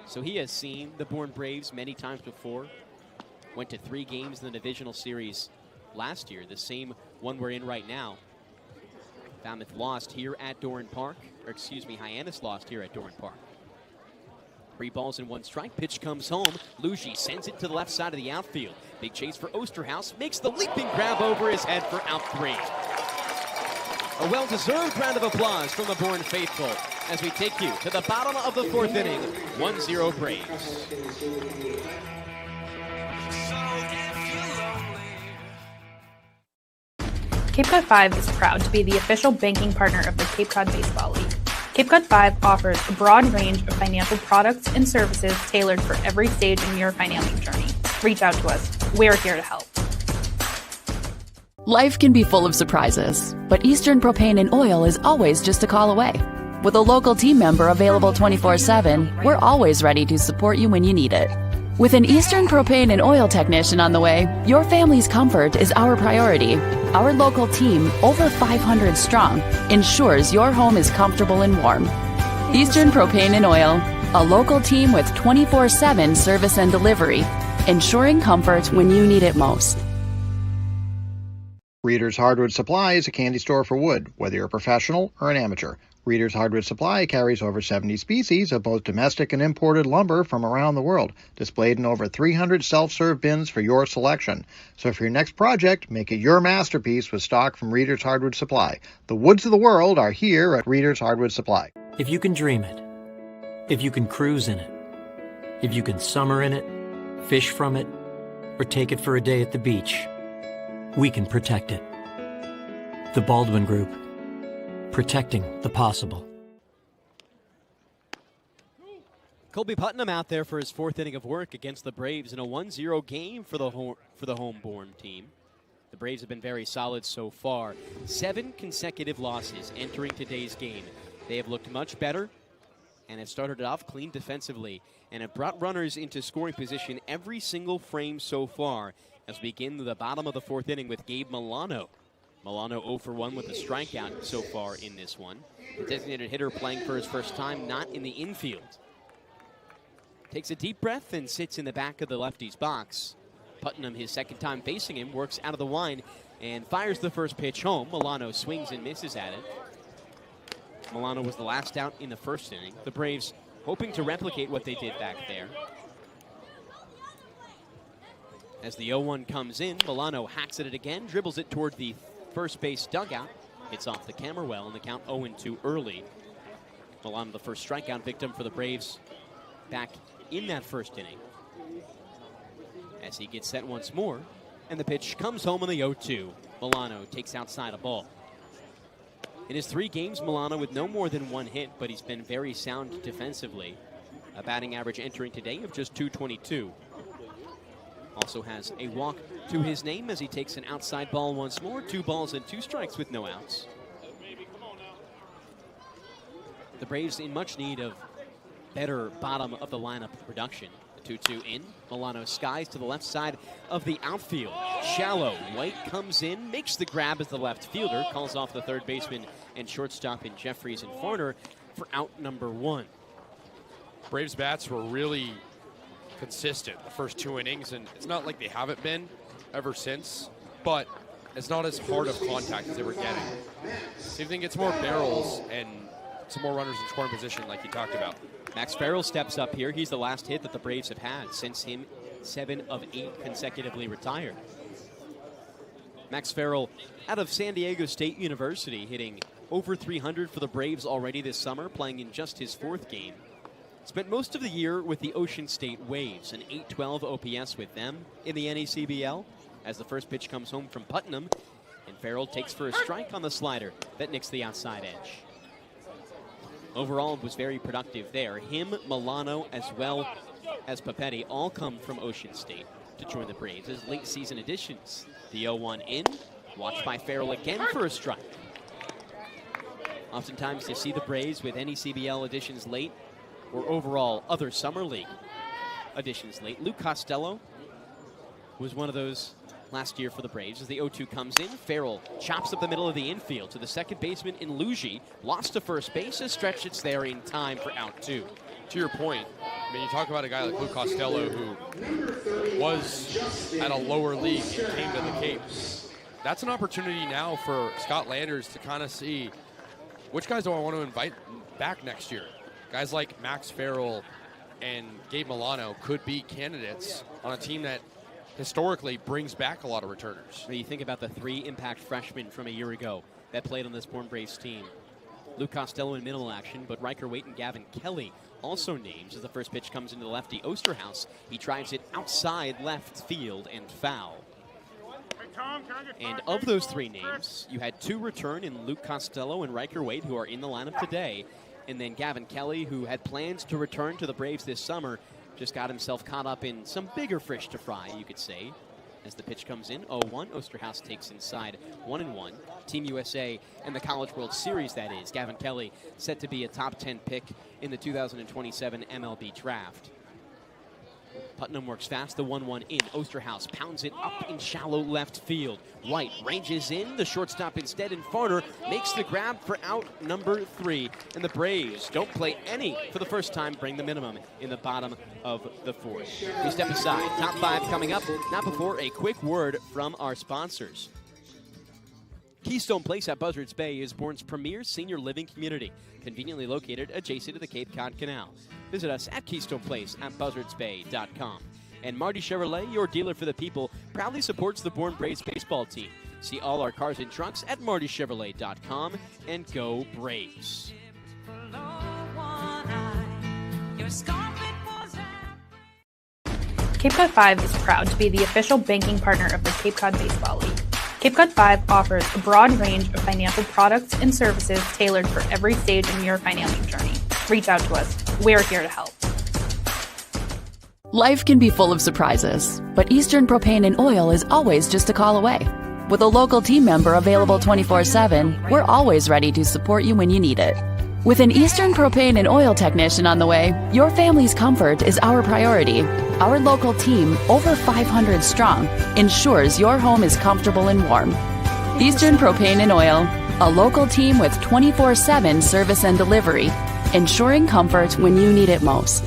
So he has seen the Bourne Braves many times before. Went to 3 games in the divisional series last year, the same one we're in right now. Falmouth lost here at Doran Park, or excuse me, Hyannis lost here at Doran Park. 3 balls and 1 strike. Pitch comes home. Lugie sends it to the left side of the outfield. Big chase for Osterhaus. Makes the leaping grab over his head for out 3. A well-deserved round of applause from the Bourne faithful as we take you to the bottom of the 4th inning. 1-0 Braves. Cape Cod 5 is proud to be the official banking partner of the Cape Cod Baseball League. Cape Cod 5 offers a broad range of financial products and services tailored for every stage in your financing journey. Reach out to us. We're here to help. Life can be full of surprises, but Eastern Propane and Oil is always just a call away. With a local team member available 24/7, we're always ready to support you when you need it. With an Eastern Propane and Oil technician on the way, your family's comfort is our priority. Our local team, over 500 strong, ensures your home is comfortable and warm. Eastern Propane and Oil, a local team with 24/7 service and delivery, ensuring comfort when you need it most. Reader's Hardwood Supply is a candy store for wood, whether you're a professional or an amateur. Reader's Hardwood Supply carries over 70 species of both domestic and imported lumber from around the world, displayed in over 300 self-serve bins for your selection. So for your next project, make it your masterpiece with stock from Reader's Hardwood Supply. The woods of the world are here at Reader's Hardwood Supply. If you can dream it, if you can cruise in it, if you can summer in it, fish from it, or take it for a day at the beach, we can protect it. The Baldwin Group. Protecting the possible. Colby Putnam out there for his 4th inning of work against the Braves in a 1-0 game for the home Bourne team. The Braves have been very solid so far. 7 consecutive losses entering today's game. They have looked much better and have started it off clean defensively and have brought runners into scoring position every single frame so far as we begin the bottom of the 4th inning with Gabe Milano. Milano 0 for 1 with a strikeout so far in this one. The designated hitter playing for his first time, not in the infield. Takes a deep breath and sits in the back of the lefty's box. Putnam, his 2nd time facing him, works out of the line and fires the first pitch home. Milano swings and misses at it. Milano was the last out in the 1st inning. The Braves hoping to replicate what they did back there. As the 0-1 comes in, Milano hacks at it again, dribbles it toward the first base dugout. It's off the camera well, and the count 0-2 early. Milano, the first strikeout victim for the Braves back in that 1st inning. As he gets set once more, and the pitch comes home on the 0-2. Milano takes outside a ball. In his 3 games, Milano with no more than 1 hit, but he's been very sound defensively. A batting average entering today of just .222. Also has a walk to his name as he takes an outside ball once more. 2 balls and 2 strikes with no outs. The Braves in much need of better bottom of the lineup production. The 2-2 in. Milano skies to the left side of the outfield. Shallow. White comes in, makes the grab as the left fielder, calls off the 3rd baseman and shortstop in Jeffries and Farner for out number 1. Braves bats were really consistent the first 2 innings, and it's not like they haven't been ever since, but it's not as hard of contact as they were getting. See if they can get some more barrels and some more runners in scoring position like you talked about. Max Farrell steps up here. He's the last hit that the Braves have had since him 7 of 8 consecutively retired. Max Farrell out of San Diego State University, hitting over 300 for the Braves already this summer, playing in just his 4th game. Spent most of the year with the Ocean State Waves, an .812 OPS with them in the NACBL, as the first pitch comes home from Putnam, and Farrell takes for a strike on the slider that nicks the outside edge. Overall, was very productive there. Him, Milano, as well as Papetti all come from Ocean State to join the Braves as late season additions. The 0-1 in, watched by Farrell again for a strike. Oftentimes you see the Braves with any CBL additions late or overall other Summer League additions late. Luke Costello was one of those last year for the Braves. As the 0-2 comes in, Farrell chops up the middle of the infield to the second baseman in Luigi. Lost to first base, a stretch it's there in time for out 2. To your point, I mean, you talk about a guy like Luke Costello who was at a lower league and came to the Cape. That's an opportunity now for Scott Landers to kind of see which guys do I want to invite back next year. Guys like Max Farrell and Gabe Milano could be candidates on a team that historically brings back a lot of returners. When you think about the 3 impact freshmen from a year ago that played on this Bourne Braves team, Luke Costello in minimal action, but Riker Waite and Gavin Kelly also names as the first pitch comes into the lefty Osterhaus. He drives it outside left field and foul. And of those 3 names, you had 2 return in Luke Costello and Riker Waite, who are in the lineup today. And then Gavin Kelly, who had plans to return to the Braves this summer, just got himself caught up in some bigger fish to fry, you could say. As the pitch comes in, 0-1, Osterhaus takes inside 1-1. Team USA and the College World Series, that is. Gavin Kelly set to be a top 10 pick in the 2027 MLB draft. Putnam works fast, the 1-1 in. Osterhaus pounds it up in shallow left field. White ranges in, the shortstop instead, and Farner makes the grab for out number 3. And the Braves don't play any for the first time, bring the minimum in the bottom of the 4th. We step aside, top 5 coming up, not before a quick word from our sponsors. Keystone Place at Buzzards Bay is Bourne's premier senior living community, conveniently located adjacent to the Cape Cod Canal. Visit us at Keystone Place at buzzardsbay.com. And Marty Chevrolet, your dealer for the people, proudly supports the Bourne Braves baseball team. See all our cars and trucks at martychevrolet.com and go Braves. Cape Cod 5 is proud to be the official banking partner of the Cape Cod Baseball League. Cape Cod 5 offers a broad range of financial products and services tailored for every stage in your financial journey. Reach out to us. We're here to help. Life can be full of surprises, but Eastern Propane and Oil is always just a call away. With a local team member available 24/7, we're always ready to support you when you need it. With an Eastern Propane and Oil technician on the way, your family's comfort is our priority. Our local team, over 500 strong, ensures your home is comfortable and warm. Eastern Propane and Oil, a local team with 24/7 service and delivery, ensuring comfort when you need it most.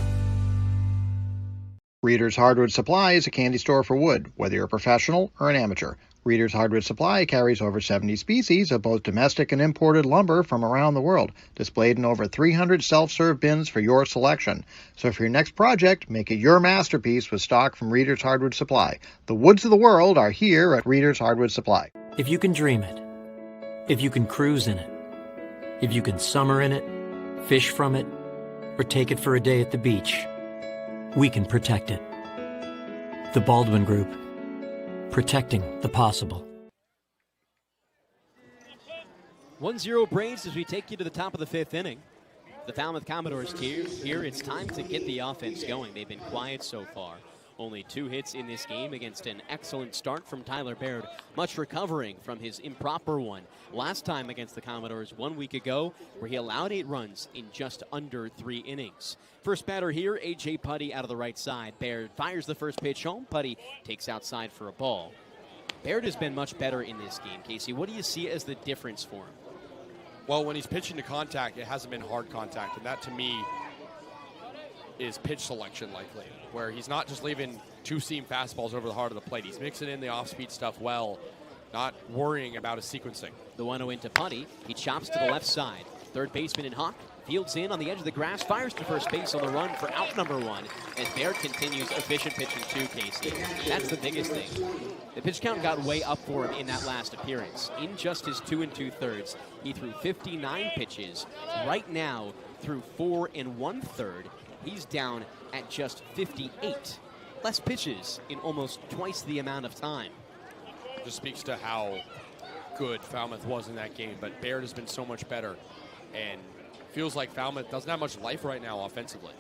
Reader's Hardwood Supply is a candy store for wood, whether you're a professional or an amateur. Reader's Hardwood Supply carries over 70 species of both domestic and imported lumber from around the world, displayed in over 300 self-serve bins for your selection. So for your next project, make it your masterpiece with stock from Reader's Hardwood Supply. The woods of the world are here at Reader's Hardwood Supply. If you can dream it, if you can cruise in it, if you can summer in it, fish from it, or take it for a day at the beach, we can protect it. The Baldwin Group. Protecting the possible. 1-0 Braves as we take you to the top of the 5th inning. The Falmouth Commodores here. It's time to get the offense going. They've been quiet so far. Only 2 hits in this game against an excellent start from Tyler Laird, much recovering from his improper one last time against the Commodores 1 week ago, where he allowed 8 runs in just under 3 innings. First batter here, A.J. Putty out of the right side. Laird fires the first pitch home. Putty takes outside for a ball. Laird has been much better in this game, Kasey. What do you see as the difference for him? Well, when he's pitching to contact, it hasn't been hard contact, and that to me is pitch selection likely, where he's not just leaving 2-seam fastballs over the heart of the plate. He's mixing in the off-speed stuff well, not worrying about his sequencing. The 1-0 into Putty. He chops to the left side. Third baseman in Hawk fields in on the edge of the grass, fires to first base on the run for out number 1. As Laird continues efficient pitching too, Kasey. That's the biggest thing. The pitch count got way up for him in that last appearance. In just his 2 2/3, he threw 59 pitches. Right now, through 4 1/3, he's down at just 58. Less pitches in almost twice the amount of time. Just speaks to how good Falmouth was in that game, but Laird has been so much better, and feels like Falmouth doesn't have much life right now offensively.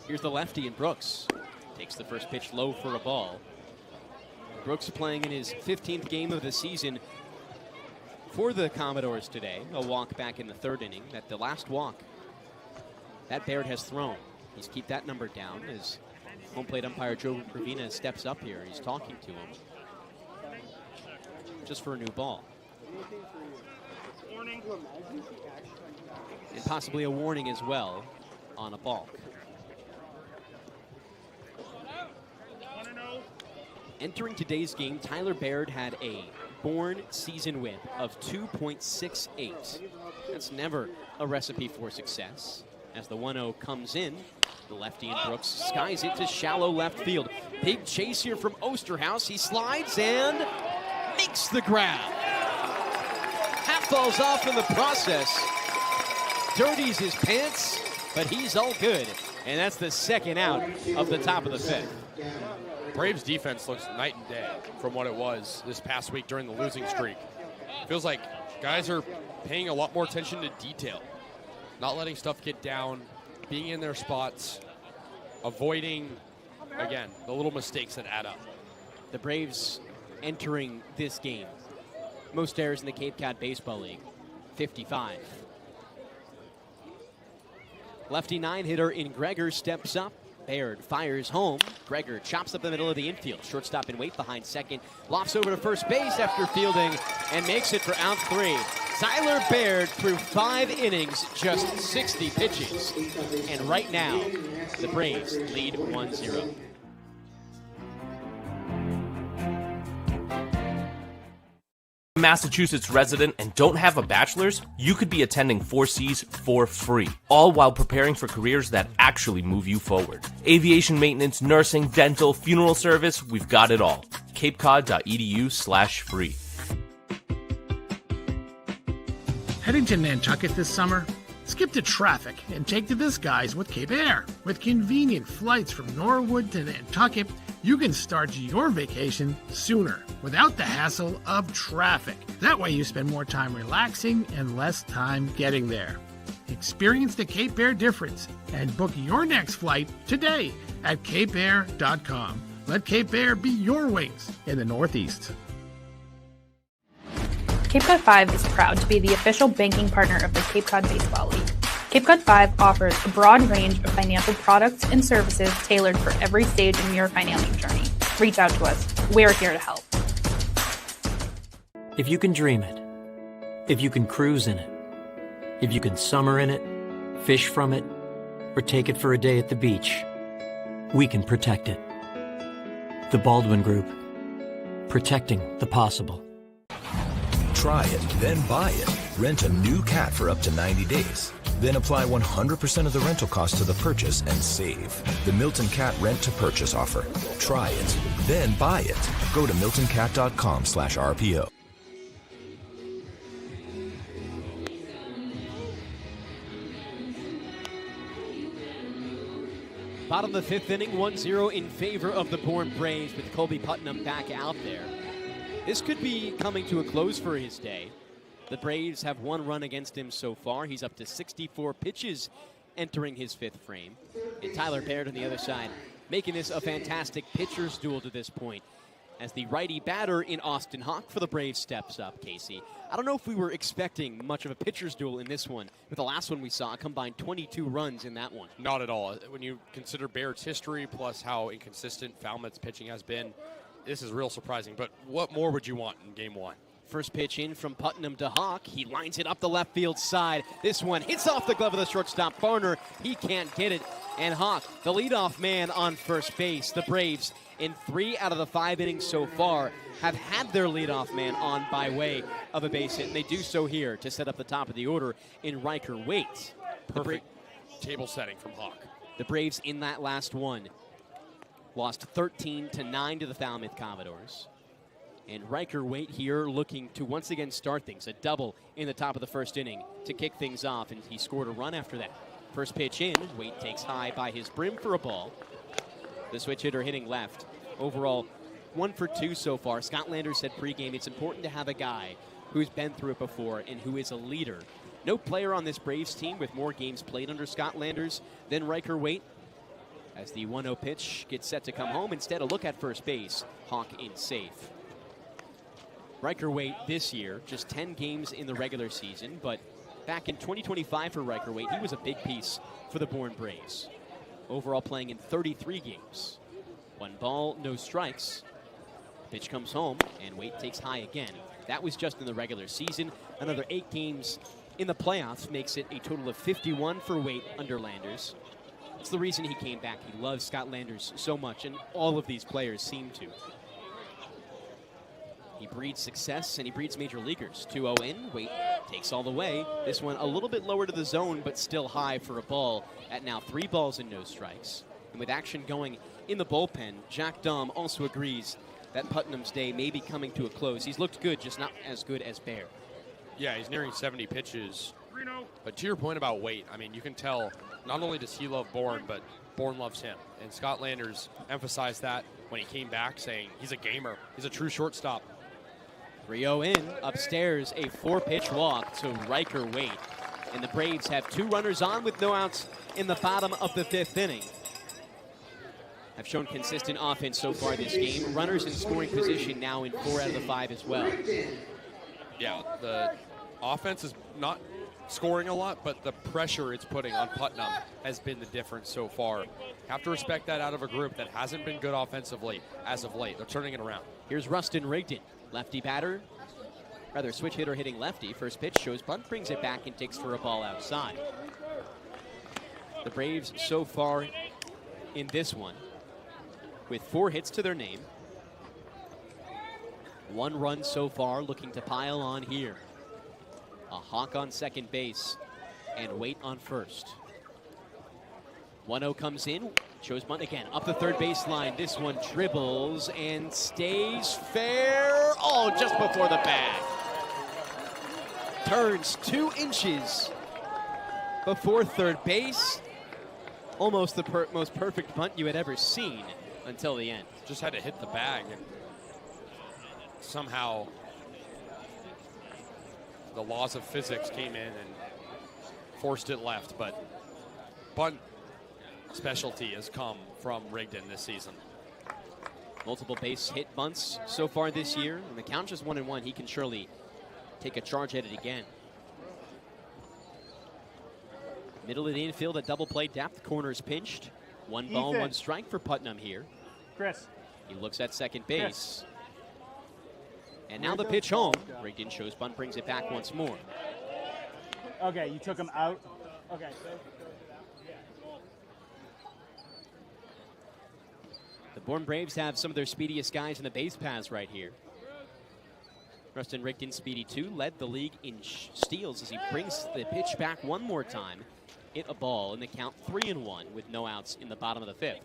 Here's the lefty, and Brooks takes the first pitch low for a ball. Brooks playing in his 15th game of the season for the Commodores today. A walk back in the third inning. That the last walk that Laird has thrown. He's keep that number down as home plate umpire Joe Gravina steps up here. He's talking to him just for a new ball. And possibly a warning as well on a balk. Entering today's game, Tyler Laird had a Bourne season whip of 2.68. That's never a recipe for success. As the 1-0 comes in, the lefty and Brooks skies it to shallow left field. Big chase here from Osterhaus. He slides and makes the grab. Half falls off in the process. Dirties his pants, but he's all good. And that's the second out of the top of the fifth. Braves defense looks night and day from what it was this past week during the losing streak. Feels like guys are paying a lot more attention to detail, not letting stuff get down, being in their spots, avoiding, again, the little mistakes that add up. The Braves entering this game. Most errors in the Cape Cod Baseball League, 55. Lefty 9-hitter in Gregor steps up. Laird fires home. Gregor chops up the middle of the infield. Shortstop in wait behind second. Lofts over to first base after fielding and makes it for out 3. Tyler Laird through 5 innings, just 60 pitches. And right now, the Braves lead 1-0. Massachusetts resident and don't have a bachelor's, you could be attending 4Cs for free, all while preparing for careers that actually move you forward. Aviation maintenance, nursing, dental, funeral service, we've got it all. capecod.edu/free. Heading to Nantucket this summer? Skip the traffic and take to the skies with Cape Air. With convenient flights from Norwood to Nantucket, you can start your vacation sooner without the hassle of traffic. That way you spend more time relaxing and less time getting there. Experience the Cape Air difference and book your next flight today at capeair.com. Let Cape Air be your wings in the Northeast. Cape Cod 5 is proud to be the official banking partner of the Cape Cod Baseball League. Cape Cod 5 offers a broad range of financial products and services tailored for every stage in your financing journey. Reach out to us. We're here to help. If you can dream it, if you can cruise in it, if you can summer in it, fish from it, or take it for a day at the beach, we can protect it. The Baldwin Group. Protecting the possible. Try it, then buy it. Rent a new cat for up to 90 days. Then apply 100% of the rental cost to the purchase and save. The Milton Cat Rent to Purchase offer. Try it, then buy it. Go to miltoncat.com/RPO. Bottom of the 5th inning, 1-0 in favor of the Bourne Braves with Colby Putnam back out there. This could be coming to a close for his day. The Braves have 1 run against him so far. He's up to 64 pitches entering his 5th frame. And Tyler Laird on the other side making this a fantastic pitcher's duel to this point. As the righty batter in Austin Hawk for the Braves steps up, Kasey. I don't know if we were expecting much of a pitcher's duel in this one. With the last one we saw, a combined 22 runs in that one. Not at all. When you consider Laird's history plus how inconsistent Falmouth's pitching has been, this is real surprising. But what more would you want in game 1? First pitch in from Putnam to Hawk. He lines it up the left field side. This one hits off the glove of the shortstop, Barner. He can't get it. And Hawk, the leadoff man on first base. The Braves, in 3 out of the 5 innings so far, have had their leadoff man on by way of a base hit. And they do so here to set up the top of the order in Riker Waite. Perfect table setting from Hawk. The Braves in that last one lost 13-9 to the Falmouth Commodores. And Riker Waite here looking to once again start things. A double in the top of the 1st inning to kick things off, and he scored a run after that. First pitch in, Waite takes high by his brim for a ball. The switch hitter hitting left. Overall, 1 for 2 so far. Scott Landers said pregame it's important to have a guy who's been through it before and who is a leader. No player on this Braves team with more games played under Scott Landers than Riker Waite. As the 1-0 pitch gets set to come home, instead a look at first base. Hawk in safe. Riker Waite this year, just 10 games in the regular season, but back in 2025 for Riker Waite, he was a big piece for the Bourne Braves. Overall playing in 33 games. 1 ball, no strikes. Pitch comes home, and Waite takes high again. That was just in the regular season. Another 8 games in the playoffs makes it a total of 51 for Waite under Landers. It's the reason he came back. He loves Scott Landers so much, and all of these players seem to. He breeds success, and he breeds major leaguers. 2-0 in. Waite takes all the way. This one a little bit lower to the zone, but still high for a ball at now 3 balls and no strikes. And with action going in the bullpen, Jack Dahm also agrees that Putnam's day may be coming to a close. He's looked good, just not as good as Bear. Yeah, he's nearing 70 pitches. But to your point about Waite, I mean, you can tell not only does he love Bourne, but Bourne loves him. And Scott Landers emphasized that when he came back, saying he's a gamer. He's a true shortstop. 3-0 in. Upstairs, a 4-pitch walk to Riker Waite. And the Braves have 2 runners on with no outs in the bottom of the 5th inning. Have shown consistent offense so far this game. Runners in scoring position now in 4 out of the 5 as well. Yeah, the offense is not scoring a lot, but the pressure it's putting on Putnam has been the difference so far. Have to respect that out of a group that hasn't been good offensively as of late. They're turning it around. Here's Rustin Rigdon, lefty batter. Rather, switch hitter hitting lefty. First pitch shows bunt, brings it back and takes for a ball outside. The Braves so far in this one with 4 hits to their name. 1 run so far, looking to pile on here. A Hawk on second base and Waite on first. 1-0 comes in, shows bunt again, up the third baseline. This one dribbles and stays fair. Oh, just before the bag. Turns 2 inches before third base. Almost the most perfect bunt you had ever seen until the end. Just had to hit the bag, and somehow the laws of physics came in and forced it left, but bunt specialty has come from Rigdon this season. Multiple base hit bunts so far this year, and the count just 1-1. He can surely take a charge at it again. Middle of the infield, a double play depth. Corners pinched. 1 ball, 1 strike for Putnam here. Chris. He looks at second base. And now the pitch home. Rigdon shows bunt, brings it back once more. Okay, you took him out. Okay. The Bourne Braves have some of their speediest guys in the base paths right here. Rustin Rigdon, speedy 2, led the league in steals as he brings the pitch back one more time. Hit a ball in the count 3-1 with no outs in the bottom of the 5th.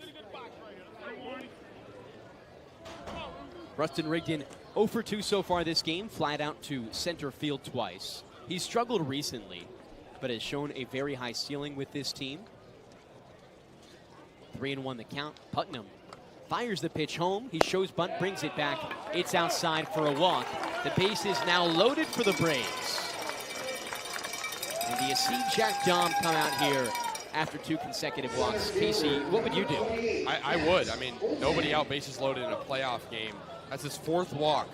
Rustin Rigdon 0 for 2 so far this game, flat out to center field twice. He's struggled recently, but has shown a very high ceiling with this team. 3-1 the count. Putnam fires the pitch home. He shows bunt, brings it back. It's outside for a walk. The base is now loaded for the Braves. And do you see Jack Dahm come out here after 2 consecutive walks? Kasey, what would you do? I would. I mean, nobody out, bases loaded in a playoff game. That's his 4th walk.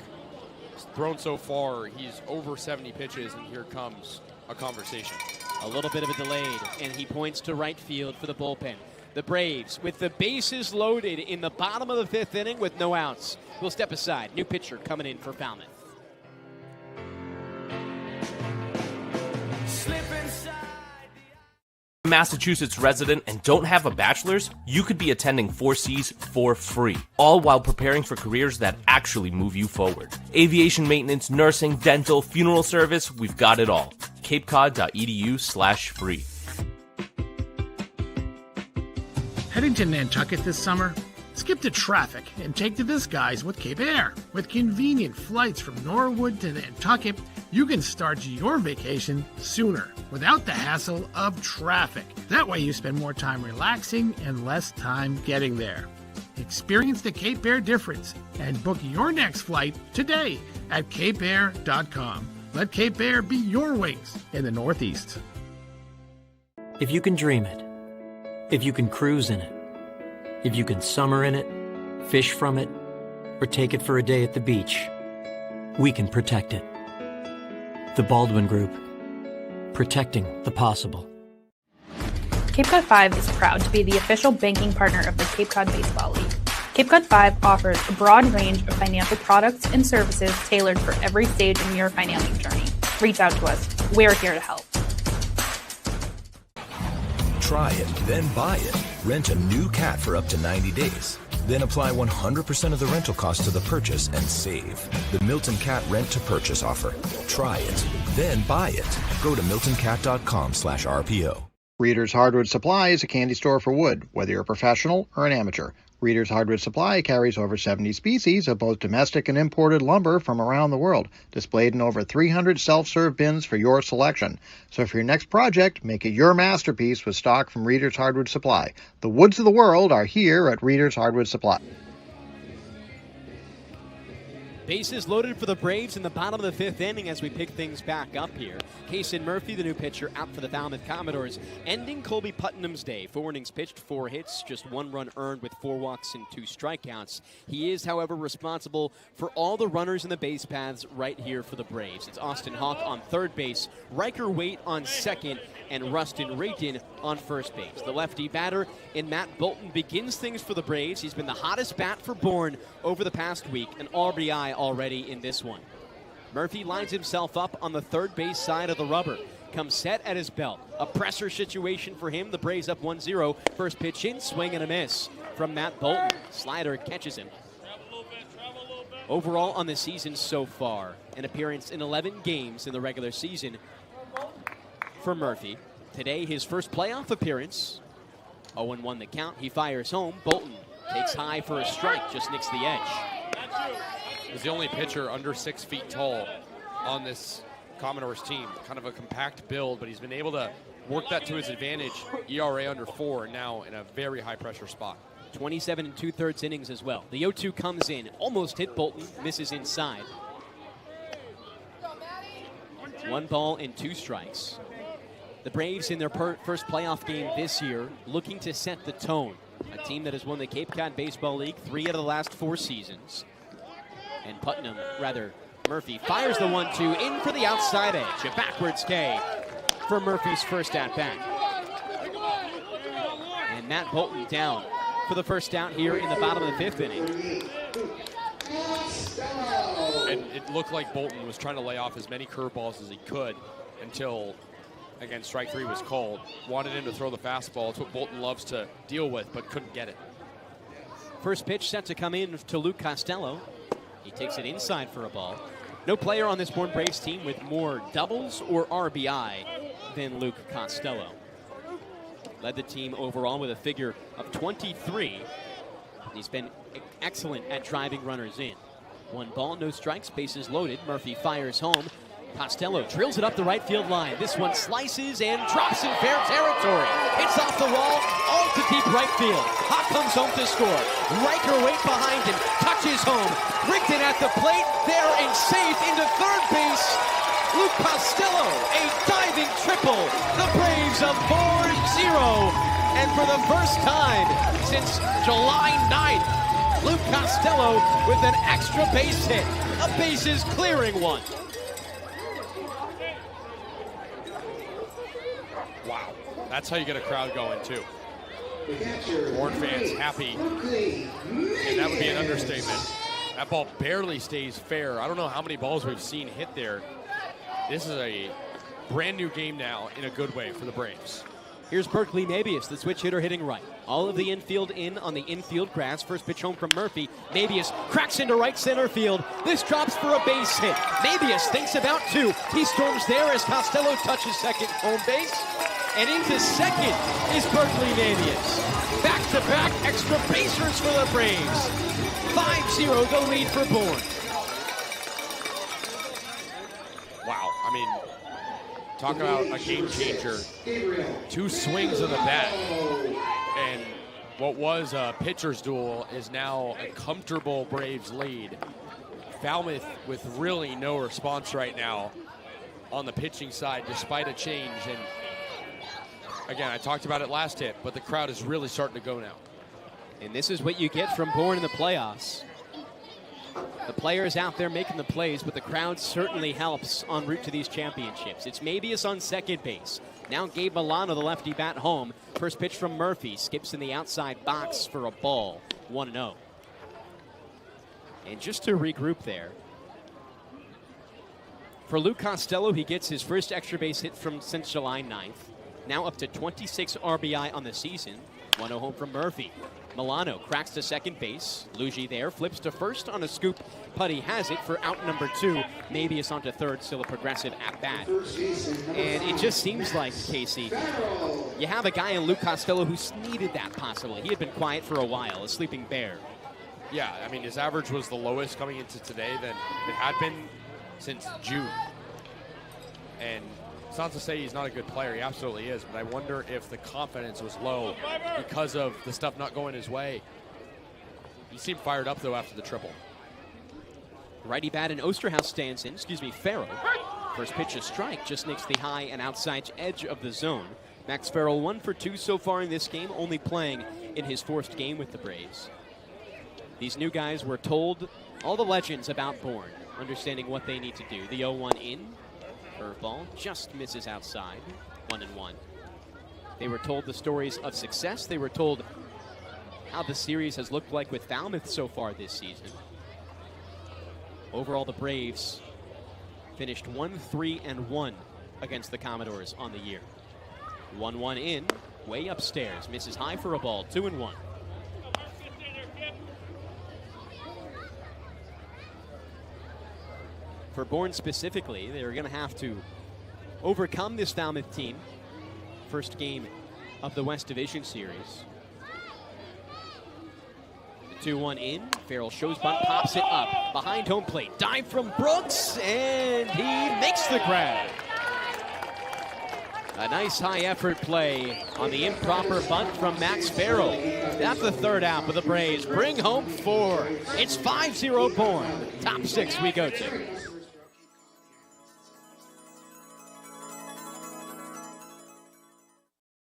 He's thrown so far. He's over 70 pitches, and here comes a conversation. A little bit of a delayed, and he points to right field for the bullpen. The Braves, with the bases loaded in the bottom of the 5th inning with no outs, will step aside. New pitcher coming in for Falmouth. Massachusetts resident and don't have a bachelor's, you could be attending 4Cs for free, all while preparing for careers that actually move you forward. Aviation maintenance, nursing, dental, funeral service, we've got it all. capecod.edu/free. Heading to Nantucket this summer? Skip the traffic and take to the skies with Cape Air. With convenient flights from Norwood to Nantucket, you can start your vacation sooner without the hassle of traffic. That way you spend more time relaxing and less time getting there. Experience the Cape Air difference and book your next flight today at capeair.com. Let Cape Air be your wings in the Northeast. If you can dream it, if you can cruise in it, If you can summer in it, fish from it, or take it for a day at the beach, we can protect it. The Baldwin Group. Protecting the possible. Cape Cod 5 is proud to be the official banking partner of the Cape Cod Baseball League. Cape Cod 5 offers a broad range of financial products and services tailored for every stage in your financing journey. Reach out to us. We're here to help. Try it, then buy it. Rent a new cat for up to 90 days. Then apply 100% of the rental cost to the purchase and save. The Milton Cat Rent to Purchase offer. Try it, then buy it. Go to miltoncat.com/RPO. Reader's Hardwood Supply is a candy store for wood, whether you're a professional or an amateur. Reader's Hardwood Supply carries over 70 species of both domestic and imported lumber from around the world, displayed in over 300 self-serve bins for your selection. So for your next project, make it your masterpiece with stock from Reader's Hardwood Supply. The woods of the world are here at Reader's Hardwood Supply. Bases loaded for the Braves in the bottom of the fifth inning as we pick things back up here. Kasey Murphy, the new pitcher, out for the Falmouth Commodores, ending Colby Putnam's day. 4 innings pitched, 4 hits, just 1 run earned with 4 walks and 2 strikeouts. He is, however, responsible for all the runners in the base paths right here for the Braves. It's Austin Hawk on third base, Riker Waite on second, and Rustin Reagan on first base. The lefty batter in Matt Bolton begins things for the Braves. He's been the hottest bat for Bourne over the past week, an RBI already in this one. Murphy lines himself up on the third base side of the rubber. Comes set at his belt. A pressure situation for him. The Braves up 1-0. First pitch in, swing and a miss from Matt Bolton. Slider catches him. Overall on the season so far, an appearance in 11 games in the regular season for Murphy. Today, his first playoff appearance. 0-1 the count. He fires home. Bolton takes high for a strike, just nicks the edge. He's the only pitcher under 6 feet tall on this Commodores team. Kind of a compact build, but he's been able to work that to his advantage. ERA under 4, and now in a very high-pressure spot. 27 2/3 innings as well. The 0-2 comes in, almost hit Bolton, misses inside. 1 ball and 2 strikes. The Braves in their first playoff game this year, looking to set the tone. A team that has won the Cape Cod Baseball League 3 out of the last 4 seasons. And Murphy fires the 1-2 in for the outside edge. A backwards K for Murphy's first at-bat. And Matt Bolton down for the first out here in the bottom of the 5th inning. And it looked like Bolton was trying to lay off as many curveballs as he could until, again, strike 3 was called. Wanted him to throw the fastball. It's what Bolton loves to deal with, but couldn't get it. First pitch set to come in to Luke Costello. He takes it inside for a ball. No player on this Bourne Braves team with more doubles or RBI than Luke Costello. Led the team overall with a figure of 23. He's been excellent at driving runners in. 1 ball, no strikes, bases loaded. Murphy fires home. Costello drills it up the right field line. This one slices and drops in fair territory. It's off the wall, all to deep right field. Hawk comes home to score. Riker Waite behind him, touches home. Rigdon at the plate, there and safe into third base. Luke Costello, a diving triple. The Braves up 4-0. And for the first time since July 9th, Luke Costello with an extra base hit. A bases clearing one. Wow, that's how you get a crowd going, too. Bourne fans happy, and that would be an understatement. That ball barely stays fair. I don't know how many balls we've seen hit there. This is a brand new game now in a good way for the Braves. Here's Berkeley Mabius, the switch hitter hitting right. All of the infield in on the infield grass. First pitch home from Murphy. Mabius cracks into right center field. This drops for a base hit. Mabius thinks about 2. He storms there as Costello touches second home base. And into second is Berkeley Mabius. Back-to-back extra basers for the Braves. 5-0 the lead for Bourne. Wow, I mean, talk about a game changer. 2 swings of the bat. And what was a pitcher's duel is now a comfortable Braves lead. Falmouth with really no response right now on the pitching side despite a change. And again, I talked about it last hit, but the crowd is really starting to go now. And this is what you get from Bourne in the playoffs. The players out there making the plays, but the crowd certainly helps en route to these championships. It's Mabius on second base. Now Gabe Milano, the lefty, bat home. First pitch from Murphy. Skips in the outside box for a ball. 1-0. And just to regroup there, for Luke Costello, he gets his first extra base hit since July 9th. Now up to 26 RBI on the season. 1-0 home from Murphy. Milano cracks to second base. Luigi there, flips to first on a scoop. Putty has it for out number 2. Maybe it's on to third, still a progressive at-bat. And it just seems like, Kasey, you have a guy in Luke Costello who's needed that possibly. He had been quiet for a while, a sleeping bear. Yeah, I mean, his average was the lowest coming into today than it had been since June. And it's not to say he's not a good player. He absolutely is. But I wonder if the confidence was low because of the stuff not going his way. He seemed fired up, though, after the triple. Righty bat and Osterhaus stands in. Farrell. First pitch, a strike. Just nicks the high and outside edge of the zone. Max Farrell 1 for 2 so far in this game, only playing in his fourth game with the Braves. These new guys were told all the legends about Bourne, understanding what they need to do. The 0-1 in. Curveball just misses outside. 1-1. They were told the stories of success. They were told how the series has looked like with Falmouth so far this season. Overall, the Braves finished 1-3-1 against the Commodores on the year. 1-1 in, way upstairs. Misses high for a ball. 2-1. For Bourne specifically, they're going to have to overcome this Falmouth team. First game of the West Division Series. The 2-1 in. Farrell shows bunt, pops it up. Behind home plate. Dive from Brooks, and he makes the grab. A nice high effort play on the improper bunt from Max Farrell. That's the third out for the Braves. Bring home 4. It's 5-0 Bourne. Top 6 we go to.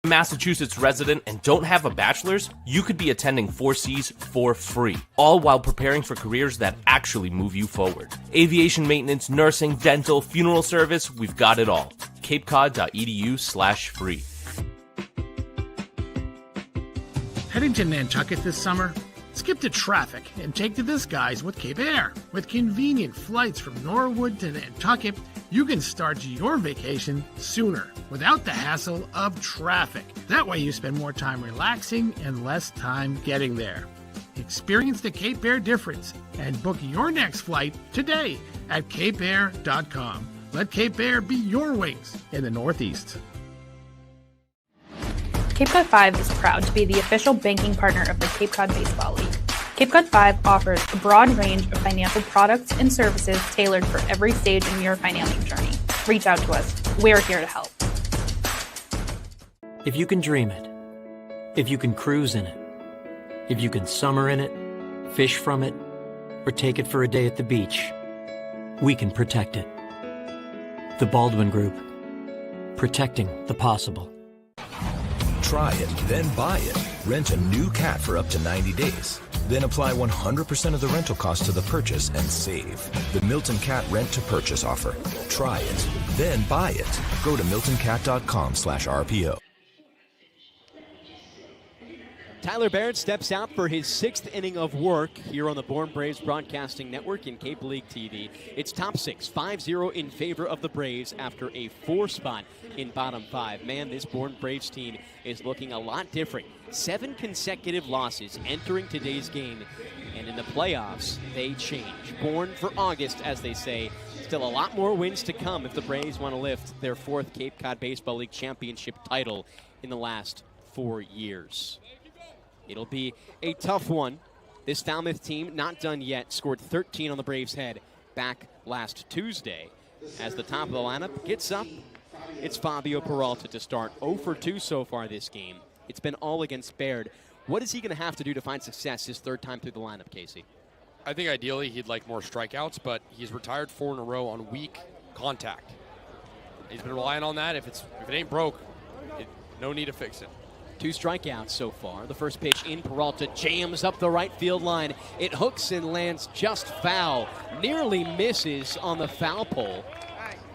Massachusetts resident and don't have a bachelor's, you could be attending 4Cs for free, all while preparing for careers that actually move you forward. Aviation maintenance, nursing, dental, funeral service, we've got it all. capecod.edu/free. Heading to Nantucket this summer? Skip the traffic and take to the skies with Cape Air. With convenient flights from Norwood to Nantucket, you can start your vacation sooner without the hassle of traffic. That way you spend more time relaxing and less time getting there. Experience the Cape Air difference and book your next flight today at capeair.com. Let Cape Air be your wings in the Northeast. Cape Cod 5 is proud to be the official banking partner of the Cape Cod Baseball League. Cape Cod 5 offers a broad range of financial products and services tailored for every stage in your financial journey. Reach out to us. We're here to help. If you can dream it, if you can cruise in it, if you can summer in it, fish from it, or take it for a day at the beach, we can protect it. The Baldwin Group. Protecting the possible. Try it, then buy it. Rent a new cat for up to 90 days. Then apply 100% of the rental cost to the purchase and save. The Milton Cat Rent to Purchase offer. Try it, then buy it. Go to miltoncat.com/RPO. Tyler Baird steps out for his 6th inning of work here on the Bourne Braves Broadcasting Network and Cape League TV. It's top 6, 5-0 in favor of the Braves after a 4 spot in bottom 5. Man, this Bourne Braves team is looking a lot different. 7 consecutive losses entering today's game, and in the playoffs, they change. Bourne for August, as they say. Still a lot more wins to come if the Braves want to lift their 4th Cape Cod Baseball League championship title in the last 4 years. It'll be a tough one. This Falmouth team, not done yet, scored 13 on the Braves' head back last Tuesday. As the top of the lineup gets up, it's Fabio Peralta to start. 0 for 2 so far this game. It's been all against Baird. What is he going to have to do to find success his 3rd time through the lineup, Kasey? I think ideally he'd like more strikeouts, but he's retired 4 in a row on weak contact. He's been relying on that. If it ain't broke, no need to fix it. 2 strikeouts so far. The first pitch in, Peralta jams up the right field line. It hooks and lands just foul. Nearly misses on the foul pole.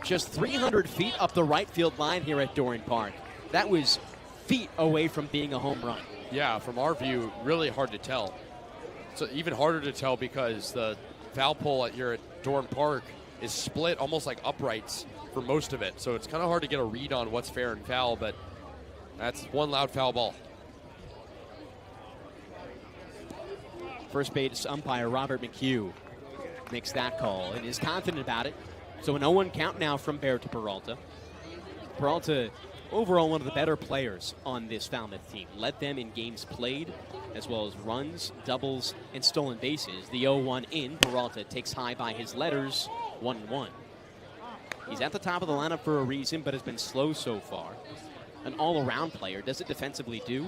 Just 300 feet up the right field line here at Doran Park. That was feet away from being a home run. Yeah, from our view, really hard to tell. So even harder to tell because the foul pole here at Doran Park is split almost like uprights for most of it. So it's kind of hard to get a read on what's fair and foul, but that's one loud foul ball. First base umpire Robert McHugh makes that call and is confident about it. So an 0-1 count now from Baird to Peralta. Peralta, overall one of the better players on this Falmouth team. Led them in games played, as well as runs, doubles, and stolen bases. The 0-1 in, Peralta takes high by his letters, 1-1. He's at the top of the lineup for a reason, but has been slow so far. An all-around player. Does it defensively do?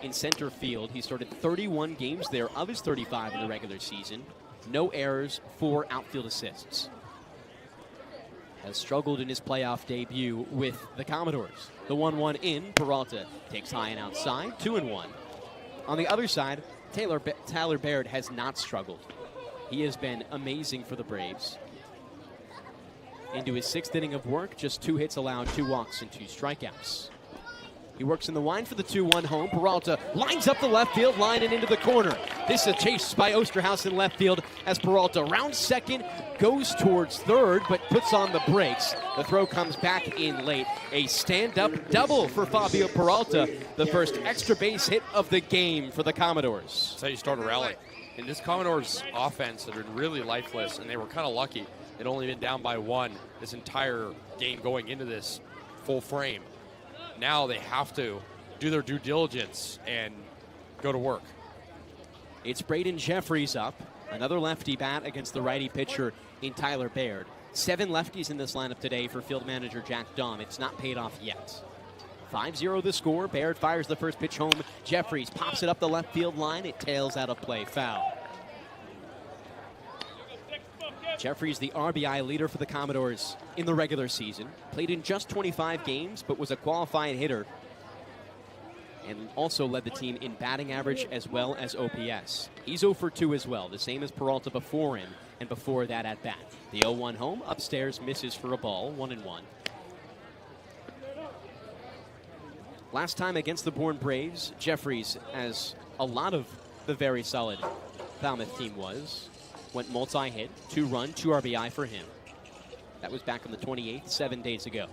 In center field, he started 31 games there of his 35 in the regular season. No errors, 4 outfield assists. Has struggled in his playoff debut with the Commodores. The 1-1 in, Peralta takes high and outside, 2-1. On the other side, Tyler Baird has not struggled. He has been amazing for the Braves. Into his 6th inning of work, just 2 hits allowed, 2 walks, and 2 strikeouts. He works in the wind for the 2-1 home. Peralta lines up the left field line and into the corner. This is a chase by Osterhaus in left field as Peralta rounds second, goes towards third, but puts on the brakes. The throw comes back in late. A stand-up double for Fabio Peralta, the first extra base hit of the game for the Commodores. That's how you start a rally. And this Commodores offense had been really lifeless, and they were kind of lucky. They'd only been down by 1 this entire game going into this full frame. Now they have to do their due diligence and go to work. It's Braden Jeffries up. Another lefty bat against the righty pitcher in Tyler Baird. 7 lefties in this lineup today for field manager Jack Daum. It's not paid off yet. 5-0 the score. Baird fires the first pitch home. Jeffries pops it up the left field line. It tails out of play. Foul. Jeffries, the RBI leader for the Commodores in the regular season. Played in just 25 games, but was a qualifying hitter. And also led the team in batting average as well as OPS. He's 0 for 2 as well, the same as Peralta before him and before that at bat. The 0-1 home, upstairs, misses for a ball, 1-1. Last time against the Bourne Braves, Jeffries, as a lot of the very solid Falmouth team was, went multi-hit, 2-run, 2 RBI for him. That was back on the 28th, 7 days ago.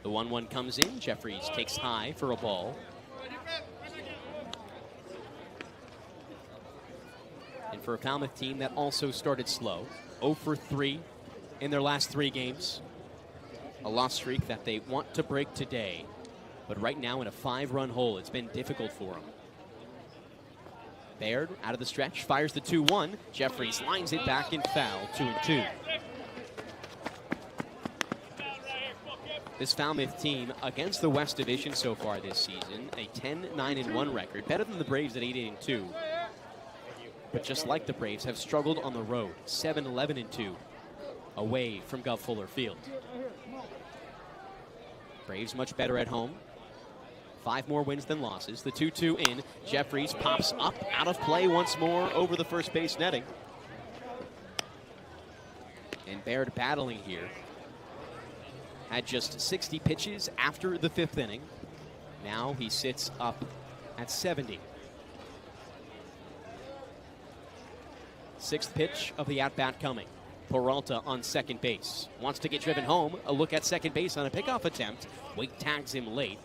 The 1-1 comes in. Jeffries takes high for a ball. And for a Falmouth team that also started slow, 0 for 3 in their last 3 games. A loss streak that they want to break today. But right now in a 5-run hole, it's been difficult for them. Baird out of the stretch, fires the 2-1. Jeffries lines it back in foul, 2-2. This Falmouth team against the West Division so far this season, a 10-9-1 record, better than the Braves at 8-2. But just like the Braves, have struggled on the road, 7-11-2, away from Gov Fuller Field. Braves much better at home. 5 more wins than losses. The 2-2 in. Jeffries pops up out of play once more over the first base netting. And Baird battling here. Had just 60 pitches after the 5th inning. Now he sits up at 70. 6th pitch of the at-bat coming. Peralta on second base. Wants to get driven home. A look at second base on a pickoff attempt. Wake tags him late.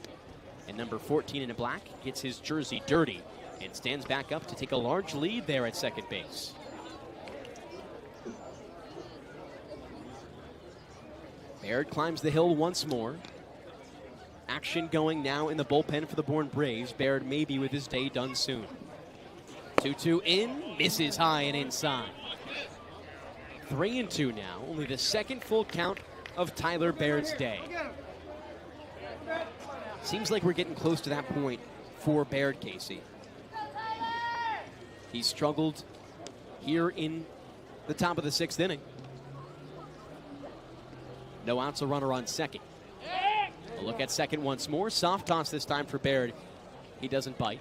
And number 14 in black gets his jersey dirty and stands back up to take a large lead there at second base. Baird climbs the hill once more. Action going now in the bullpen for the Bourne Braves. Baird may be with his day done soon. 2-2 in, misses high and inside. 3-2 now, only the 2nd full count of Tyler Baird's day. Seems like we're getting close to that point for Baird, Kasey. He struggled here in the top of the 6th inning. No outs, a runner on second. A look at second once more. Soft toss this time for Baird. He doesn't bite.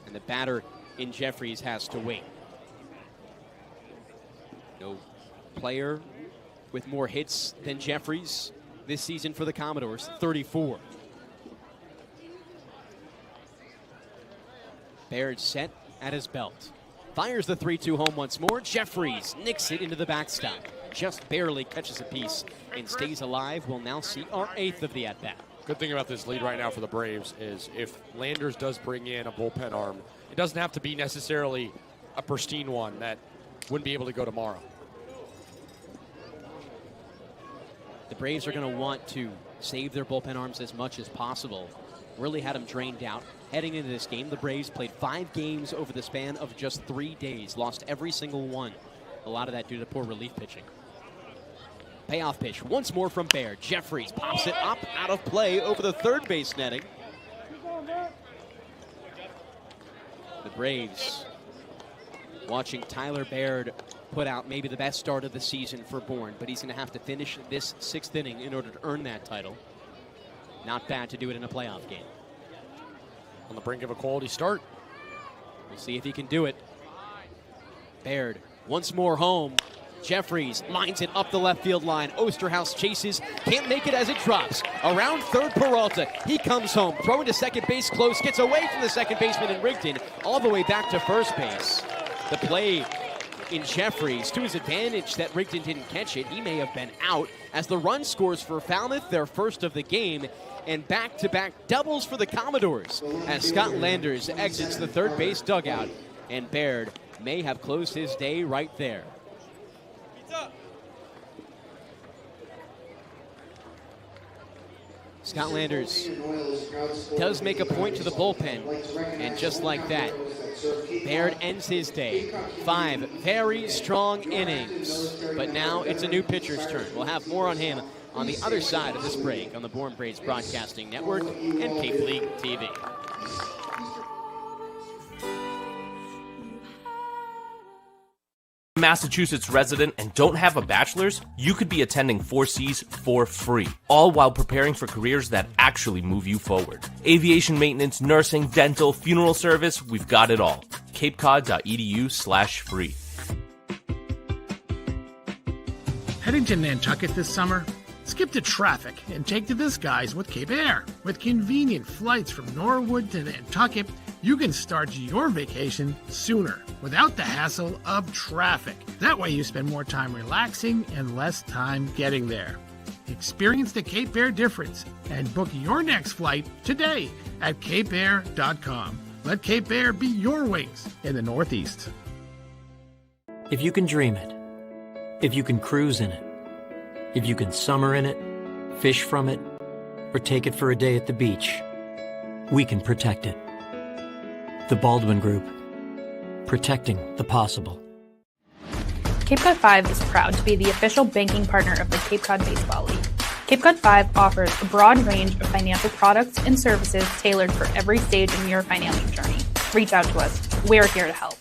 And the batter in Jeffries has to wait. No player with more hits than Jeffries this season for the Commodores, 34. Laird set at his belt. Fires the 3-2 home once more. Jeffries nicks it into the backstop. Just barely catches a piece and stays alive. We'll now see our 8th of the at-bat. Good thing about this lead right now for the Braves is if Landers does bring in a bullpen arm, it doesn't have to be necessarily a pristine one that wouldn't be able to go tomorrow. The Braves are going to want to save their bullpen arms as much as possible. Really had them drained out. Heading into this game, the Braves played 5 games over the span of just 3 days. Lost every single one. A lot of that due to poor relief pitching. Payoff pitch once more from Laird. Jeffries pops it up out of play over the third base netting. The Braves watching Tyler Laird put out maybe the best start of the season for Bourne, but he's going to have to finish this 6th inning in order to earn that title. Not bad to do it in a playoff game. On the brink of a quality start. We'll see if he can do it. Laird once more home. Jeffries lines it up the left field line. Osterhaus chases, can't make it as it drops. Around third, Peralta. He comes home, throwing to second base close, gets away from the second baseman in Rigdon, all the way back to first base. The play in Jeffries to his advantage that Rigdon didn't catch it. He may have been out as the run scores for Falmouth, their first of the game, and back-to-back doubles for the Commodores as Scott Landers exits the third base dugout, and Laird may have closed his day right there. Scott Landers does make a point to the bullpen, and just like that, Laird ends his day. 5 very strong innings, but now it's a new pitcher's turn. We'll have more on him on the other side of this break on the Bourne Braves Broadcasting Network and Cape League TV. Massachusetts resident and don't have a bachelor's, you could be attending 4Cs for free, all while preparing for careers that actually move you forward. Aviation maintenance, nursing, dental, funeral service, we've got it all. capecod.edu/free. Heading to Nantucket this summer? Skip the traffic and take to the skies with Cape Air. With convenient flights from Norwood to Nantucket, you can start your vacation sooner without the hassle of traffic. That way you spend more time relaxing and less time getting there. Experience the Cape Air difference and book your next flight today at capeair.com. Let Cape Air be your wings in the Northeast. If you can dream it, if you can cruise in it, if you can summer in it, fish from it, or take it for a day at the beach, we can protect it. The Baldwin Group. Protecting the possible. Cape Cod 5 is proud to be the official banking partner of the Cape Cod Baseball League. Cape Cod 5 offers a broad range of financial products and services tailored for every stage in your financial journey. Reach out to us. We're here to help.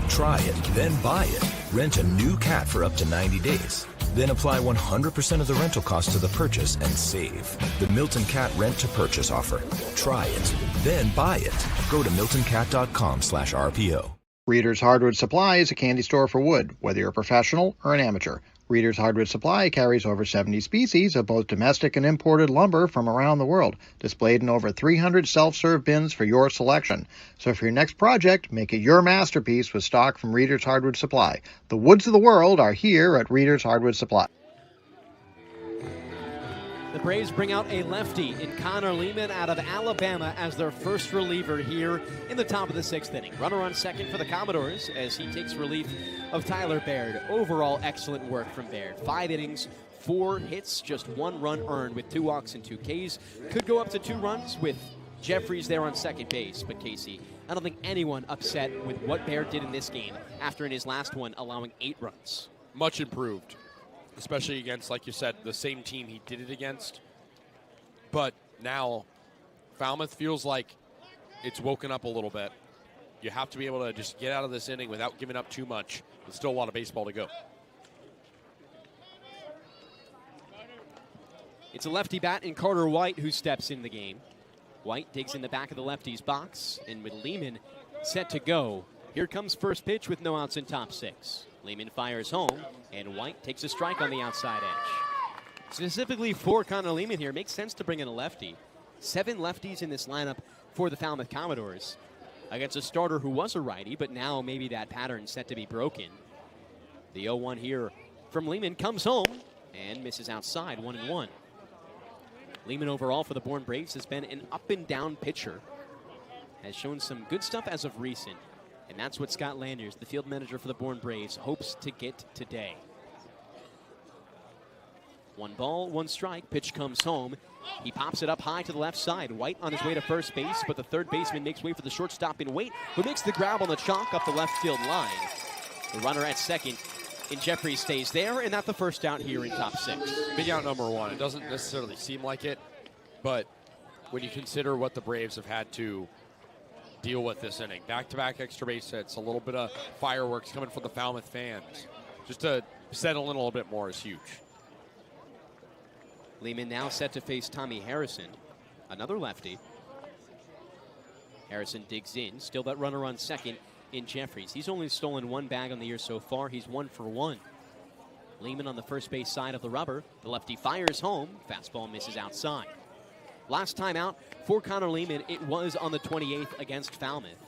Try it, then buy it. Rent a new cat for up to 90 days. Then apply 100% of the rental cost to the purchase and save. The Milton Cat Rent to Purchase offer. Try it, then buy it. Go to miltoncat.com/RPO. Reader's Hardwood Supply is a candy store for wood, whether you're a professional or an amateur. Reader's Hardwood Supply carries over 70 species of both domestic and imported lumber from around the world, displayed in over 300 self-serve bins for your selection. So for your next project, make it your masterpiece with stock from Reader's Hardwood Supply. The woods of the world are here at Reader's Hardwood Supply. The Braves bring out a lefty in Connor Lehman out of Alabama as their first reliever here in the top of the 6th inning. Runner on second for the Commodores as he takes relief of Tyler Laird. Overall, excellent work from Laird. 5 innings, 4 hits, just 1 run earned with 2 walks and 2 Ks. Could go up to 2 runs with Jeffries there on second base. But Kasey, I don't think anyone upset with what Laird did in this game after in his last one allowing 8 runs. Much improved, especially against, like you said, the same team he did it against. But now Falmouth feels like it's woken up a little bit. You have to be able to just get out of this inning without giving up too much. There's still a lot of baseball to go. It's a lefty bat in Carter White who steps in the game. White digs in the back of the lefty's box, and with Lehman set to go, here comes first pitch with no outs in top 6. Lehman fires home, and White takes a strike on the outside edge. Specifically for Connor Lehman here, makes sense to bring in a lefty. 7 lefties in this lineup for the Falmouth Commodores against a starter who was a righty, but now maybe that pattern set to be broken. The 0-1 here from Lehman comes home and misses outside, 1-1. Lehman overall for the Bourne Braves has been an up-and-down pitcher. Has shown some good stuff as of recent. And that's what Scott Landers, the field manager for the Bourne Braves, hopes to get today. 1 ball, 1 strike. Pitch comes home. He pops it up high to the left side. White on his way to first base, but the third baseman makes way for the shortstop in Waite, who makes the grab on the chalk up the left field line. The runner at second, and Jeffries stays there, and that's the first out here in top 6. Big out number 1. It doesn't necessarily seem like it, but when you consider what the Braves have had to deal with this inning, back-to-back extra base hits, a little bit of fireworks coming from the Falmouth fans, just to settle in a little bit more is huge. Lehman now set to face Tommy Harrison, another lefty. Harrison digs in, still that runner on second in Jeffries. He's only stolen 1 bag on the year so far. He's 1 for 1. Lehman on the first base side of the rubber. The lefty fires home. Fastball misses outside. Last time out for Connor Lehman, it was on the 28th against Falmouth.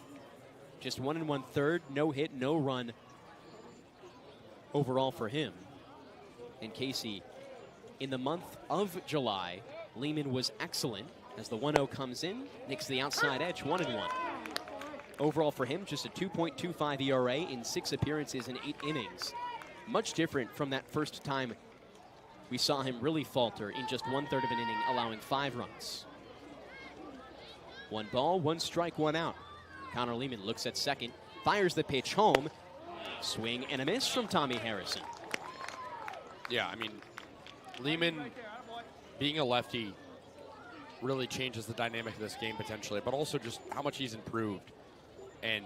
Just 1 1/3, no hit, no run overall for him. And Kasey, in the month of July, Lehman was excellent as the 1-0 comes in, nicks the outside edge, 1-1. Overall for him, just a 2.25 ERA in 6 appearances in 8 innings. Much different from that first time we saw him really falter in just 1/3 of an inning, allowing 5 runs. 1 ball, 1 strike, 1 out. Connor Lehman looks at second, fires the pitch home. Swing and a miss from Tommy Harrison. Yeah, I mean, Lehman being a lefty really changes the dynamic of this game potentially, but also just how much he's improved and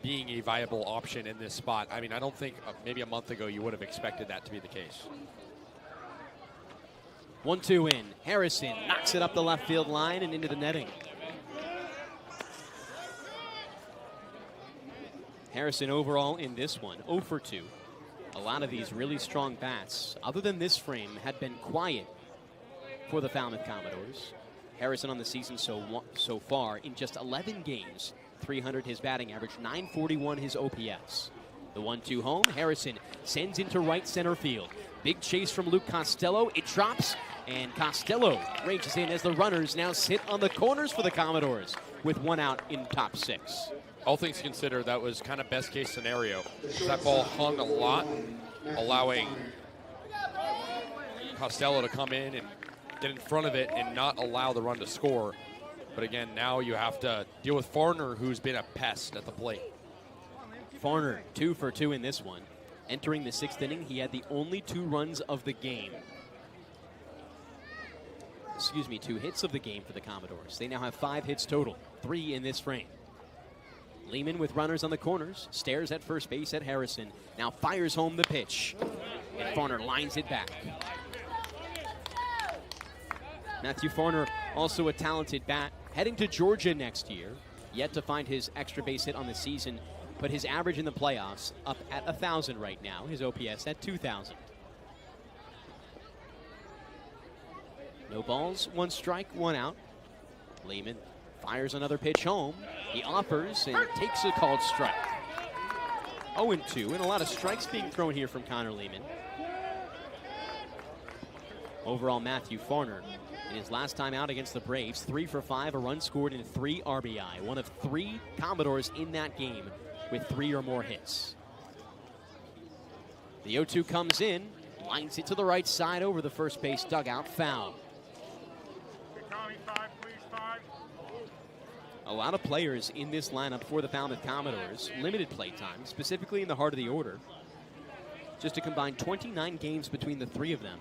being a viable option in this spot. I mean, I don't think maybe a month ago you would have expected that to be the case. 1-2 in. Harrison knocks it up the left field line and into the netting. Harrison overall in this one, 0 for 2. A lot of these really strong bats, other than this frame, had been quiet for the Falmouth Commodores. Harrison on the season so far in just 11 games, 300 his batting average, 941 his OPS. The 1-2 home, Harrison sends into right center field. Big chase from Luke Costello. It drops, and Costello ranges in as the runners now sit on the corners for the Commodores with 1 out in top 6. All things considered, that was kind of best case scenario. That ball hung a lot, allowing Costello to come in and get in front of it and not allow the run to score. But again, now you have to deal with Farner, who's been a pest at the plate. Farner, 2 for 2 in this one. Entering the 6th inning, he had the only 2 runs of the game. 2 hits of the game for the Commodores. They now have 5 hits total, 3 in this frame. Lehman with runners on the corners, stares at first base at Harrison, now fires home the pitch, and Farner lines it back. Matthew Farner, also a talented bat, heading to Georgia next year, yet to find his extra base hit on the season, but his average in the playoffs up at 1,000 right now, his OPS at 2,000. No balls, 1 strike, 1 out. Lehman fires another pitch home. He offers and takes a called strike. 0-2, and a lot of strikes being thrown here from Connor Lehman. Overall, Matthew Farner, in his last time out against the Braves, 3 for 5, a run scored, and 3 RBI. One of 3 Commodores in that game with 3 or more hits. The 0-2 comes in, lines it to the right side over the first base dugout, foul. A lot of players in this lineup for the Falmouth Commodores, limited play time, specifically in the heart of the order. Just a combined 29 games between the 3 of them.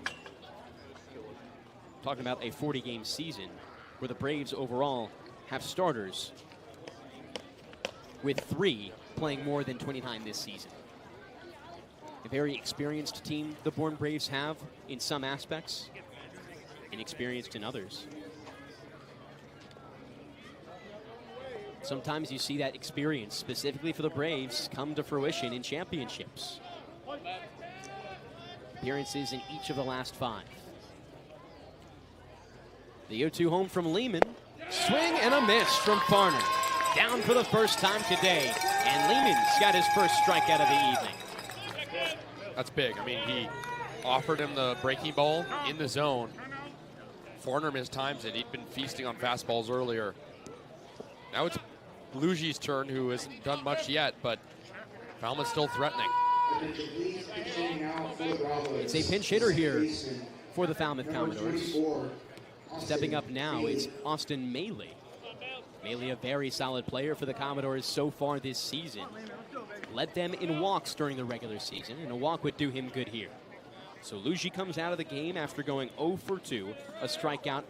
Talking about a 40-game season where the Braves overall have starters with 3 playing more than 29 this season. A very experienced team the Bourne Braves have in some aspects. inexperienced in others. Sometimes you see that experience, specifically for the Braves, come to fruition in championships. Appearances in each of the last 5. The 0-2 home from Lehman. Swing and a miss from Farner. Down for the first time today, and Lehman's got his first strikeout of the evening. That's big. I mean, he offered him the breaking ball in the zone. Farner mistimes it. He'd been feasting on fastballs earlier. Now it's Luigi's turn, who hasn't done much yet, but Falmouth's still threatening. It's a pinch hitter here for the Falmouth Commodores. Stepping up now is Austin Maley. Maley, a very solid player for the Commodores so far this season. Led them in walks during the regular season, and a walk would do him good here. So Luigi comes out of the game after going 0 for 2, a strikeout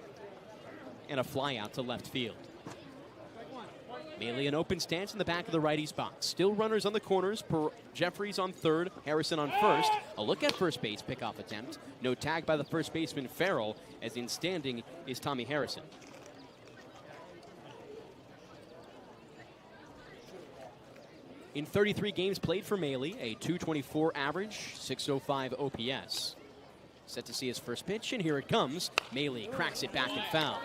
and a flyout to left field. Maley an open stance in the back of the righty's box. Still runners on the corners. Jeffries on third, Harrison on first. A look at first base pickoff attempt. No tag by the first baseman Farrell, as in standing is Tommy Harrison. In 33 games played for Maley, a .224 average, .605 OPS. Set to see his first pitch, and here it comes. Maley cracks it back and foul.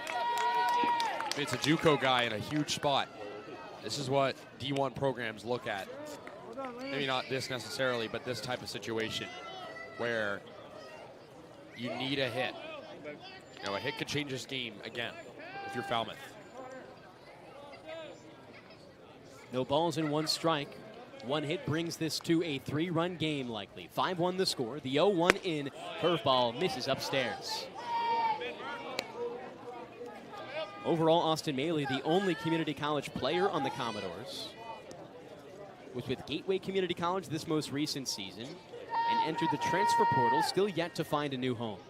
It's a JUCO guy in a huge spot. This is what D1 programs look at. Maybe not this necessarily, but this type of situation where you need a hit. You know, a hit could change this game again if you're Falmouth. No balls and 1 strike. 1 hit brings this to a 3-run game likely. 5-1 the score. The 0-1 in. Curveball misses upstairs. Overall, Austin Maley, the only community college player on the Commodores, was with Gateway Community College this most recent season and entered the transfer portal, still yet to find a new home.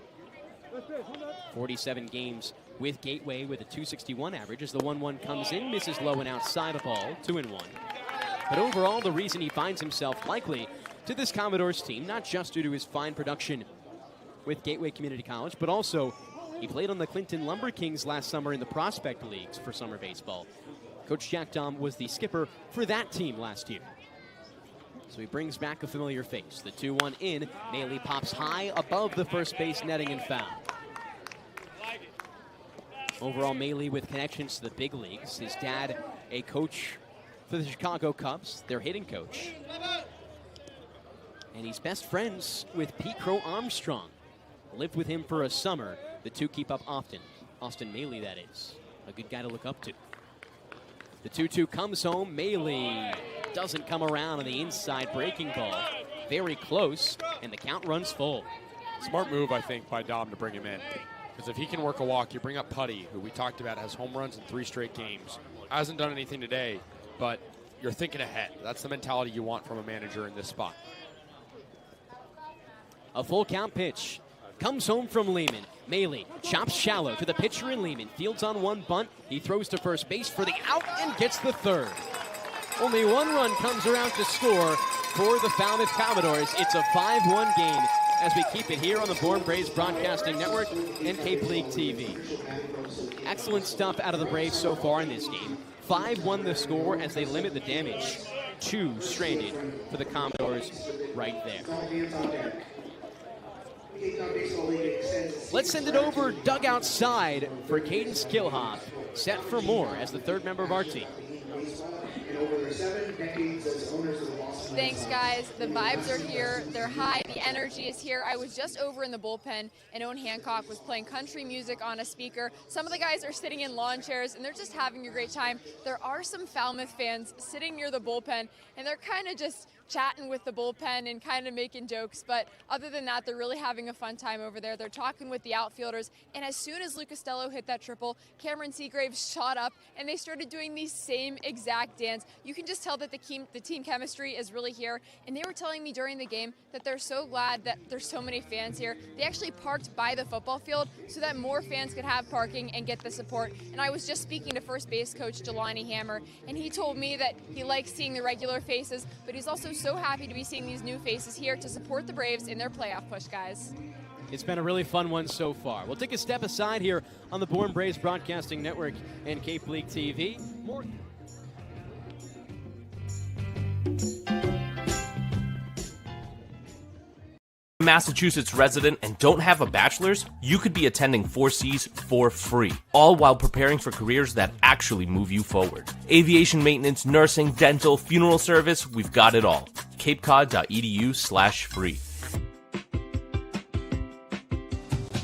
47 games with Gateway with a .261 average as the 1-1 comes in, misses low and outside a ball, 2-1. But overall, the reason he finds himself likely to this Commodores team, not just due to his fine production with Gateway Community College, but also he played on the Clinton Lumber Kings last summer in the prospect leagues for summer baseball. Coach Jack Dom was the skipper for that team last year. So he brings back a familiar face. The 2-1 in. Maley pops high above the first base netting and foul. Overall, Maley with connections to the big leagues. His dad, a coach for the Chicago Cubs, their hitting coach. And he's best friends with Pete Crow Armstrong. Lived with him for a summer. The two keep up often. Austin Maley, that is. A good guy to look up to. The 2-2 comes home. Maley doesn't come around on the inside breaking ball. Very close, and the count runs full. Smart move, I think, by Dom to bring him in. Because if he can work a walk, you bring up Putty, who we talked about has home runs in 3 straight games. Hasn't done anything today, but you're thinking ahead. That's the mentality you want from a manager in this spot. A full count pitch. Comes home from Lehman. Maley chops shallow to the pitcher in Lehman. Fields on 1 bunt. He throws to first base for the out and gets the 3rd. Only 1 run comes around to score for the Falmouth Commodores. It's a 5-1 game as we keep it here on the Bourne Braves Broadcasting Network and Cape League TV. Excellent stuff out of the Braves so far in this game. 5-1 the score as they limit the damage. 2 stranded for the Commodores right there. Let's send it over dugout side for Kaydence Kilhof, set for more as the 3rd member of our team. Thanks, guys. The vibes are here. They're high. The energy is here. I was just over in the bullpen, and Owen Hancock was playing country music on a speaker. Some of the guys are sitting in lawn chairs, and they're just having a great time. There are some Falmouth fans sitting near the bullpen, and they're kind of just chatting with the bullpen and kind of making jokes, but other than that, they're really having a fun time over there. They're talking with the outfielders, and as soon as Lucas Costello hit that triple, Cameron Seagraves shot up, and they started doing the same exact dance. You can just tell that the team chemistry is really here, and they were telling me during the game that they're so glad that there's so many fans here. They actually parked by the football field so that more fans could have parking and get the support, and I was just speaking to first base coach Jelani Hammer, and he told me that he likes seeing the regular faces, but he's also so happy to be seeing these new faces here to support the Braves in their playoff push, guys. It's been a really fun one so far. We'll take a step aside here on the Bourne Braves Broadcasting Network and Cape League TV. More. Massachusetts resident and don't have a bachelor's, you could be attending 4Cs for free, all while preparing for careers that actually move you forward. Aviation maintenance, nursing, dental, funeral service, we've got it all. capecod.edu/free.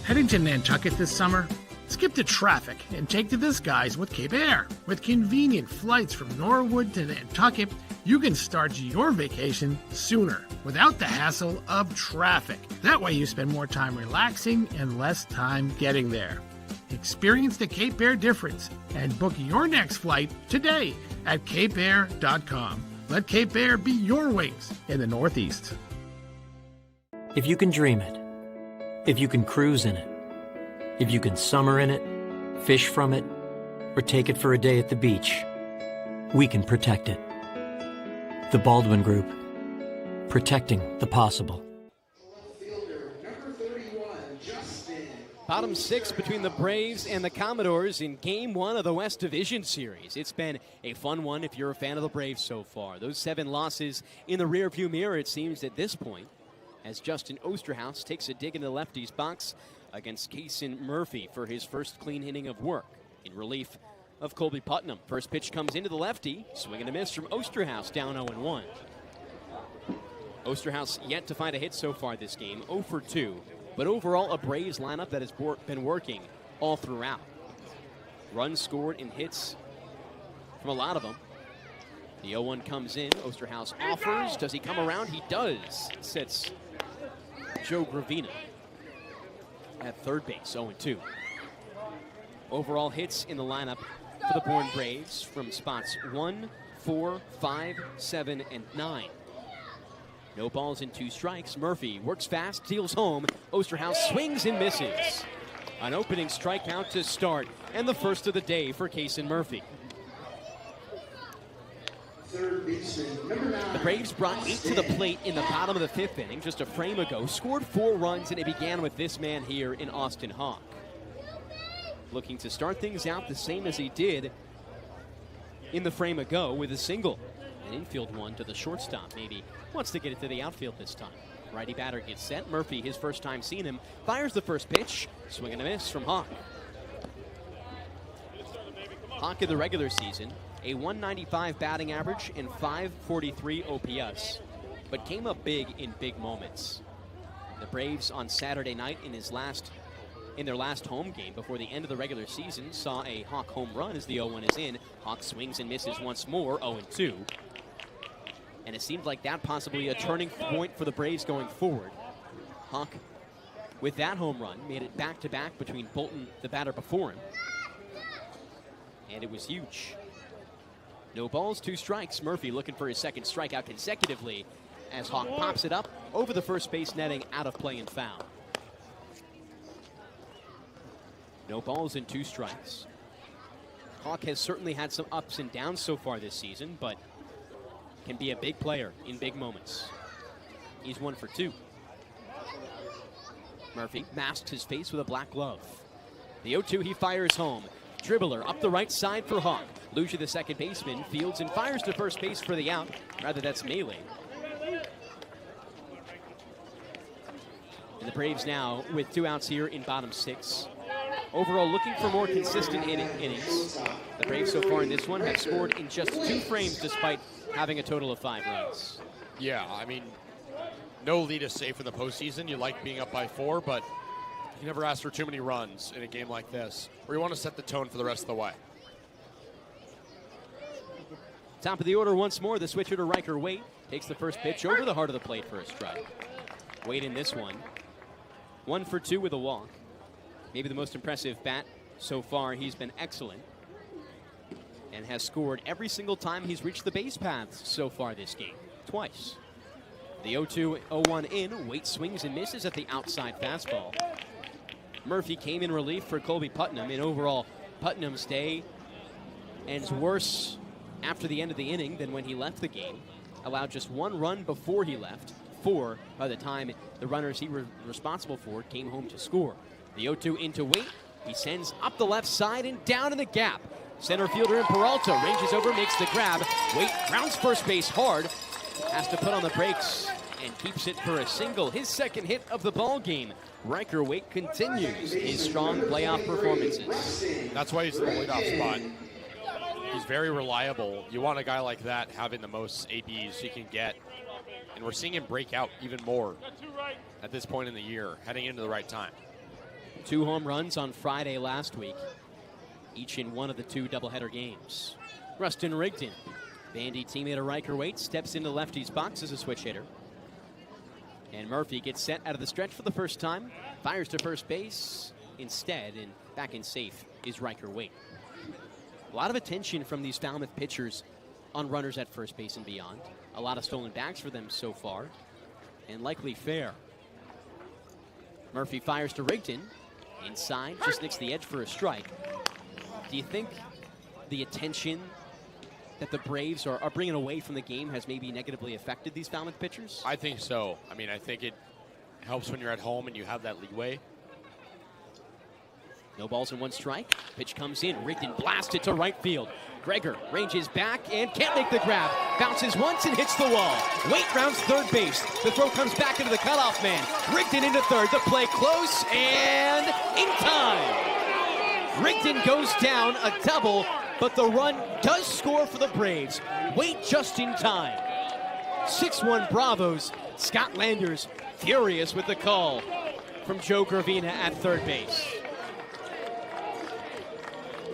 Heading to Nantucket this summer? Skip the traffic and take to the skies with Cape Air. With convenient flights from Norwood to Nantucket, you can start your vacation sooner without the hassle of traffic. That way you spend more time relaxing and less time getting there. Experience the Cape Air difference and book your next flight today at capeair.com. Let Cape Air be your wings in the Northeast. If you can dream it, if you can cruise in it, if you can summer in it, fish from it, or take it for a day at the beach, we can protect it. The Baldwin Group, protecting the possible. Bottom six between the Braves and the Commodores in Game 1 of the West Division Series. It's been a fun one if you're a fan of the Braves so far. Those 7 losses in the rearview mirror, it seems, at this point, as Justin Osterhaus takes a dig in the lefty's box against Kasey Murphy for his first clean inning of work in relief of Colby Putnam. First pitch comes into the lefty, swing and a miss from Osterhaus, down 0-1. Osterhaus yet to find a hit so far this game, 0 for 2. But overall, a Braves lineup that has been working all throughout. Runs scored and hits from a lot of them. The 0-1 comes in. Osterhaus offers. Does he come around? He does. Sits Joe Gravina at third base, 0-2. Overall hits in the lineup for the Bourne Braves from spots 1, 4, 5, 7, and 9. No balls and 2 strikes. Murphy works fast, deals home. Osterhaus swings and misses. An opening strikeout to start, and the first of the day for Kasey Murphy. The Braves brought 8 to the plate in the bottom of the 5th inning just a frame ago, scored 4 runs, and it began with this man here in Austin Hawk. Looking to start things out the same as he did in the frame ago with a single. An infield one to the shortstop, maybe wants to get it to the outfield this time. Righty batter gets set. Murphy, his first time seeing him, fires the first pitch. Swing and a miss from Hawk. Hawk in the regular season, a 195 batting average and 543 OPS, but came up big in big moments. The Braves on Saturday night in their last home game before the end of the regular season saw a Hawk home run as the 0-1 is in. Hawk swings and misses once more, 0-2. And it seemed like that possibly a turning point for the Braves going forward. Hawk, with that home run, made it back-to-back between Bolton, the batter before him. And it was huge. No balls, 2 strikes. Murphy looking for his second strikeout consecutively as Hawk pops it up over the first base netting, out of play and foul. No balls and 2 strikes. Hawk has certainly had some ups and downs so far this season, but can be a big player in big moments. He's 1 for 2. Murphy masks his face with a black glove. The 0-2, he fires home. Dribbler up the right side for Hawk. Lucia, the second baseman, fields and fires to first base for the out. Rather, that's melee. And the Braves now with 2 outs here in bottom 6. Overall, looking for more consistent innings. The Braves so far in this one have scored in just 2 frames despite having a total of 5 runs. Yeah, I mean, no lead is safe in the postseason. You like being up by 4, but you never ask for too many runs in a game like this, where you want to set the tone for the rest of the way. Top of the order once more, the switcher to Riker Waite takes the first pitch over the heart of the plate for a strike. Waite in this one, 1 for 2 with a walk. Maybe the most impressive bat so far. He's been excellent and has scored every single time he's reached the base paths so far this game, twice. The 0-2, 0-1 in. Waite swings and misses at the outside fastball. Murphy came in relief for Colby Putnam, and overall, Putnam's day ends worse after the end of the inning than when he left the game. Allowed just 1 run before he left. 4 by the time the runners he was responsible for came home to score. The 0-2 into Waite. He sends up the left side and down in the gap. Center fielder in Peralta ranges over, makes the grab. Waite rounds first base hard. Has to put on the brakes and keeps it for a single. His second hit of the ball game. Riker Waite continues his strong playoff performances. That's why he's in the leadoff spot. He's very reliable. You want a guy like that having the most ABs he can get. And we're seeing him break out even more at this point in the year, heading into the right time. 2 home runs on Friday last week, each in one of the 2 doubleheader games. Rustin Rigdon, Bandy teammate of Riker Waite, steps into lefty's box as a switch hitter. And Murphy gets set out of the stretch for the first time, fires to first base instead, and back in safe is Riker Waite. A lot of attention from these Falmouth pitchers on runners at first base and beyond. A lot of stolen bags for them so far, and likely fair. Murphy fires to Rigdon. Inside, just nicks the edge for a strike. Do you think the attention that the Braves are bringing away from the game has maybe negatively affected these Falmouth pitchers? I think so. I mean, I think it helps when you're at home and you have that leeway. No balls and 1 strike. Pitch comes in. Rigdon blasted to right field. Gregor ranges back and can't make the grab. Bounces once and hits the wall. Waite rounds third base. The throw comes back into the cutoff man. Rigdon into third. The play close and in time. Rigdon goes down a double, but the run does score for the Braves. Waite just in time. 6-1 Bravos. Scott Landers furious with the call from Joe Gravina at third base.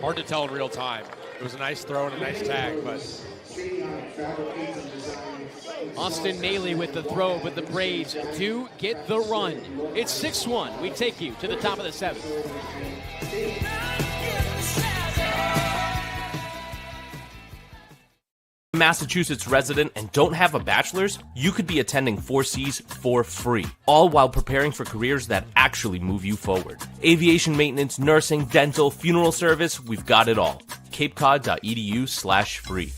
Hard to tell in real time. It was a nice throw and a nice tag, but Austin Maley with the throw, but the Braves do get the run. It's 6-1. We take you to the top of the 7th. Massachusetts resident and don't have a bachelor's, you could be attending 4Cs for free, all while preparing for careers that actually move you forward. Aviation maintenance, nursing, dental, funeral service, we've got it all. capecod.edu/free.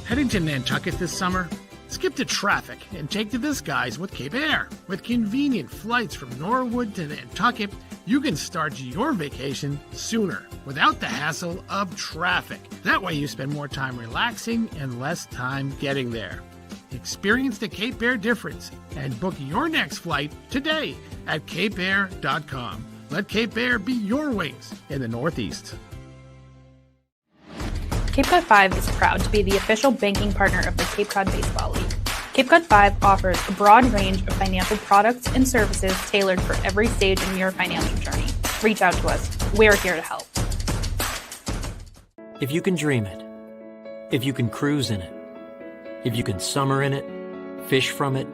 Heading to Nantucket this summer? Skip the traffic and take to the skies with Cape Air. With convenient flights from Norwood to Nantucket, you can start your vacation sooner without the hassle of traffic. That way you spend more time relaxing and less time getting there. Experience the Cape Air difference and book your next flight today at capeair.com. Let Cape Air be your wings in the Northeast. Cape Cod 5 is proud to be the official banking partner of the Cape Cod Baseball League. Cape Cod 5 offers a broad range of financial products and services tailored for every stage in your financial journey. Reach out to us. We're here to help. If you can dream it, if you can cruise in it, if you can summer in it, fish from it,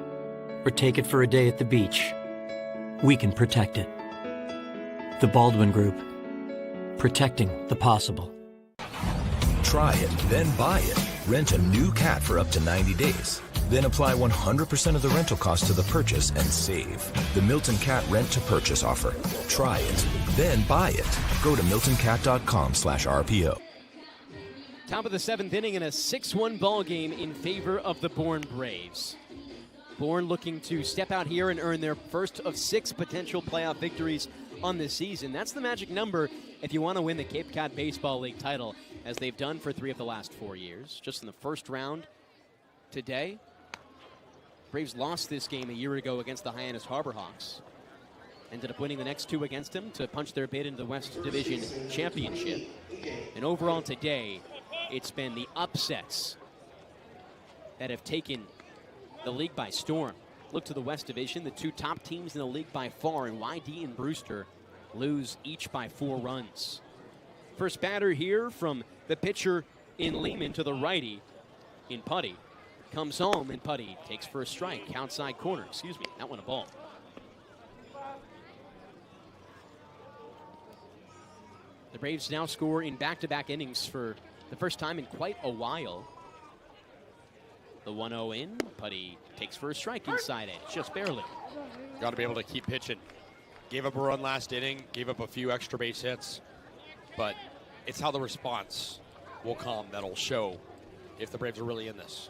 or take it for a day at the beach, we can protect it. The Baldwin Group. Protecting the possible. Try it, then buy it. Rent a new cat for up to 90 days. Then apply 100% of the rental cost to the purchase and save. The Milton Cat Rent to Purchase offer. Try it, then buy it. Go to miltoncat.com/RPO. Top of the 7th inning in a 6-1 ball game in favor of the Bourne Braves. Bourne looking to step out here and earn their first of 6 potential playoff victories on the season. That's the magic number if you want to win the Cape Cod Baseball League title, as they've done for 3 of the last 4 years. Just in the first round today, Braves lost this game a year ago against the Hyannis Harbor Hawks. Ended up winning the next 2 against them to punch their bid into the West Division Championship. And overall today, it's been the upsets that have taken the league by storm. Look to the West Division, the 2 top teams in the league by far, and YD and Brewster lose each by 4 runs. First batter here from the pitcher in Lehman to the righty in Putty. Comes home and Putty takes for a strike. Outside corner, that one a ball. The Braves now score in back-to-back innings for the first time in quite a while. The 1-0 in, Putty takes for a strike inside edge, just barely. Got to be able to keep pitching. Gave up a run last inning, gave up a few extra base hits, but it's how the response will come that'll show if the Braves are really in this.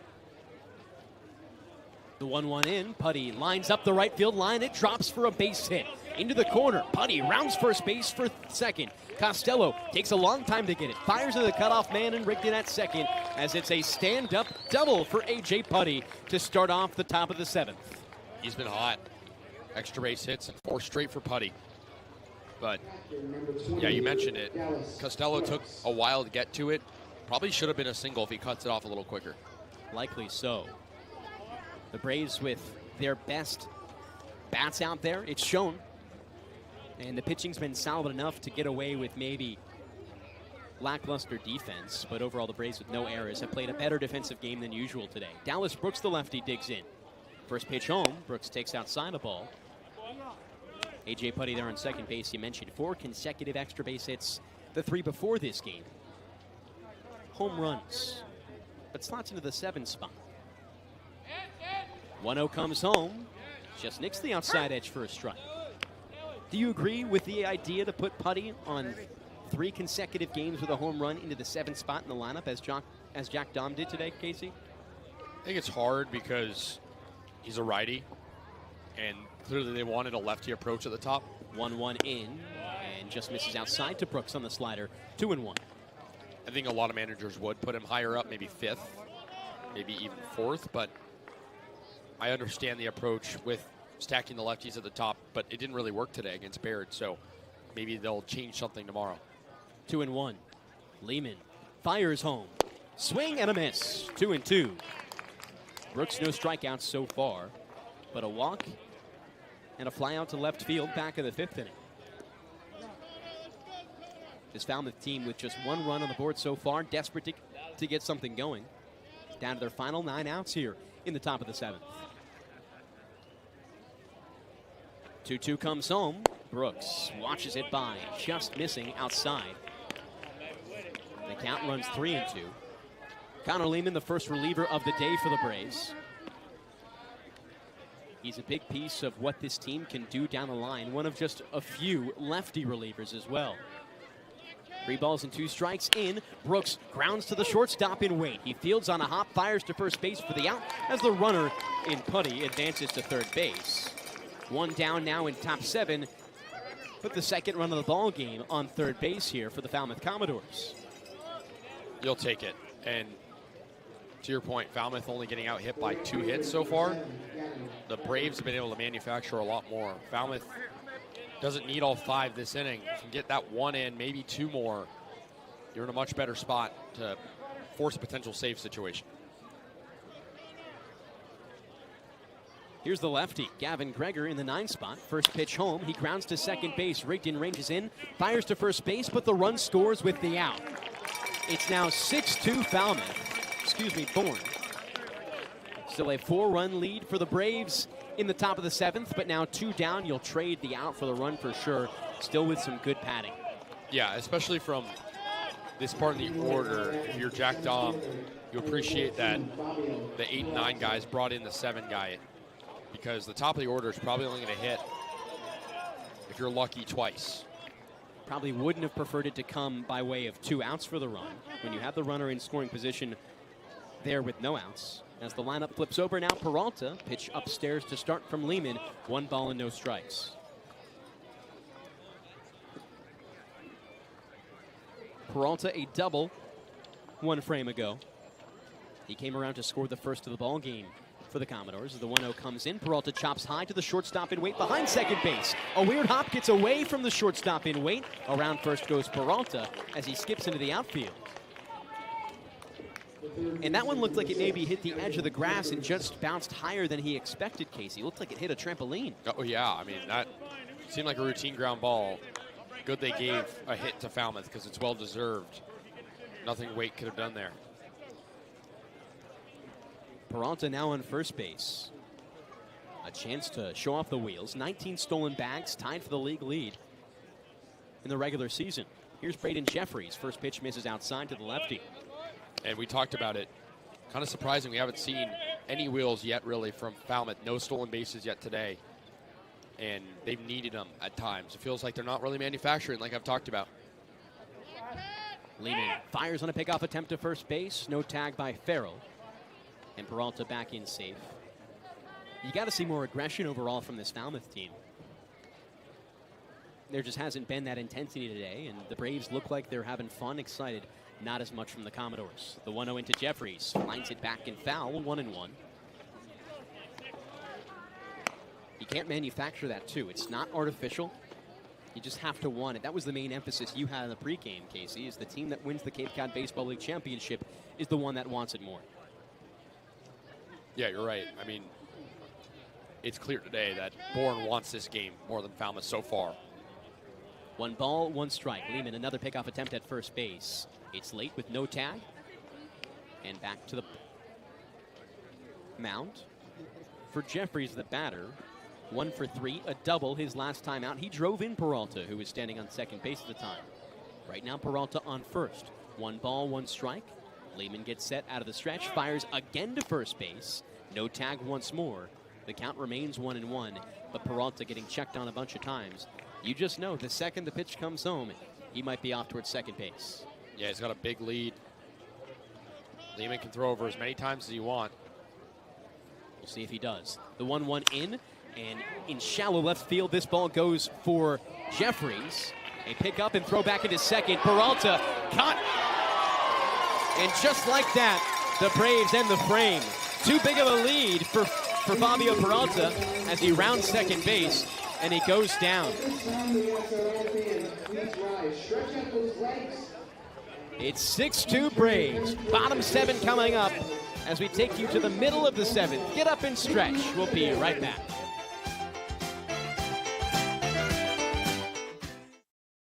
The 1-1 in. Putty lines up the right field line. It drops for a base hit. Into the corner. Putty rounds first base for second. Costello takes a long time to get it. Fires into the cutoff man and rigged it at second as it's a stand-up double for A.J. Putty to start off the top of the 7th. He's been hot. Extra base hits and 4 straight for Putty. But, yeah, you mentioned it. Costello took a while to get to it. Probably should have been a single if he cuts it off a little quicker. Likely so. The Braves with their best bats out there. It's shown. And the pitching's been solid enough to get away with maybe lackluster defense. But overall, the Braves with no errors have played a better defensive game than usual today. Dallas Brooks, the lefty, digs in. First pitch home. Brooks takes outside a ball. A.J. Putty there on second base. You mentioned 4 consecutive extra base hits, the 3 before this game. Home runs, but slots into the 7 spot. 1-0 comes home. Just nicks the outside edge for a strike. Do you agree with the idea to put Putty on 3 consecutive games with a home run into the 7th spot in the lineup as Jack Dom did today, Kasey? I think it's hard because he's a righty, and clearly they wanted a lefty approach at the top. 1-1 in, and just misses outside to Brooks on the slider. 2-1. I think a lot of managers would put him higher up, maybe 5th, maybe even 4th, but I understand the approach with stacking the lefties at the top, but it didn't really work today against Baird, so maybe they'll change something tomorrow. 2-1. Lehman fires home. Swing and a miss. 2-2. Brooks no strikeouts so far, but a walk and a fly out to left field back in the 5th inning. This Falmouth team with just 1 run on the board so far, desperate to get something going. Down to their final 9 outs here in the top of the 7th. 2-2 comes home. Brooks watches it by, just missing outside. The count runs 3-2. Connor Lehman, the first reliever of the day for the Braves. He's a big piece of what this team can do down the line. One of just a few lefty relievers as well. 3 balls and 2 strikes in. Brooks grounds to the shortstop in wait. He fields on a hop, fires to first base for the out as the runner in Putty advances to third base. 1 down now in top 7. But the second run of the ball game on third base here for the Falmouth Commodores. You'll take it. And to your point, Falmouth only getting out hit by 2 hits so far. The Braves have been able to manufacture a lot more. Falmouth doesn't need all 5 this inning. If you can get that 1 in, maybe 2 more, you're in a much better spot to force a potential save situation. Here's the lefty, Gavin Greger in the 9 spot. First pitch home, he grounds to second base. Rigdon ranges in, fires to first base, but the run scores with the out. It's now 6-2 Falmouth. Bourne. Still a 4-run lead for the Braves in the top of the 7th, but now 2 down. You'll trade the out for the run for sure. Still with some good padding. Yeah, especially from this part of the order. If you're Jack Dom, you appreciate that the 8 and 9 guys brought in the 7 guy, because the top of the order is probably only going to hit, if you're lucky, twice. Probably wouldn't have preferred it to come by way of 2 outs for the run when you have the runner in scoring position there with no outs. As the lineup flips over now, Peralta, pitch upstairs to start from Lehman. 1 ball and no strikes. Peralta a double 1 frame ago. He came around to score the first of the ball game for the Commodores. As the 1-0 comes in, Peralta chops high to the shortstop in wait behind second base. A weird hop gets away from the shortstop in wait. Around first goes Peralta as he skips into the outfield. And that one looked like it maybe hit the edge of the grass and just bounced higher than he expected, Kasey. Looked like it hit a trampoline. Oh, yeah. I mean, that seemed like a routine ground ball. Good they gave a hit to Falmouth because it's well-deserved. Nothing Waite could have done there. Peralta now on first base. A chance to show off the wheels. 19 stolen bags, tied for the league lead in the regular season. Here's Braden Jeffries. First pitch misses outside to the lefty. And we talked about it. Kind of surprising we haven't seen any wheels yet, really, from Falmouth. No stolen bases yet today. And they've needed them at times. It feels like they're not really manufacturing, like I've talked about. Lehman fires on a pickoff attempt to first base. No tag by Farrell. And Peralta back in safe. You got to see more aggression overall from this Falmouth team. There just hasn't been that intensity today, and the Braves look like they're having fun, excited. Not as much from the Commodores. The 1-0 into Jeffries. Lines it back and foul, 1-1. You can't manufacture that, too. It's not artificial. You just have to want it. That was the main emphasis you had in the pregame, Kasey, is the team that wins the Cape Cod Baseball League Championship is the one that wants it more. Yeah, you're right. I mean, it's clear today that Bourne wants this game more than Falmouth so far. 1 ball, 1 strike. Lehman, another pickoff attempt at first base. It's late with no tag. And back to the mound for Jeffries, the batter. 1 for 3, a double his last time out. He drove in Peralta, who was standing on second base at the time. Right now, Peralta on first. 1 ball, 1 strike. Lehman gets set out of the stretch, fires again to first base. No tag once more. The count remains 1-1, but Peralta getting checked on a bunch of times. You just know the second the pitch comes home, he might be off towards second base. Yeah, he's got a big lead. Lehman can throw over as many times as you want. We'll see if he does. The 1-1 in, and in shallow left field, this ball goes for Jeffries. A pick up and throw back into second. Peralta caught. And just like that, the Braves end the frame. Too big of a lead for Fabio Peralta as he rounds second base, and he goes down. It's 6-2 Braves. Bottom 7 coming up as we take you to the middle of the 7th. Get up and stretch. We'll be right back.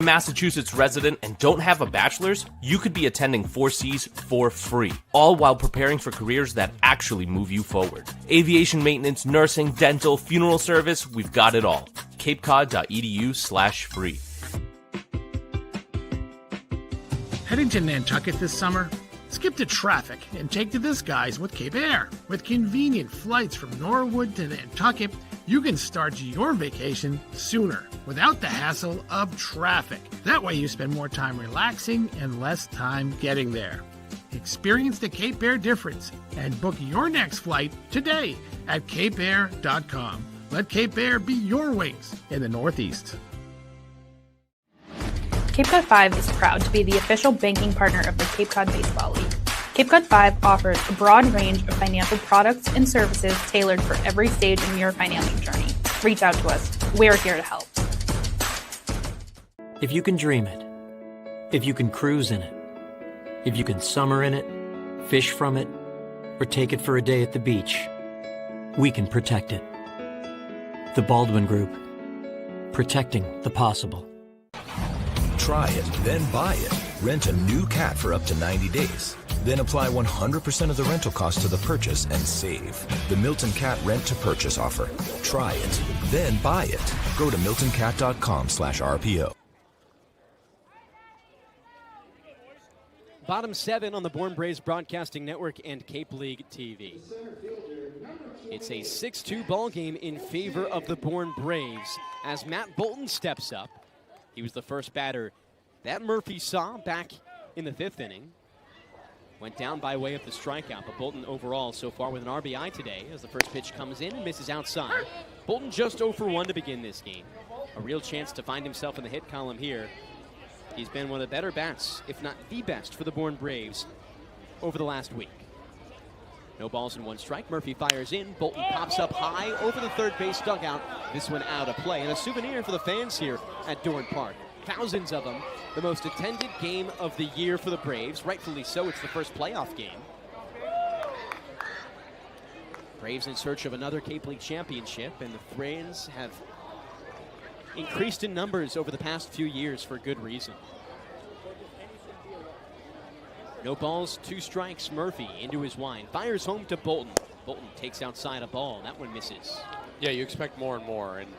Massachusetts resident and don't have a bachelor's, you could be attending 4Cs for free, all while preparing for careers that actually move you forward. Aviation maintenance, nursing, dental, funeral service, we've got it all. capecod.edu/free. Heading to Nantucket this summer? Skip the traffic and take to the skies with Cape Air. With convenient flights from Norwood to Nantucket, you can start your vacation sooner without the hassle of traffic. That way you spend more time relaxing and less time getting there. Experience the Cape Air difference and book your next flight today at capeair.com. Let Cape Air be your wings in the Northeast. Cape Cod 5 is proud to be the official banking partner of the Cape Cod Baseball League. Cape Cod 5 offers a broad range of financial products and services tailored for every stage in your financing journey. Reach out to us. We're here to help. If you can dream it, if you can cruise in it, if you can summer in it, fish from it, or take it for a day at the beach, we can protect it. The Baldwin Group. Protecting the possible. Try it, then buy it. Rent a new cat for up to 90 days. Then apply 100% of the rental cost to the purchase and save. The Milton Cat Rent to Purchase offer. Try it, then buy it. Go to miltoncat.com/RPO. Bottom 7 on the Bourne Braves Broadcasting Network and Cape League TV. It's a 6-2 ball game in favor of the Bourne Braves as Matt Bolton steps up. He was the first batter that Murphy saw back in the 5th inning. Went down by way of the strikeout, but Bolton overall so far with an RBI today as the first pitch comes in and misses outside. Bolton just 0 for 1 to begin this game. A real chance to find himself in the hit column here. He's been one of the better bats, if not the best, for the Bourne Braves over the last week. No balls and 1 strike. Murphy fires in. Bolton pops up high over the third base dugout. This one out of play. And a souvenir for the fans here at Dorn Park. Thousands of them. The most attended game of the year for the Braves. Rightfully so. It's the first playoff game. Braves in search of another Cape League championship. And the Braves have increased in numbers over the past few years for good reason. No balls, 2 strikes. Murphy into his wind. Fires home to Bolton. Bolton takes outside a ball. That one misses. Yeah, you expect more and more, and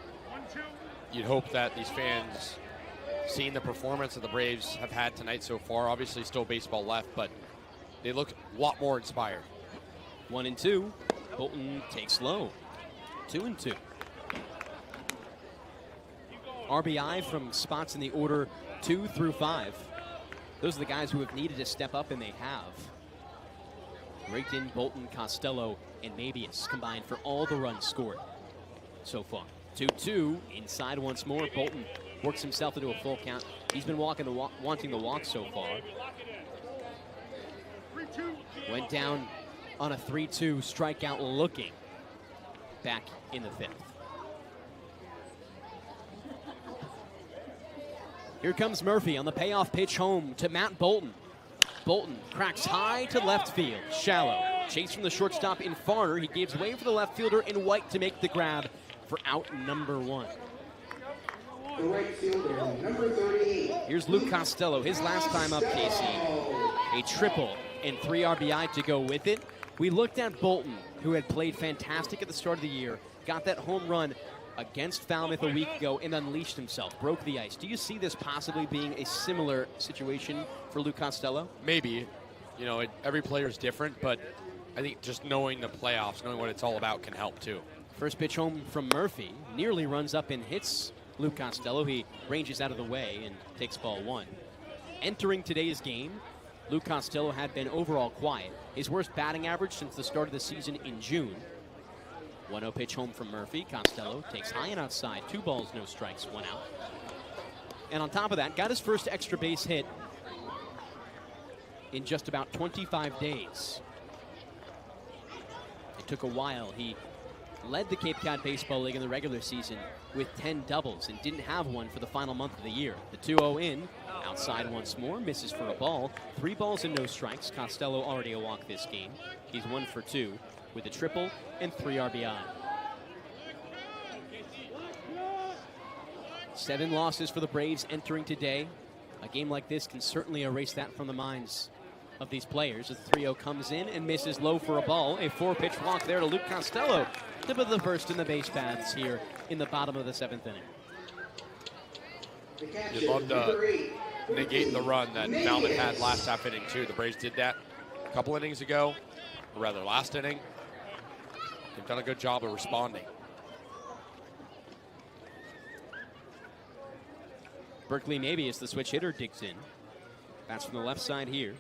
you'd hope that these fans, seeing the performance that the Braves have had tonight so far, obviously still baseball left, but they look a lot more inspired. 1-2. Bolton takes low. 2-2. RBI from spots in the order 2 through 5. Those are the guys who have needed to step up, and they have. Raked in Bolton, Costello, and Mabius combined for all the runs scored so far. 2-2 inside once more. Bolton works himself into a full count. He's been wanting the walk so far. Went down on a 3-2 strikeout looking back in the 5th. Here comes Murphy on the payoff pitch home to Matt Bolton. Bolton cracks high to left field, shallow. Chase from the shortstop in Farner. He gives way for the left fielder in White to make the grab for out number 1. The right fielder, number 38. Here's Luke Costello, his last time up, Kasey. A triple and 3 RBI to go with it. We looked at Bolton, who had played fantastic at the start of the year, got that home run against Falmouth a week ago and unleashed himself, broke the ice. Do you see this possibly being a similar situation for Luke Costello? Maybe. You know, every player is different, but I think just knowing the playoffs, knowing what it's all about can help too. First pitch home from Murphy, nearly runs up and hits Luke Costello. He ranges out of the way and takes ball 1. Entering today's game, Luke Costello had been overall quiet. His worst batting average since the start of the season in June. 1-0 pitch home from Murphy. Costello takes high and outside. 2 balls, no strikes, 1 out. And on top of that, got his first extra base hit in just about 25 days. It took a while. He led the Cape Cod Baseball League in the regular season with 10 doubles and didn't have one for the final month of the year. The 2-0 in, outside once more, misses for a ball. 3 balls and no strikes. Costello already a walk this game. He's 1 for 2 with a triple and 3 RBI. 7 losses for the Braves entering today. A game like this can certainly erase that from the minds of these players. As the 3-0 comes in and misses low for a ball. A 4-pitch walk there to Luke Costello. Tip of the first in the base paths here in the bottom of the 7th inning. You'd love to negate the run that Falmouth had last half inning too. The Braves did that a couple innings ago, or rather last inning. They've done a good job of responding. Berkeley Mabius, the switch hitter, digs in. That's from the left side here.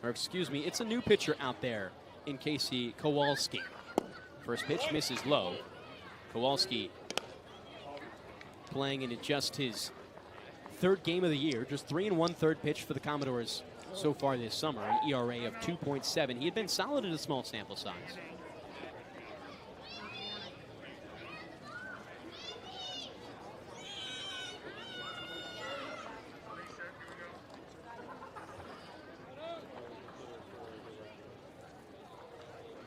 Or excuse me, it's a new pitcher out there in Kasey Kowalski. First pitch misses low. Kowalski playing in just his 3rd game of the year. Just 3 1/3 pitch for the Commodores so far this summer. An ERA of 2.7. He had been solid in a small sample size.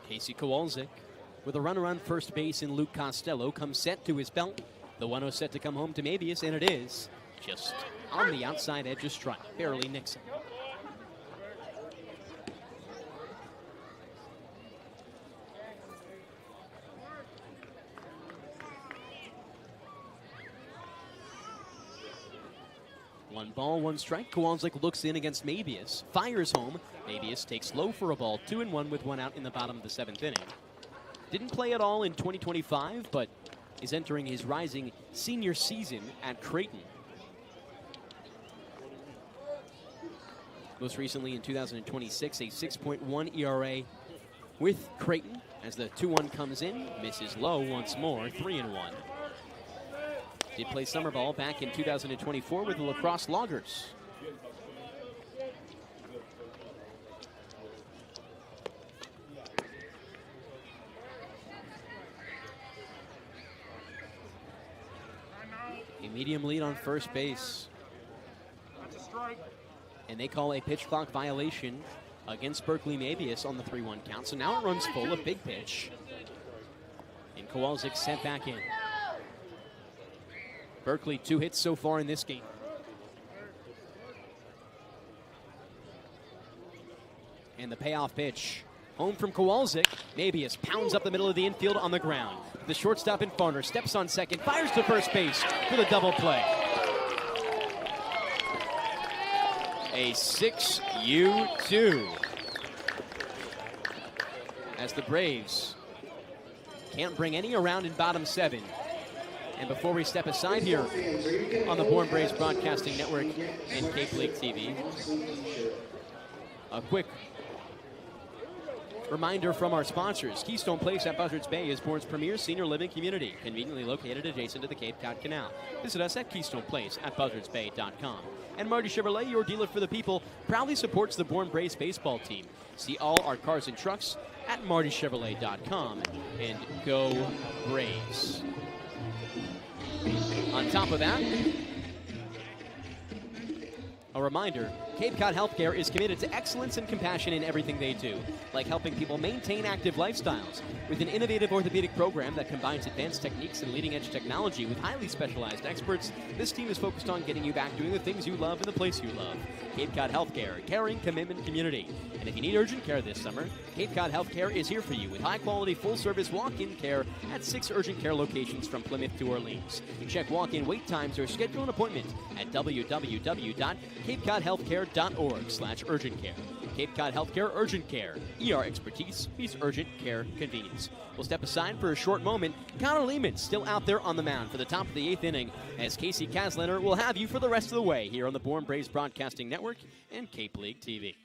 Kasey Kowalski with a runner on first base in Luke Costello comes set to his belt. The 1-0 set to come home to Mabius, and it is just on the outside edge of strike, barely nicks him. One ball, 1 strike. Kowalski looks in against Mabius, fires home. Mabius takes low for a ball, 2-1 with 1 out in the bottom of the 7th inning. Didn't play at all in 2025, but is entering his rising senior season at Creighton. Most recently in 2026, a 6.1 ERA with Creighton as the 2-1 comes in, misses low once more, 3-1. Did play summer ball back in 2024 with the Lacrosse Loggers. A medium lead on first base. And they call a pitch clock violation against Berkeley Mabius on the 3-1 count. So now it runs full, a big pitch. And Kowalski sent back in. Berkeley 2 hits so far in this game. And the payoff pitch. Home from Kowalski. Mabius pounds up the middle of the infield on the ground. The shortstop in Farner steps on second, fires to first base for the double play. A 6-2. As the Braves can't bring any around in bottom 7. And before we step aside here on the Bourne Braves Broadcasting Network and Cape League TV, a quick reminder from our sponsors. Keystone Place at Buzzards Bay is Bourne's premier senior living community, conveniently located adjacent to the Cape Cod Canal. Visit us at Keystone Place at buzzardsbay.com. And Marty Chevrolet, your dealer for the people, proudly supports the Bourne Braves baseball team. See all our cars and trucks at martychevrolet.com, and go Braves. On top of that, a reminder, Cape Cod Healthcare is committed to excellence and compassion in everything they do, like helping people maintain active lifestyles. With an innovative orthopedic program that combines advanced techniques and leading-edge technology with highly specialized experts, this team is focused on getting you back doing the things you love in the place you love. Cape Cod Healthcare, caring, commitment, community. And if you need urgent care this summer, Cape Cod Healthcare is here for you with high-quality, full-service walk-in care at 6 urgent care locations from Plymouth to Orleans. Check walk-in wait times or schedule an appointment at www.capecodhealthcare.org/urgent care. Cape Cod Healthcare Urgent Care. ER expertise meets urgent care convenience. We'll step aside for a short moment. Connor Lehman still out there on the mound for the top of the 8th inning, as Kasey Kazliner will have you for the rest of the way here on the Bourne Braves Broadcasting Network and Cape League TV.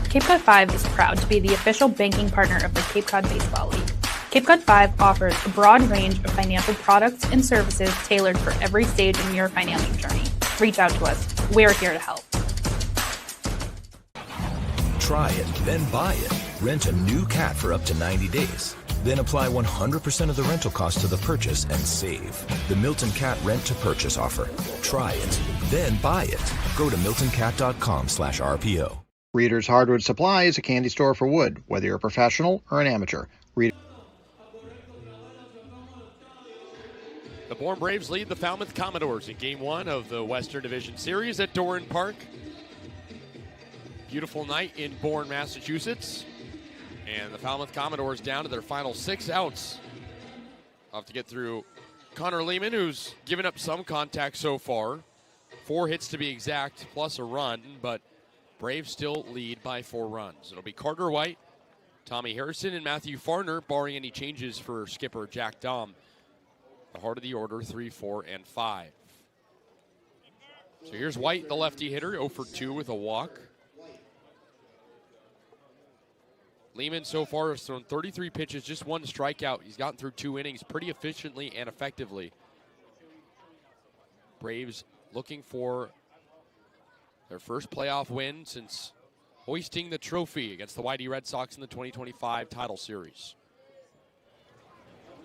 Cape Cod 5 is proud to be the official banking partner of the Cape Cod Baseball League. Cape Cod 5 offers a broad range of financial products and services tailored for every stage in your financial journey. Reach out to us. We're here to help. Try it, then buy it. Rent a new cat for up to 90 days. Then apply 100% of the rental cost to the purchase and save. The Milton Cat Rent to Purchase offer. Try it, then buy it. Go to miltoncat.com/RPO. Reader's Hardwood Supply is a candy store for wood, whether you're a professional or an amateur. The Bourne Braves lead the Falmouth Commodores in Game 1 of the Western Division Series at Doran Park. Beautiful night in Bourne, Massachusetts. And the Falmouth Commodores down to their final 6 outs. I'll have to get through Connor Lehman, who's given up some contact so far. 4 hits to be exact, plus a run, but Braves still lead by 4 runs. It'll be Carter White, Tommy Harrison, and Matthew Farner, barring any changes for skipper Jack Dahm. The heart of the order, 3, 4, and 5. So here's White, the lefty hitter, 0 for 2 with a walk. Lehman so far has thrown 33 pitches, just 1 strikeout. He's gotten through 2 innings pretty efficiently and effectively. Braves looking for their first playoff win since hoisting the trophy against the Whitey Red Sox in the 2025 title series.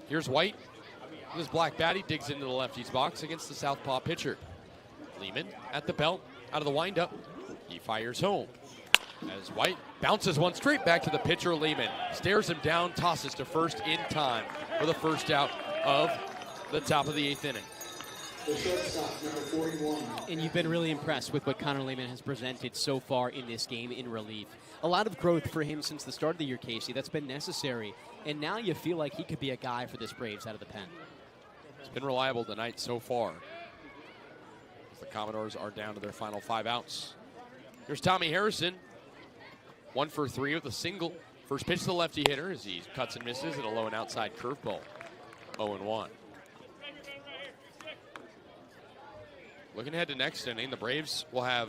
Here's White. With his black bat, he digs into the lefty's box against the southpaw pitcher. Lehman at the belt, out of the windup. He fires home. As White bounces one straight back to the pitcher, Lehman stares him down, tosses to first in time for the first out of the top of the 8th inning. And you've been really impressed with what Connor Lehman has presented so far in this game in relief. A lot of growth for him since the start of the year, Kasey. That's been necessary. And now you feel like he could be a guy for this Braves out of the pen. It's been reliable tonight so far, as the Commodores are down to their final 5 outs. Here's Tommy Harrison, 1 for 3 with a single. First pitch to the lefty hitter as he cuts and misses at a low and outside curveball. 0-1. Looking ahead to next inning, the Braves will have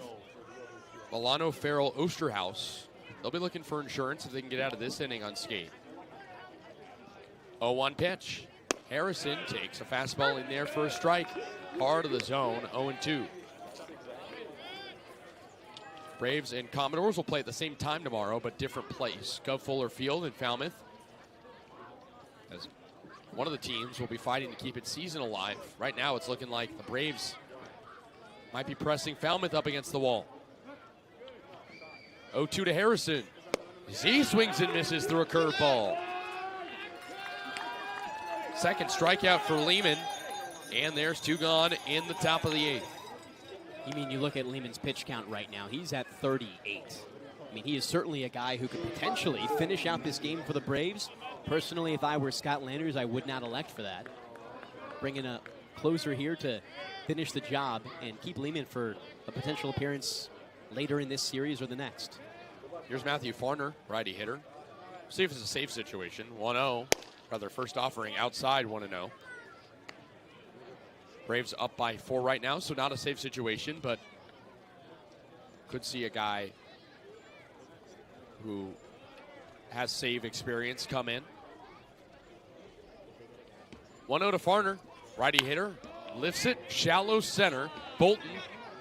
Milano, Farrell, Osterhaus. They'll be looking for insurance if they can get out of this inning unscathed. 0-1 pitch. Harrison takes a fastball in there for a strike. Hard of the zone, 0-2. Braves and Commodores will play at the same time tomorrow, but different place. Gov Fuller Field in Falmouth. As one of the teams will be fighting to keep its season alive. Right now it's looking like the Braves might be pressing Falmouth up against the wall. 0-2 to Harrison. He swings and misses through a curveball. Second strikeout for Lehman, and there's 2 gone in the top of the 8th. You mean you look at Lehman's pitch count right now, he's at 38. I mean, he is certainly a guy who could potentially finish out this game for the Braves. Personally, if I were Scott Landers, I would not elect for that. Bringing a closer here to finish the job and keep Lehman for a potential appearance later in this series or the next. Here's Matthew Farner, righty hitter. See if it's a safe situation. 1-0. Rather, first offering outside 1-0. Braves up by 4 right now, so not a safe situation, but could see a guy who has save experience come in. 1-0 to Farner. Righty hitter lifts it, shallow center. Bolton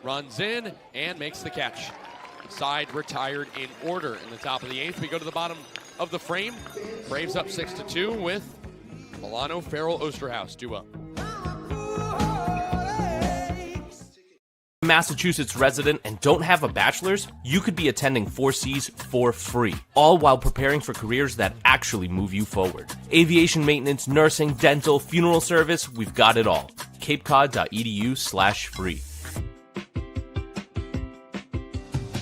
runs in and makes the catch. Side retired in order in the top of the 8th. We go to the bottom of the frame. Braves up 6-2 with Milano, Farrell, Osterhaus duo. Massachusetts resident and don't have a bachelor's, you could be attending 4Cs for free, all while preparing for careers that actually move you forward. Aviation maintenance, nursing, dental, funeral service, we've got it all. capecod.edu/free.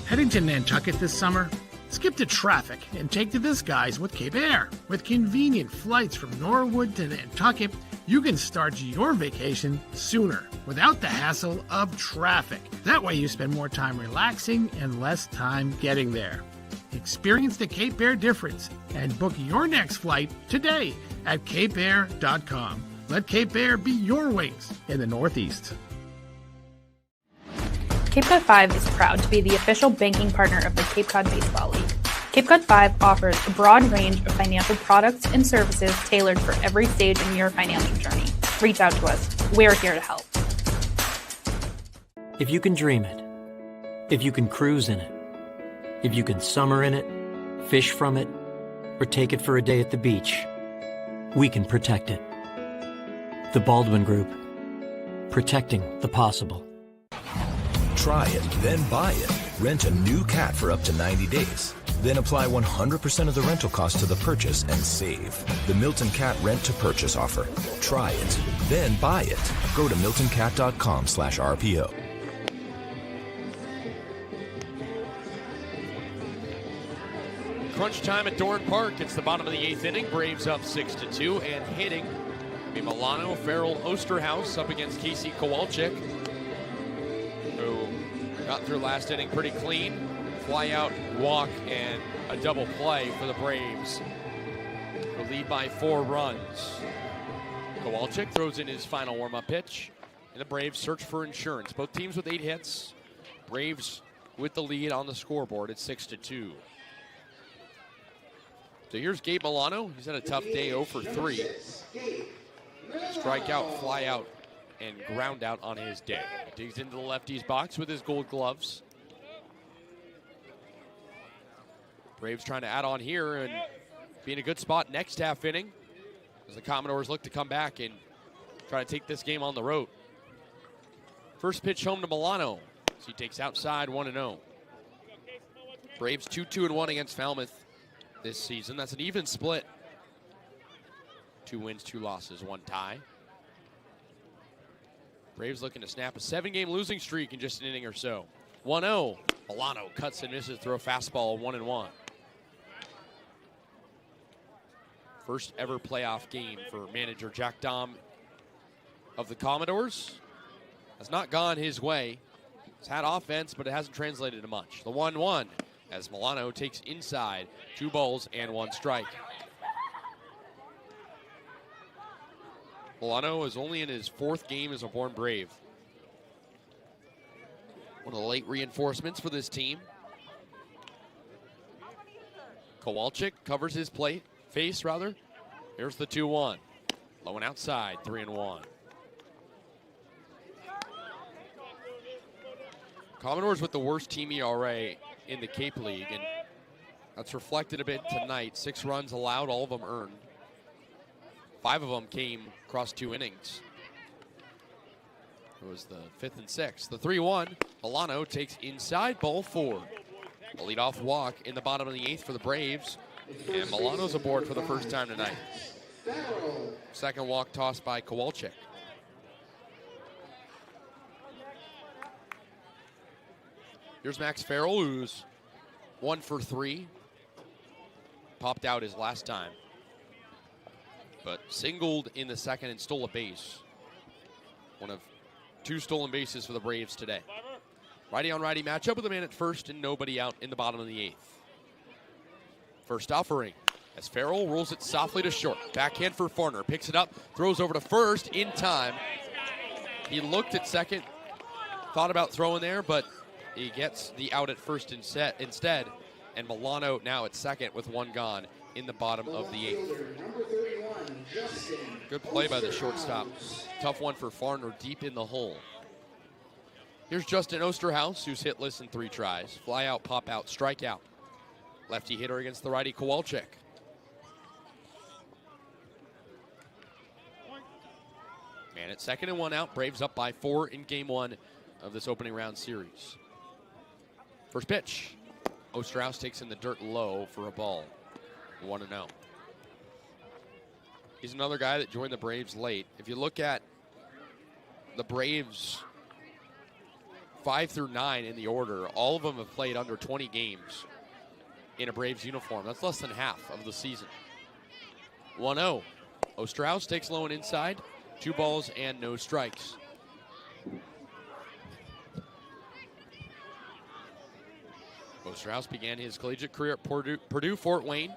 Heading to Nantucket this summer? Skip the traffic and take to the skies with Cape Air. With convenient flights from Norwood to Nantucket, you can start your vacation sooner without the hassle of traffic. That way you spend more time relaxing and less time getting there. Experience the Cape Air difference and book your next flight today at capeair.com. Let Cape Air be your wings in the Northeast. Cape Cod 5 is proud to be the official banking partner of the Cape Cod Baseball League. Cape Cod 5 offers a broad range of financial products and services tailored for every stage in your financial journey. Reach out to us. We're here to help. If you can dream it, if you can cruise in it, if you can summer in it, fish from it, or take it for a day at the beach, we can protect it. The Baldwin Group. Protecting the possible. Try it, then buy it. Rent a new cat for up to 90 days. Then apply 100% of the rental cost to the purchase and save. The Milton Cat Rent to Purchase offer. Try it, then buy it. Go to miltoncat.com/RPO. Crunch time at Dorn Park. It's the bottom of the 8th inning. Braves up 6-2 and hitting. Milano, Farrell, Osterhaus up against Kasey, Kowalczyk, who got through last inning pretty clean. Fly out, walk, and a double play for the Braves. The lead by 4 runs. Kowalczyk throws in his final warm-up pitch, and the Braves search for insurance. Both teams with 8 hits. Braves with the lead on the scoreboard at 6-2. So here's Gabe Milano. He's had a tough day, 0 for 3. Strikeout, fly out, and ground out on his day. Digs into the lefty's box with his gold gloves. Braves trying to add on here and be in a good spot next half inning as the Commodores look to come back and try to take this game on the road. First pitch home to Milano. So he takes outside 1-0. Braves 2-2-1 against Falmouth this season. That's an even split. 2 wins, 2 losses, 1 tie. Braves looking to snap a 7-game losing streak in just an inning or so. 1-0. Milano cuts and misses, throw a fastball, 1-1. First ever playoff game for manager Jack Dahm of the Commodores. Has not gone his way. He's had offense, but it hasn't translated to much. The 1-1 as Milano takes inside. 2 balls and 1 strike. Milano is only in his 4th game as a Bourne Brave. One of the late reinforcements for this team. Kowalczyk covers his face. Here's the 2-1. Low and outside, 3-1. Commodores with the worst team ERA in the Cape League, and that's reflected a bit tonight. 6 runs allowed, all of them earned. 5 of them came across 2 innings. It was the 5th and 6th. The 3-1, Milano takes inside, ball 4. A leadoff walk in the bottom of the 8th for the Braves, and Milano's aboard for the first time tonight. Second walk tossed by Kowalczyk. Here's Max Farrell, who's 1 for 3. Popped out his last time, but singled in the 2nd and stole a base. One of 2 stolen bases for the Braves today. Righty on righty matchup with a man at first and nobody out in the bottom of the 8th. First offering as Farrell rolls it softly to short. Backhand for Farner, picks it up, throws over to first in time. He looked at second, thought about throwing there, but he gets the out at first instead. And Milano now at second with one gone in the bottom of the eighth. Good play by the shortstop. Tough one for Farner deep in the hole. Here's Justin Osterhaus, who's hitless in 3 tries. Fly out, pop out, strike out. Lefty hitter against the righty Kowalczyk. Man at second and 1 out. Braves up by 4 in game 1 of this opening round series. First pitch. Osterhaus takes in the dirt low for a ball. 1-0. He's another guy that joined the Braves late. If you look at the Braves 5 through 9 in the order, all of them have played under 20 games in a Braves uniform. That's less than half of the season. 1-0. Osterhaus takes low and inside. 2 balls and no strikes. Osterhaus began his collegiate career at Purdue Fort Wayne,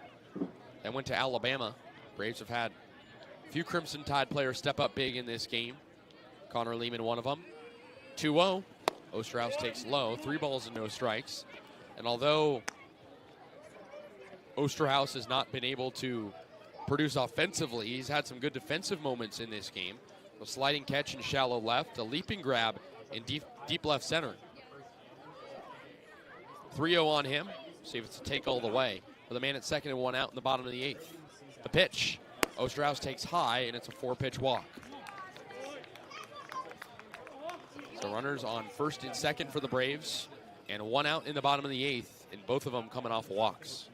then went to Alabama. Braves have had a few Crimson Tide players step up big in this game. Connor Lehman, one of them. 2-0. Osterhaus takes low, 3 balls and no strikes. And although Osterhaus has not been able to produce offensively, he's had some good defensive moments in this game. A sliding catch in shallow left, a leaping grab in deep left center. 3-0 on him. See if it's a take all the way. With a man at second and 1 out in the bottom of the 8th. The pitch. Osterhaus takes high, and it's a 4-pitch walk. So runners on first and second for the Braves, and 1 out in the bottom of the 8th, and both of them coming off walks.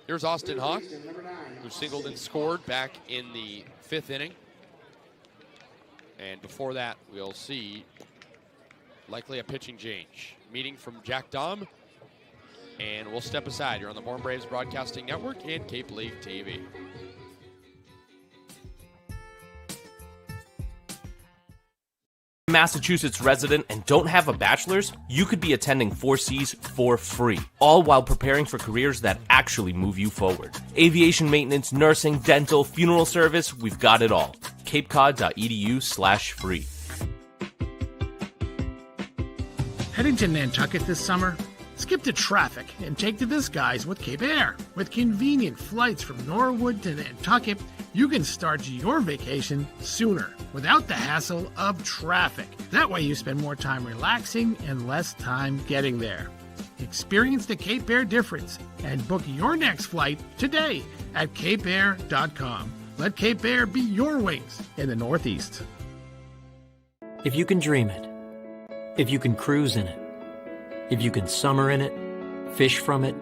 Here's Austin Hawk, who singled and scored back in the 5th inning. And before that, we'll see likely a pitching change. Meeting from Jack Dahm, and we'll step aside. You're on the Bourne Braves Broadcasting Network and Cape Leaf TV. Massachusetts resident and don't have a bachelor's, you could be attending 4Cs for free, all while preparing for careers that actually move you forward. Aviation maintenance, nursing, dental, funeral service, we've got it all. capecod.edu/free. Heading to Nantucket this summer? Skip the traffic and take to the skies with Cape Air. With convenient flights from Norwood to Nantucket, you can start your vacation sooner without the hassle of traffic. That way you spend more time relaxing and less time getting there. Experience the Cape Air difference and book your next flight today at capeair.com. Let Cape Air be your wings in the Northeast. If you can dream it, if you can cruise in it, if you can summer in it, fish from it,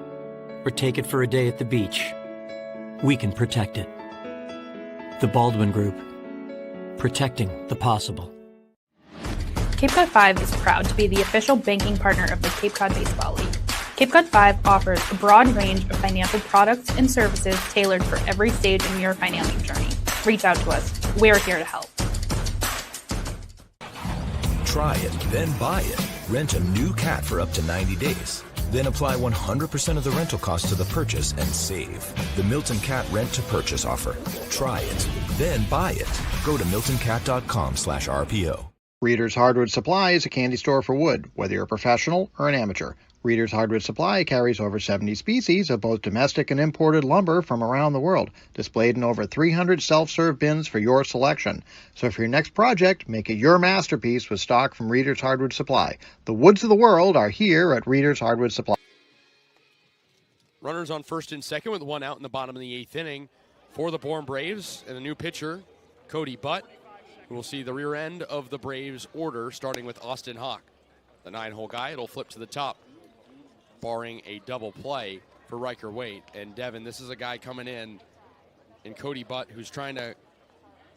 or take it for a day at the beach, we can protect it. The Baldwin Group. Protecting the possible. Cape Cod 5 is proud to be the official banking partner of the Cape Cod Baseball League. Cape Cod 5 offers a broad range of financial products and services tailored for every stage in your financial journey. Reach out to us. We're here to help. Try it, then buy it. Rent a new cat for up to 90 days. Then apply 100% of the rental cost to the purchase and save. The Milton Cat Rent to Purchase offer. Try it, then buy it. Go to miltoncat.com/RPO. Reader's Hardwood Supply is a candy store for wood, whether you're a professional or an amateur. Reader's Hardwood Supply carries over 70 species of both domestic and imported lumber from around the world, displayed in over 300 self-serve bins for your selection. So for your next project, make it your masterpiece with stock from Reader's Hardwood Supply. The woods of the world are here at Reader's Hardwood Supply. Runners on first and second with 1 out in the bottom of the 8th inning for the Bourne Braves, and a new pitcher, Cody Butt, who will see the rear end of the Braves order, starting with Austin Hawk. The 9-hole guy, it'll flip to the top, barring a double play for Riker Waite. And Devon, this is a guy coming in Cody Butt, who's trying to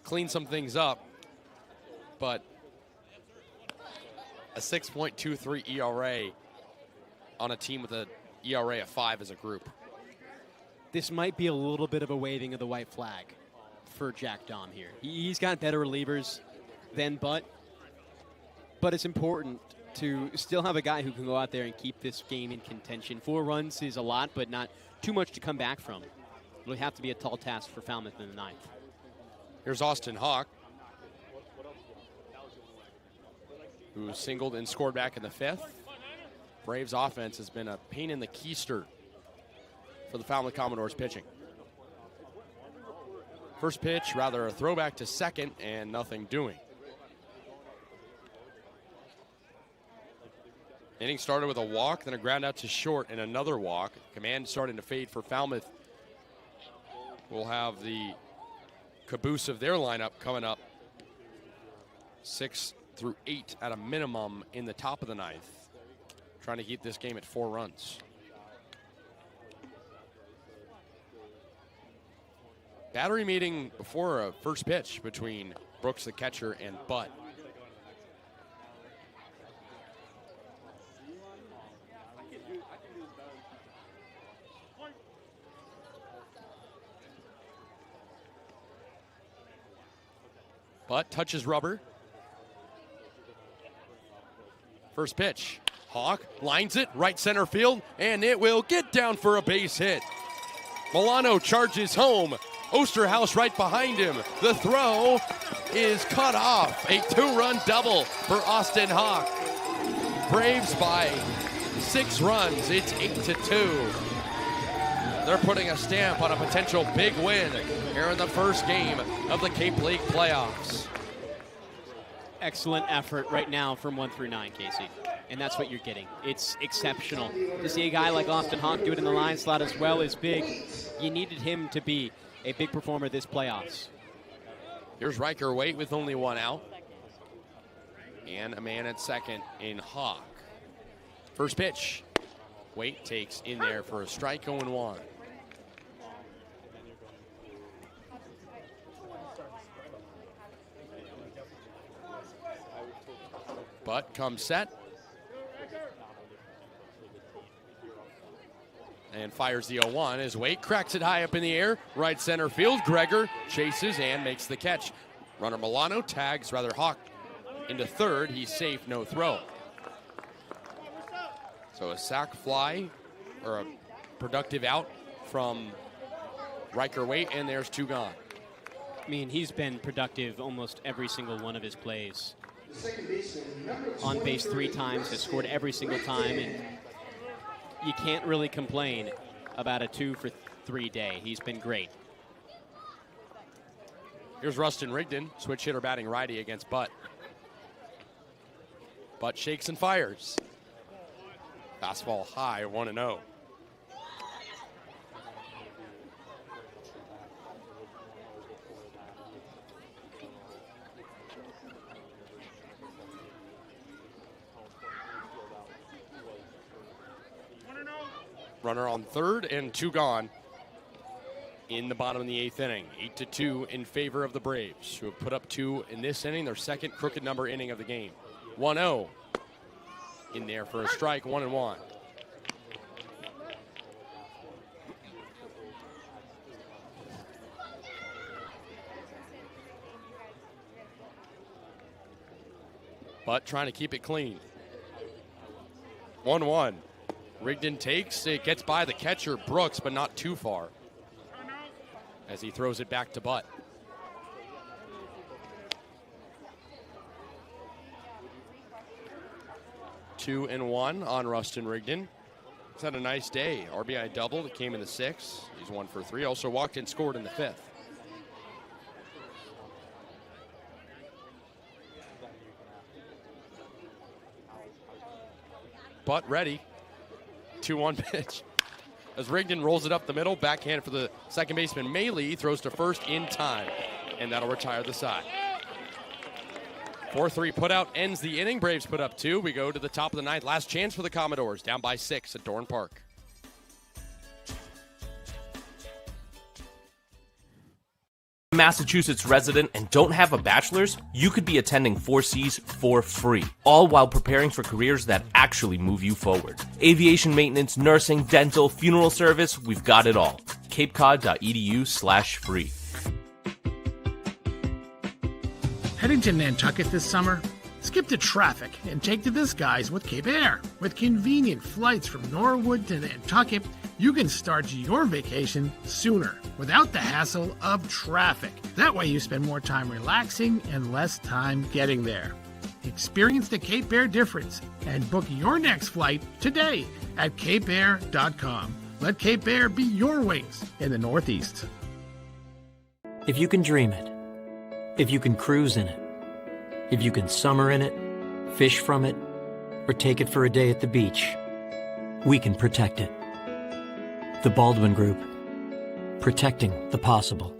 clean some things up, but a 6.23 ERA on a team with an ERA of 5 as a group. This might be a little bit of a waving of the white flag for Jack Dahm here. He's got better relievers than Butt, but it's important to still have a guy who can go out there and keep this game in contention. 4 runs is a lot, but not too much to come back from. It'll have to be a tall task for Falmouth in the 9th. Here's Austin Hawk, who singled and scored back in the 5th. Braves offense has been a pain in the keister for the Falmouth Commodores pitching. First pitch, rather a throwback to second, and nothing doing. Inning started with a walk, then a ground out to short, and another walk. Command starting to fade for Falmouth. We'll have the caboose of their lineup coming up 6 through 8 at a minimum in the top of the 9th. Trying to keep this game at 4 runs. Battery meeting before a first pitch between Brooks, the catcher, and Butt. Butt touches rubber. First pitch. Hawk lines it right center field, and it will get down for a base hit. Milano charges home. Osterhaus right behind him. The throw is cut off. A 2-run double for Austin Hawk. Braves by 6 runs. It's 8-2. They're putting a stamp on a potential big win here in the first game of the Cape League playoffs. Excellent effort right now from 1 through 9, Kasey. And that's what you're getting. It's exceptional. To see a guy like Austin Hawk do it in the line slot as well is big. You needed him to be a big performer this playoffs. Here's Riker Waite with only 1 out. And a man at second in Hawk. First pitch. Waite takes in there for a strike, 0-1. Butt comes set. And fires the 0-1 as Waite cracks it high up in the air. Right center field. Gregor chases and makes the catch. Runner Milano tags Hawk into third. He's safe, no throw. So a sac fly, or a productive out from Riker Waite, and there's 2 gone. I mean, he's been productive almost every single one of his plays. On base 3 times, has scored every single time, and you can't really complain about a 2-for-3 day. He's been great. Here's Rustin Rigdon, switch hitter batting righty against Butt. Butt shakes and fires. Fastball high, 1-0. Runner on third and 2 gone in the bottom of the 8th inning. 8-2 in favor of the Braves, who have put up 2 in this inning, their second crooked number inning of the game. 1-0 in there for a strike, 1-1. But trying to keep it clean. 1-1. Rigdon takes, it gets by the catcher, Brooks, but not too far, as he throws it back to Butt. Two and 1 on Rustin Rigdon. He's had a nice day. RBI double that came in the 6th. He's 1 for 3. Also walked and scored in the 5th. Butt ready. 2-1 pitch. As Rigdon rolls it up the middle, backhand for the second baseman Maley, throws to first in time, and that'll retire the side. 4-3 putout ends the inning. Braves put up 2. We go to the top of the 9th. Last chance for the Commodores, down by 6 at Dorn Park. Massachusetts resident and don't have a bachelor's, you could be attending 4Cs for free, all while preparing for careers that actually move you forward. Aviation maintenance, nursing, dental, funeral service, we've got it all. capecod.edu/free. Heading to Nantucket this summer? Skip the traffic and take to the skies with Cape Air. With convenient flights from Norwood to Nantucket, you can start your vacation sooner without the hassle of traffic. That way you spend more time relaxing and less time getting there. Experience the Cape Air difference and book your next flight today at capeair.com. Let Cape Air be your wings in the Northeast. If you can dream it, if you can cruise in it, if you can summer in it, fish from it, or take it for a day at the beach, we can protect it. The Baldwin Group. Protecting the possible.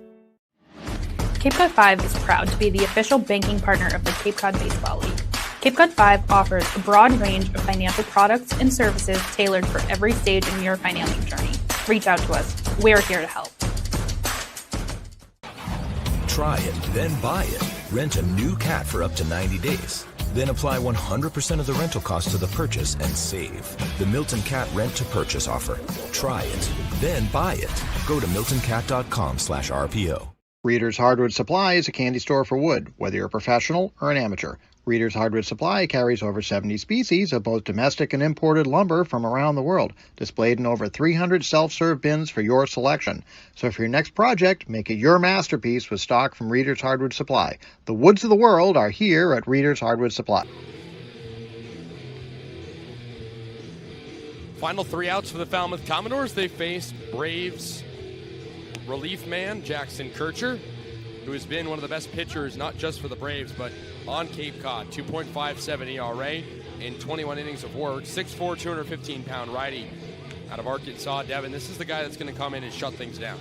Cape Cod 5 is proud to be the official banking partner of the Cape Cod Baseball League. Cape Cod 5 offers a broad range of financial products and services tailored for every stage in your financial journey. Reach out to us. We're here to help. Try it, then buy it. Rent a new cat for up to 90 days. Then apply 100% of the rental cost to the purchase and save. The Milton Cat Rent to Purchase offer. Try it, then buy it. Go to miltoncat.com/RPO. Reader's Hardwood Supply is a candy store for wood, whether you're a professional or an amateur. Reader's Hardwood Supply carries over 70 species of both domestic and imported lumber from around the world, displayed in over 300 self-serve bins for your selection. So for your next project, make it your masterpiece with stock from Reader's Hardwood Supply. The woods of the world are here at Reader's Hardwood Supply. Final 3 outs for the Falmouth Commodores. They face Braves relief man Jackson Kircher, who has been one of the best pitchers, not just for the Braves, but on Cape Cod. 2.57 ERA in 21 innings of work. 6'4", 215-pound righty out of Arkansas. Devon, this is the guy that's going to come in and shut things down.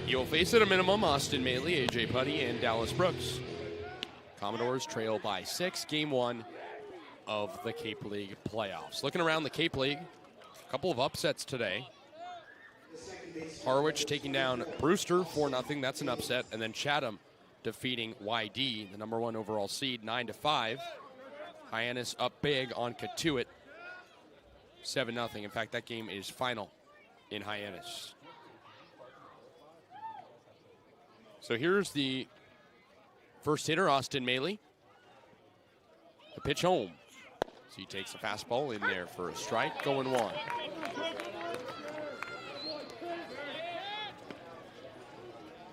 You'll face at a minimum Austin Maley, A.J. Putty, and Dallas Brooks. Commodores trail by 6, game 1 of the Cape League playoffs. Looking around the Cape League, a couple of upsets today. Harwich taking down Brewster 4-0, that's an upset. And then Chatham defeating YD, the number 1 overall seed, 9-5. Hyannis up big on Cotuit, 7-0. In fact, that game is final in Hyannis. So here's the first hitter, Austin Maley. The pitch home. So he takes a fastball in there for a strike, going 1.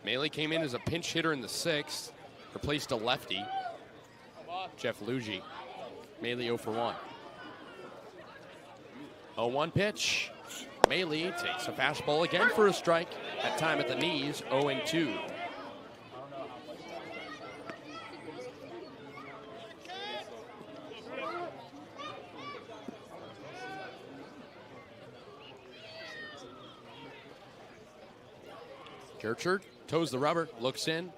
Maley came in as a pinch hitter in the 6th, replaced a lefty, Jeff Luigi. Maley 0 for 1. 0-1 pitch. Maley takes a fastball again for a strike, that time at the knees, 0-2. Kircher toes the rubber, looks in.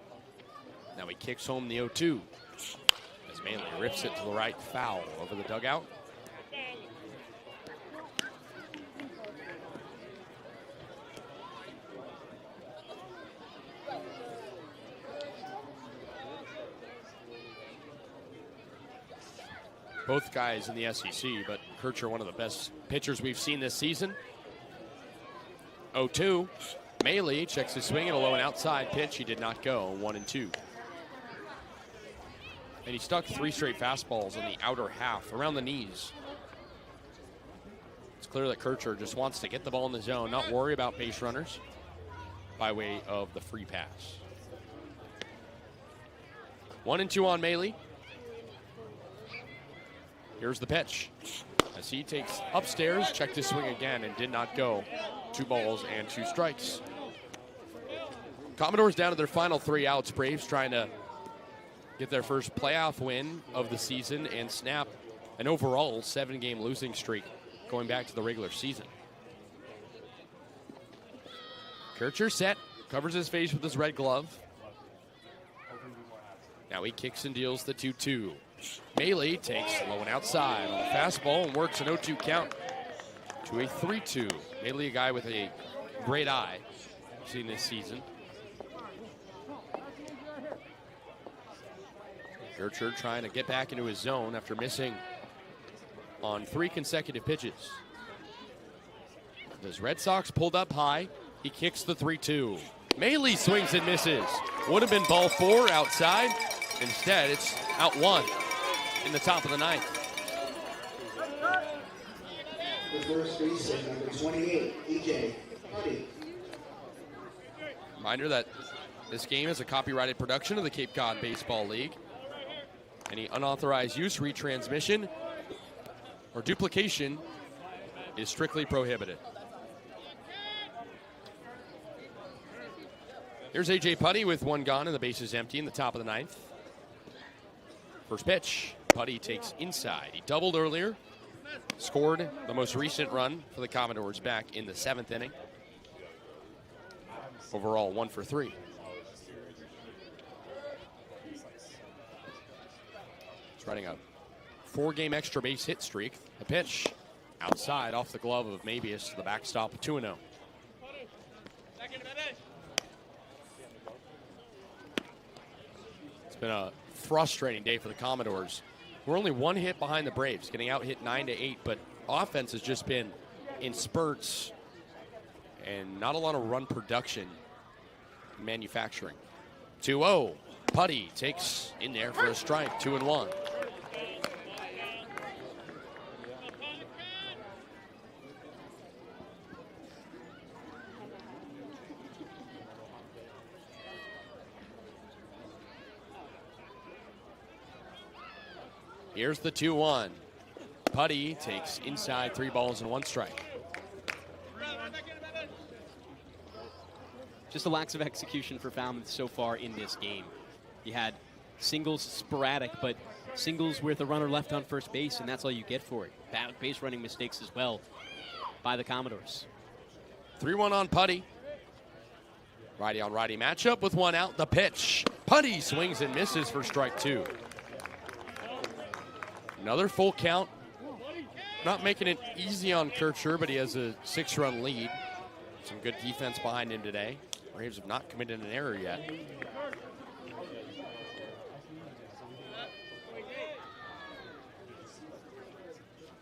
Now he kicks home the 0-2. As Maley rips it to the right, foul over the dugout. Both guys in the SEC, but Kircher one of the best pitchers we've seen this season. 0-2. Maley checks his swing at a low and outside pitch. He did not go. 1-2. And he stuck 3 straight fastballs on the outer half, around the knees. It's clear that Kircher just wants to get the ball in the zone, not worry about base runners by way of the free pass. 1-2 on Maley. Here's the pitch. As he takes upstairs, checked his swing again and did not go. 2 balls and 2 strikes. Commodores down to their final 3 outs. Braves trying to get their first playoff win of the season and snap an overall 7-game losing streak going back to the regular season. Kircher set, covers his face with his red glove. Now he kicks and deals the 2-2. Maley takes low and outside on the fastball and works an 0-2 count to a 3-2. Maley, a guy with a great eye I've seen this season. Gertrude trying to get back into his zone after missing on 3 consecutive pitches. As Red Sox pulled up high, he kicks the 3-2. Maley swings and misses. Would have been ball 4 outside. Instead, it's out 1 in the top of the 9th. The first baseman, number 28, E.J. Putty. Reminder that this game is a copyrighted production of the Cape Cod Baseball League. Any unauthorized use, retransmission, or duplication is strictly prohibited. Here's A.J. Putty with 1 gone and the bases empty in the top of the 9th. First pitch, Putty takes inside. He doubled earlier, scored the most recent run for the Commodores back in the 7th inning. Overall, 1 for 3. He's running a 4-game extra base hit streak. A pitch outside off the glove of Mabius to the backstop, 2-0. It's been a frustrating day for the Commodores. We're only 1 hit behind the Braves, getting out hit 9-8, but offense has just been in spurts and not a lot of run production manufacturing. 2-0. Putty takes in there for a strike, 2-1. Here's the 2-1. Putty takes inside, 3 balls and 1 strike. Just a lack of execution for Falmouth so far in this game. You had singles sporadic, but singles with a runner left on first base, and that's all you get for it. Bad base running mistakes as well by the Commodores. 3-1 on Putty. Righty on righty matchup with 1 out. The pitch. Putty swings and misses for strike 2. Another full count. Not making it easy on Kircher, but he has a 6-run lead. Some good defense behind him today. Braves have not committed an error yet.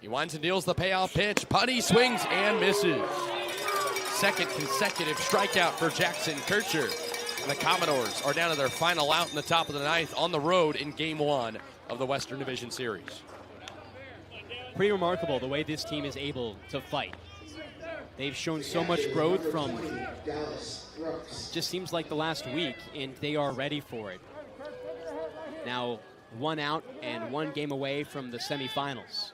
He winds and deals the payoff pitch. Putty swings and misses. 2nd consecutive strikeout for Jackson Kircher. And the Commodores are down to their final out in the top of the 9th on the road in Game 1 of the Western Division Series. Pretty remarkable the way this team is able to fight. They've shown so much growth from just seems like the last week, and they are ready for it. Now 1 out and 1 game away from the semifinals.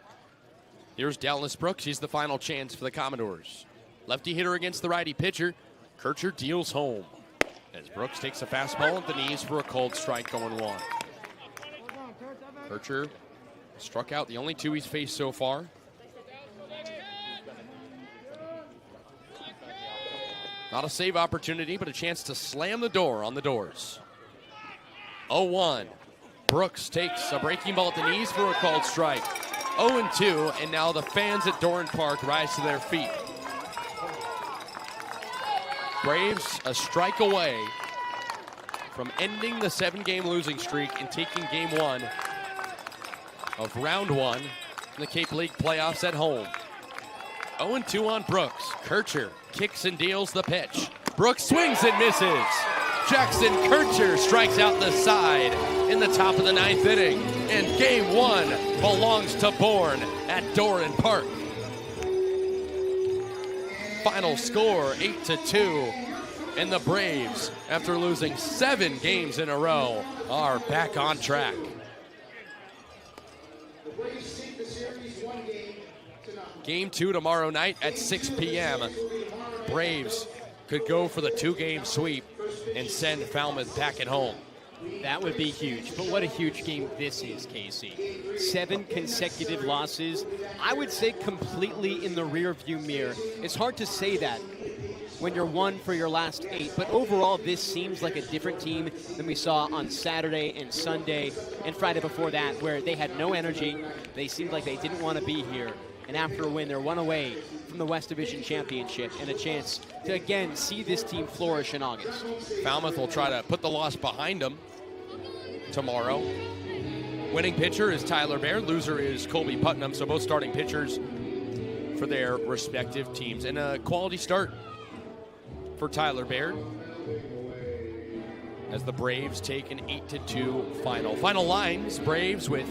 Here's Dallas Brooks. He's the final chance for the Commodores. Lefty hitter against the righty pitcher. Kircher deals home as Brooks takes a fastball at the knees for a cold strike, going 1. Kircher struck out the only 2 he's faced so far. Not a save opportunity, but a chance to slam the door on the doors. 0-1. Brooks takes a breaking ball at the knees for a called strike. 0-2, and now the fans at Doran Park rise to their feet. Braves a strike away from ending the 7-game losing streak and taking Game 1 of Round 1 in the Cape League playoffs at home. 0-2 on Brooks. Kircher kicks and deals the pitch. Brooks swings and misses. Jackson Kircher strikes out the side in the top of the 9th inning. And Game 1 belongs to Bourne at Doran Park. Final score 8-2. And the Braves, after losing 7 games in a row, are back on track. Game 2 tomorrow night at 6 p.m. Braves could go for the 2-game sweep and send Falmouth back at home. That would be huge, but what a huge game this is, Kasey. 7 consecutive losses. I would say completely in the rearview mirror. It's hard to say that when you're 1 for your last 8, but overall this seems like a different team than we saw on Saturday and Sunday and Friday before that, where they had no energy. They seemed like they didn't want to be here. And after a win, they're one away from the West Division Championship and a chance to again see this team flourish in August. Falmouth will try to put the loss behind them tomorrow. Winning pitcher is Tyler Baird. Loser is Colby Putnam. So both starting pitchers for their respective teams. And a quality start for Tyler Baird as the Braves take an 8-2 final. Final lines, Braves with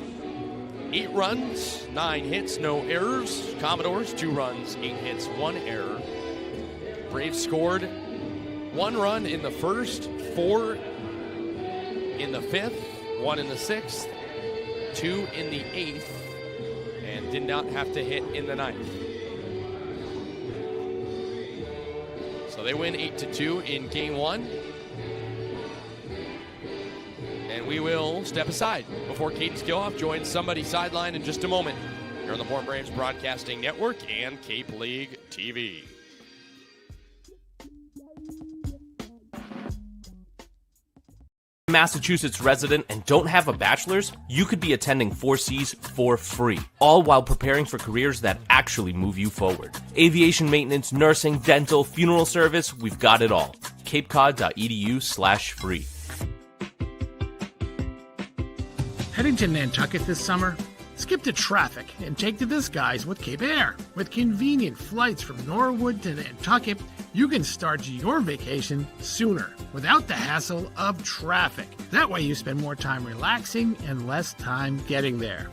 8 runs, 9 hits, no errors. Commodores, 2 runs, 8 hits, 1 error. Braves scored 1 run in the first, 4 in the 5th, 1 in the 6th, 2 in the 8th, and did not have to hit in the 9th. So they win 8-2 in game 1. And we will step aside before Kaydence Kilhof joins Somebody Sideline in just a moment. Here on the Bourne Braves Broadcasting Network and Cape League TV. Massachusetts resident and don't have a bachelor's, you could be attending 4Cs for free, all while preparing for careers that actually move you forward. Aviation maintenance, nursing, dental, funeral service, we've got it all. capecod.edu/free. Heading to Nantucket this summer? Skip the traffic and take to the skies with Cape Air. With convenient flights from Norwood to Nantucket, you can start your vacation sooner without the hassle of traffic. That way you spend more time relaxing and less time getting there.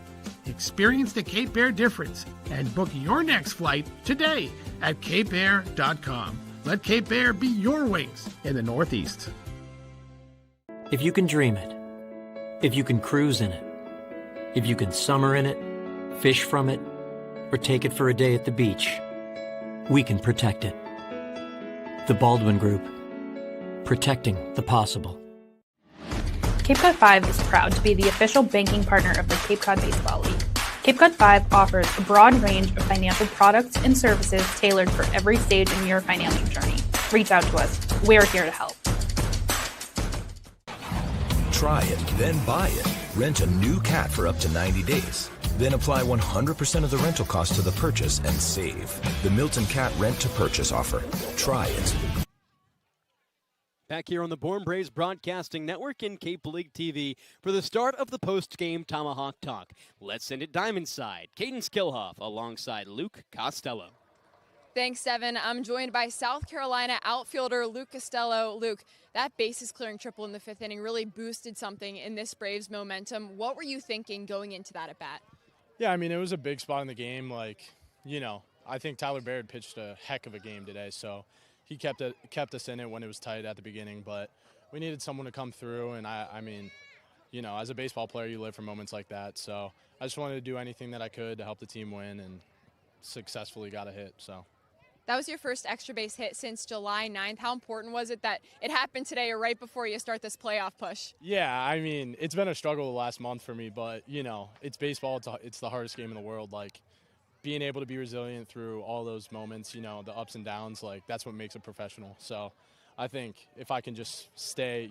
Experience the Cape Air difference and book your next flight today at capeair.com. Let Cape Air be your wings in the Northeast. If you can dream it, if you can cruise in it, if you can summer in it, fish from it, or take it for a day at the beach, we can protect it. The Baldwin Group. Protecting the possible. Cape Cod 5 is proud to be the official banking partner of the Cape Cod Baseball League. Cape Cod 5 offers a broad range of financial products and services tailored for every stage in your financial journey. Reach out to us. We're here to help. Try it, then buy it. Rent a new cat for up to 90 days. Then apply 100% of the rental cost to the purchase and save. The Milton Cat Rent to Purchase offer. Try it. Back here on the Bourne Braves Broadcasting Network and Cape League TV for the start of the post-game Tomahawk Talk. Let's send it diamond side. Kaydence Kilhof alongside Luke Costello. Thanks, Devon. I'm joined by South Carolina outfielder Luke Costello. Luke, that bases clearing triple in the 5th inning really boosted something in this Braves momentum. What were you thinking going into that at bat? Yeah, I mean, it was a big spot in the game. I think Tyler Baird pitched a heck of a game today, so he kept us in it when it was tight at the beginning. But we needed someone to come through, and I mean, as a baseball player, you live for moments like that. So I just wanted to do anything that I could to help the team win, and successfully got a hit. So. That was your first extra base hit since July 9th. How important was it that it happened today or right before you start this playoff push? Yeah, I mean, it's been a struggle the last month for me, but, it's baseball. It's the hardest game in the world. Like, being able to be resilient through all those moments, the ups and downs, that's what makes a professional. So I think if I can just stay,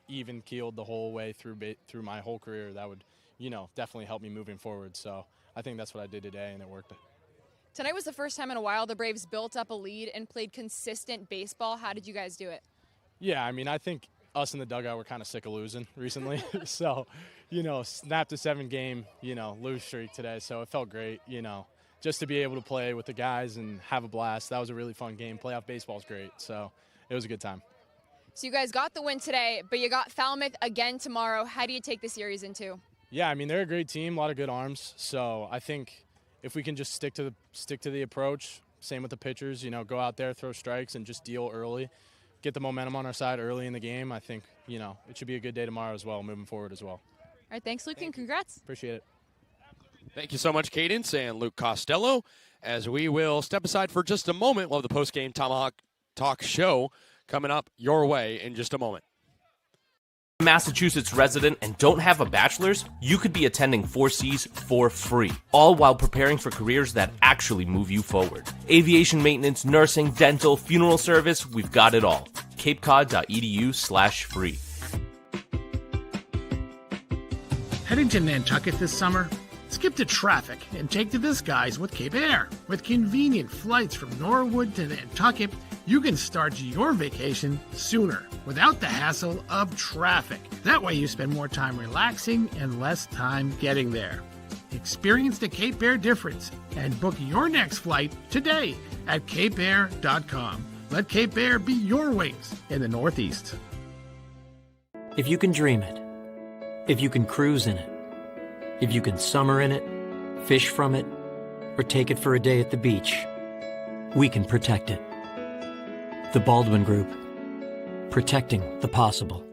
even-keeled the whole way through my whole career, that would, definitely help me moving forward. So I think that's what I did today, and it worked. Tonight was the first time in a while the Braves built up a lead and played consistent baseball. How did you guys do it? Yeah, I mean, I think us in the dugout were kind of sick of losing recently. So, snapped a 7-game, lose streak today. So it felt great, just to be able to play with the guys and have a blast. That was a really fun game. Playoff baseball is great. So it was a good time. So you guys got the win today, but you got Falmouth again tomorrow. How do you take the series in 2? Yeah, I mean, they're a great team, a lot of good arms. So I think if we can just stick to the approach, same with the pitchers, go out there, throw strikes, and just deal early, get the momentum on our side early in the game, I think, it should be a good day tomorrow as well, moving forward as well. All right, thanks, Luke, and congrats. Appreciate it. Thank you so much, Kaydence and Luke Costello. As we will step aside for just a moment, we'll have the post-game Tomahawk Talk show coming up your way in just a moment. Massachusetts resident and don't have a bachelor's, you could be attending 4Cs for free, all while preparing for careers that actually move you forward. Aviation maintenance, nursing, dental, funeral service, we've got it all. capecod.edu/free. Heading to Nantucket this summer? Skip the traffic and take to the skies with Cape Air. With convenient flights from Norwood to Nantucket, you can start your vacation sooner without the hassle of traffic. That way you spend more time relaxing and less time getting there. Experience the Cape Air difference and book your next flight today at capeair.com. Let Cape Air be your wings in the Northeast. If you can dream it, if you can cruise in it, if you can summer in it, fish from it, or take it for a day at the beach, we can protect it. The Baldwin Group, protecting the possible.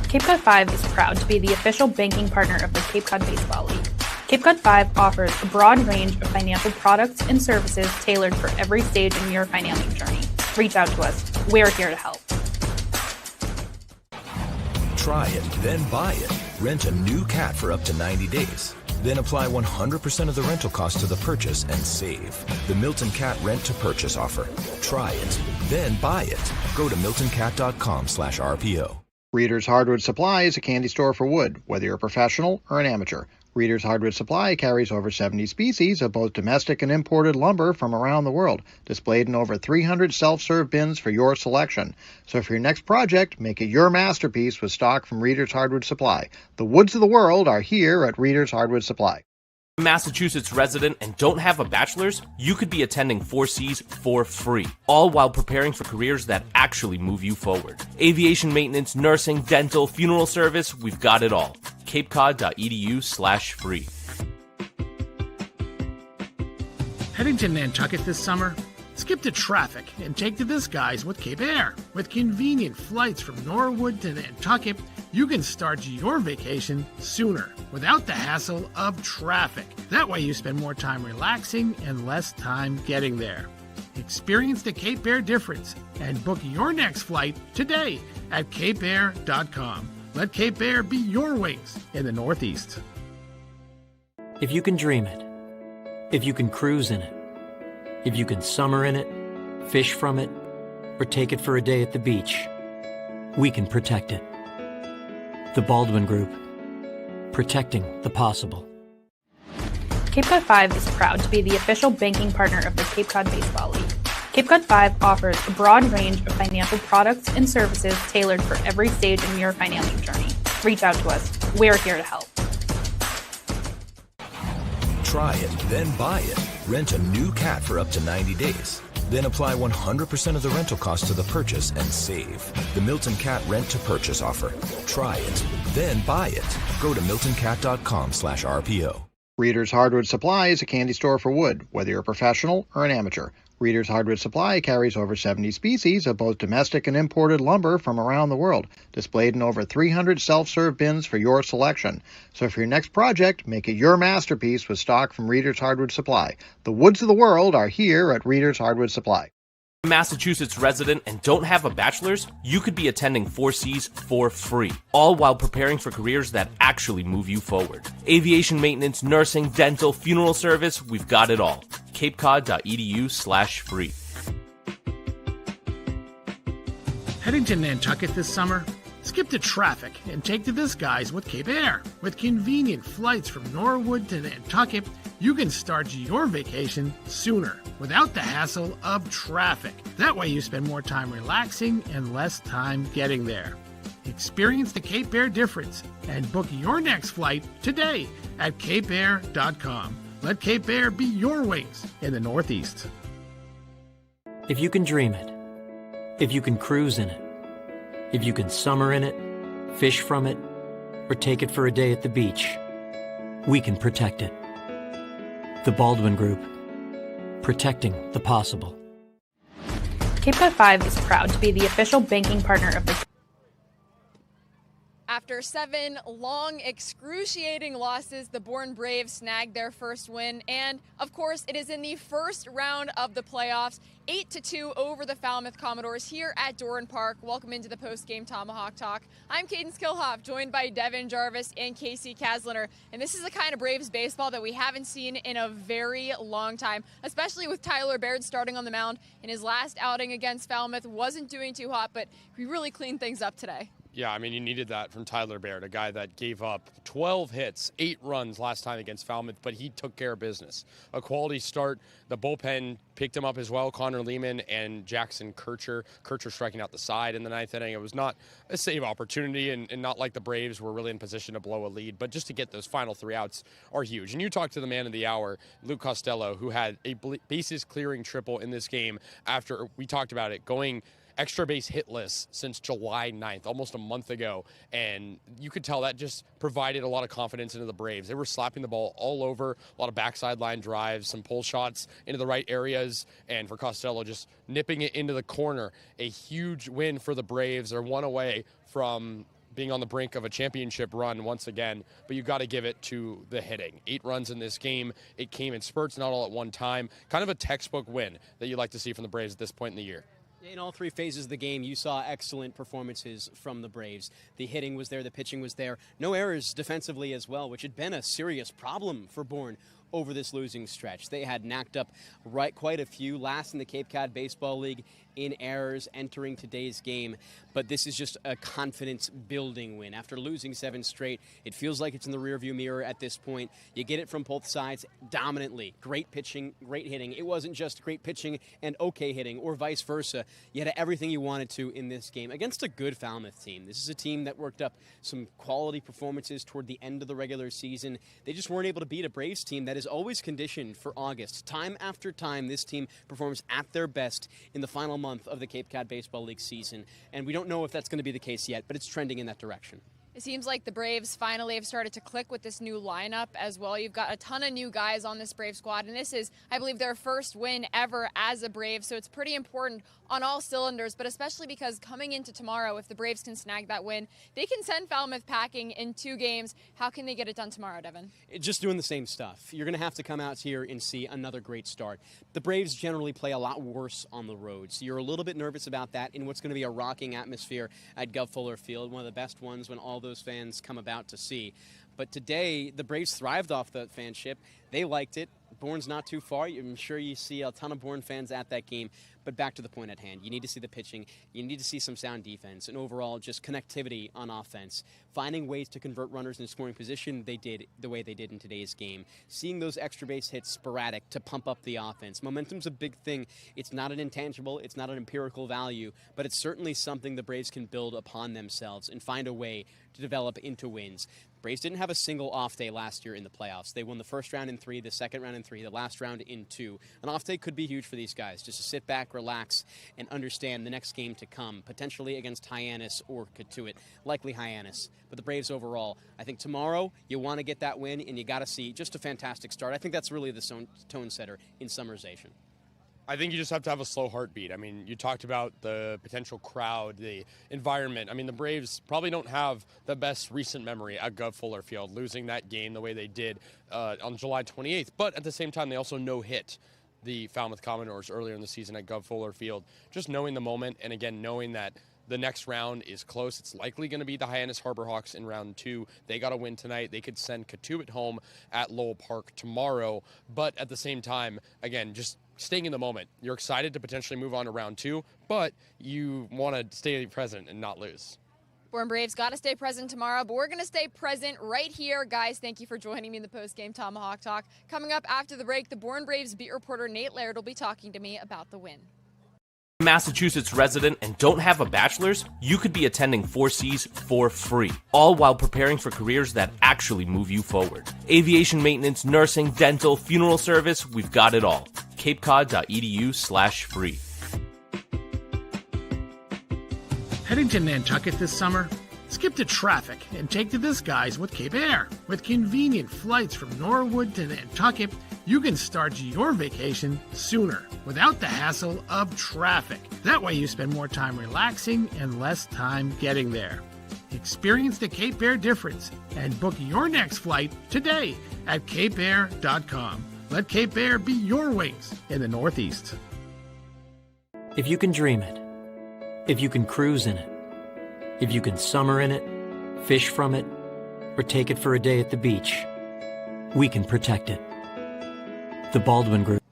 Cape Cod 5 is proud to be the official banking partner of the Cape Cod Baseball League. Cape Cod 5 offers a broad range of financial products and services tailored for every stage in your financial journey. Reach out to us. We're here to help. Try it, then buy it. Rent a new cat for up to 90 days. Then apply 100% of the rental cost to the purchase and save. The Milton Cat Rent to Purchase offer. Try it, then buy it. Go to miltoncat.com/RPO. Reader's Hardwood Supply is a candy store for wood, whether you're a professional or an amateur. Reader's Hardwood Supply carries over 70 species of both domestic and imported lumber from around the world, displayed in over 300 self-serve bins for your selection. So for your next project, make it your masterpiece with stock from Reader's Hardwood Supply. The woods of the world are here at Reader's Hardwood Supply. Massachusetts resident and don't have a bachelor's, you could be attending 4Cs for free, all while preparing for careers that actually move you forward. Aviation maintenance, nursing, dental, funeral service, we've got it all. capecod.edu/free. Heading to Nantucket this summer? Skip the traffic and take to the skies with Cape Air. With convenient flights from Norwood to Nantucket, you can start your vacation sooner without the hassle of traffic. That way you spend more time relaxing and less time getting there. Experience the Cape Air difference and book your next flight today at capeair.com. Let Cape Air be your wings in the Northeast. If you can dream it, if you can cruise in it, if you can summer in it, fish from it, or take it for a day at the beach, we can protect it. The Baldwin Group, protecting the possible. Cape Cod 5 is proud to be the official banking partner of the Cape Cod Baseball League. Cape Cod 5 offers a broad range of financial products and services tailored for every stage in your financial journey. Reach out to us. We're here to help. Try it, then buy it. Rent a new cat for up to 90 days. Then apply 100% of the rental cost to the purchase and save. The Milton Cat Rent to Purchase offer. Try it, then buy it. Go to miltoncat.com/RPO. Reader's Hardwood Supply is a candy store for wood, whether you're a professional or an amateur. Reader's Hardwood Supply carries over 70 species of both domestic and imported lumber from around the world, displayed in over 300 self-serve bins for your selection. So for your next project, make it your masterpiece with stock from Reader's Hardwood Supply. The woods of the world are here at Reader's Hardwood Supply. Massachusetts resident and don't have a bachelor's, you could be attending 4Cs for free, all while preparing for careers that actually move you forward. Aviation maintenance, nursing, dental, funeral service, we've got it all. capecod.edu/free. Heading to Nantucket this summer? Skip the traffic and take to the skies with Cape Air. With convenient flights from Norwood to Nantucket, you can start your vacation sooner without the hassle of traffic. That way you spend more time relaxing and less time getting there. Experience the Cape Air difference and book your next flight today at capeair.com. Let Cape Air be your wings in the Northeast. If you can dream it, if you can cruise in it, if you can summer in it, fish from it, or take it for a day at the beach, we can protect it. The Baldwin Group, protecting the possible. Cape Cod 5 is proud to be the official banking partner of the After 7 long, excruciating losses, the Bourne Braves snagged their first win. And, of course, it is in the first round of the playoffs, 8-2 over the Falmouth Commodores here at Doran Park. Welcome into the post-game Tomahawk Talk. I'm Kaydence Kilhof, joined by Devon, Jarvis, and Kasey, Kazliner. And this is the kind of Braves baseball that we haven't seen in a very long time, especially with Laird starting on the mound. In his last outing against Falmouth, wasn't doing too hot, but he really cleaned things up today. Yeah, I mean, you needed that from Tyler Baird, a guy that gave up 12 hits, 8 runs last time against Falmouth, but he took care of business. A quality start. The bullpen picked him up as well, Connor Lehman and Jackson Kircher. Kircher striking out the side in the 9th inning. It was not a save opportunity and not like the Braves were really in position to blow a lead, but just to get those final 3 outs are huge. And you talked to the man of the hour, Luke Costello, who had a bases-clearing triple in this game after we talked about it, going extra base hitless since July 9th, almost a month ago. And you could tell that just provided a lot of confidence into the Braves. They were slapping the ball all over, a lot of backside line drives, some pull shots into the right areas. And for Costello, just nipping it into the corner. A huge win for the Braves. They're one away from being on the brink of a championship run once again, but you got to give it to the hitting. 8 runs in this game. It came in spurts, not all at one time. Kind of a textbook win that you like to see from the Braves at this point in the year. In all 3 phases of the game, you saw excellent performances from the Braves. The hitting was there, the pitching was there. No errors defensively as well, which had been a serious problem for Bourne over this losing stretch. They had knocked up quite a few, last in the Cape Cod Baseball League in errors entering today's game. But this is just a confidence-building win. After losing 7 straight, it feels like it's in the rearview mirror at this point. You get it from both sides dominantly. Great pitching, great hitting. It wasn't just great pitching and okay hitting, or vice versa. You had everything you wanted to in this game against a good Falmouth team. This is a team that worked up some quality performances toward the end of the regular season. They just weren't able to beat a Braves team that is always conditioned for August. Time after time, this team performs at their best in the final month of the Cape Cod Baseball League season, and we don't know if that's going to be the case yet, but it's trending in that direction. It seems like the Braves finally have started to click with this new lineup as well. You've got a ton of new guys on this Brave squad, and this is, I believe, their first win ever as a Brave, so it's pretty important on all cylinders, but especially because coming into tomorrow, if the Braves can snag that win, they can send Falmouth packing in 2 games. How can they get it done tomorrow, Devon? Just doing the same stuff. You're going to have to come out here and see another great start. The Braves generally play a lot worse on the road, so you're a little bit nervous about that in what's going to be a rocking atmosphere at Gov Fuller Field, one of the best ones when all those fans come about to see. But today, the Braves thrived off the fanship. They liked it. Bourne's not too far. I'm sure you see a ton of Bourne fans at that game. But back to the point at hand. You need to see the pitching. You need to see some sound defense. And overall, just connectivity on offense. Finding ways to convert runners in scoring position, they did the way they did in today's game. Seeing those extra base hits sporadic to pump up the offense. Momentum's a big thing. It's not an intangible. It's not an empirical value. But it's certainly something the Braves can build upon themselves and find a way to develop into wins. Braves didn't have a single off day last year in the playoffs. They won the first round in 3, the second round in 3, the last round in 2. An off day could be huge for these guys, just to sit back, relax, and understand the next game to come, potentially against Hyannis or Cotuit, likely Hyannis. But the Braves overall, I think tomorrow you want to get that win, and you got to see just a fantastic start. I think that's really the tone setter in summarization. I think you just have to have a slow heartbeat. I mean, you talked about the potential crowd, the environment. I mean, the Braves probably don't have the best recent memory at Gov Fuller Field, losing that game the way they did on July 28th. But at the same time, they also no-hit the Falmouth Commodores earlier in the season at Gov Fuller Field. Just knowing the moment, and again, knowing that the next round is close. It's likely going to be the Hyannis Harbor Hawks in round 2. They got to win tonight. They could send Cotuit home at Lowell Park tomorrow. But at the same time, again, just staying in the moment. You're excited to potentially move on to round 2, but you want to stay present and not lose. Bourne Braves got to stay present tomorrow, but we're going to stay present right here. Guys, thank you for joining me in the post-game Tomahawk Talk. Coming up after the break, the Bourne Braves beat reporter Nate Laird will be talking to me about the win. Massachusetts resident and don't have a bachelor's, you could be attending 4Cs for free, all while preparing for careers that actually move you forward. Aviation maintenance, nursing, dental, funeral service, we've got it all. capecod.edu/free. Heading to Nantucket this summer? Skip the traffic and take to the skies with Cape Air. With convenient flights from Norwood to Nantucket, you can start your vacation sooner without the hassle of traffic. That way you spend more time relaxing and less time getting there. Experience the Cape Air difference and book your next flight today at capeair.com. Let Cape Air be your wings in the Northeast. If you can dream it, if you can cruise in it, if you can summer in it, fish from it, or take it for a day at the beach, we can protect it. The Baldwin Group.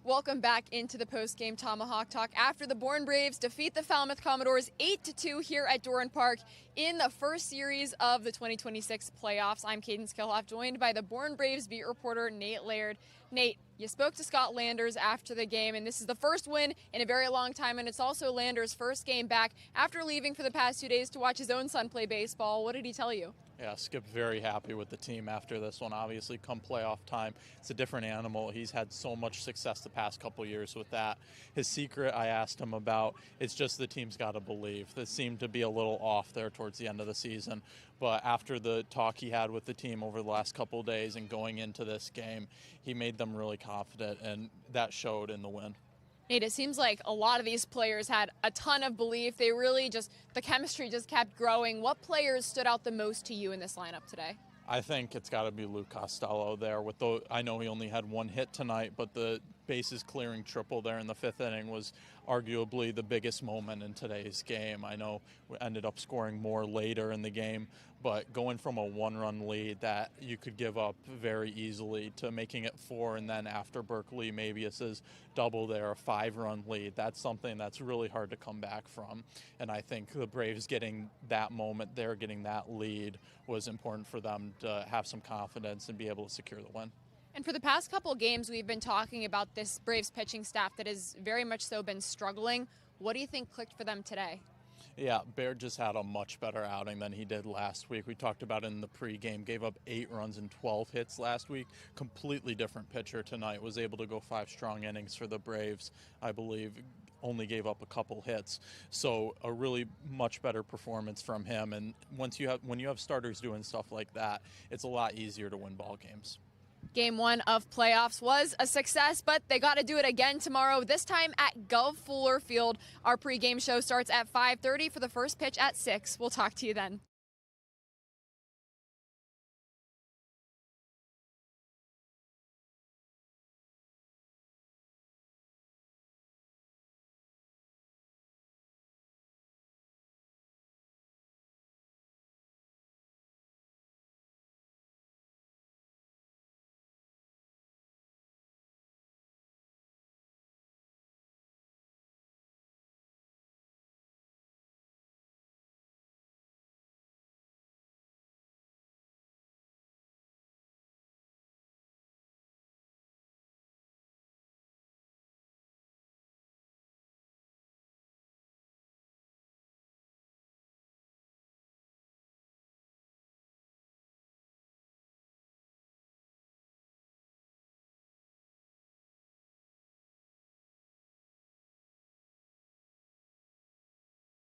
Welcome welcome back into the post-game Tomahawk Talk after the Bourne Braves defeat the Falmouth Commodores 8-2 here at Doran Park in the first series of the 2026 playoffs. I'm Kaydence Kilhof, joined by the Bourne Braves beat reporter Nate Laird. Nate, you spoke to Scott Landers after the game, and this is the first win in a very long time, and it's also Landers' first game back after leaving for the past 2 days to watch his own son play baseball. What did he tell you? Yeah, Skip very happy with the team after this one. Obviously, come playoff time, it's a different animal. He's had so much success the past couple years with that. His secret, I asked him about, it's just the team's got to believe. This seemed to be a little off there towards the end of the season. But after the talk he had with the team over the last couple of days and going into this game, he made them really confident, and that showed in the win. Nate, it seems like a lot of these players had a ton of belief. They really the chemistry just kept growing. What players stood out the most to you in this lineup today? I think it's got to be Luke Costello there. I know he only had one hit tonight, but the bases clearing triple there in the fifth inning was arguably the biggest moment in today's game. I know we ended up scoring more later in the game, but going from a one-run lead that you could give up very easily to making it 4, and then after Berkeley, maybe it's his double there, a 5-run lead. That's something that's really hard to come back from. And I think the Braves getting that moment there, getting that lead, was important for them to have some confidence and be able to secure the win. And for the past couple of games, we've been talking about this Braves pitching staff that has very much so been struggling. What do you think clicked for them today? Yeah, Baird just had a much better outing than he did last week. We talked about it in the pregame. Gave up 8 runs and 12 hits last week. Completely different pitcher tonight. Was able to go 5 strong innings for the Braves, I believe. Only gave up a couple hits. So a really much better performance from him. And when you have starters doing stuff like that, it's a lot easier to win ball games. Game 1 of playoffs was a success, but they got to do it again tomorrow, this time at Gov Fuller Field. Our pregame show starts at 5:30 for the first pitch at 6. We'll talk to you then.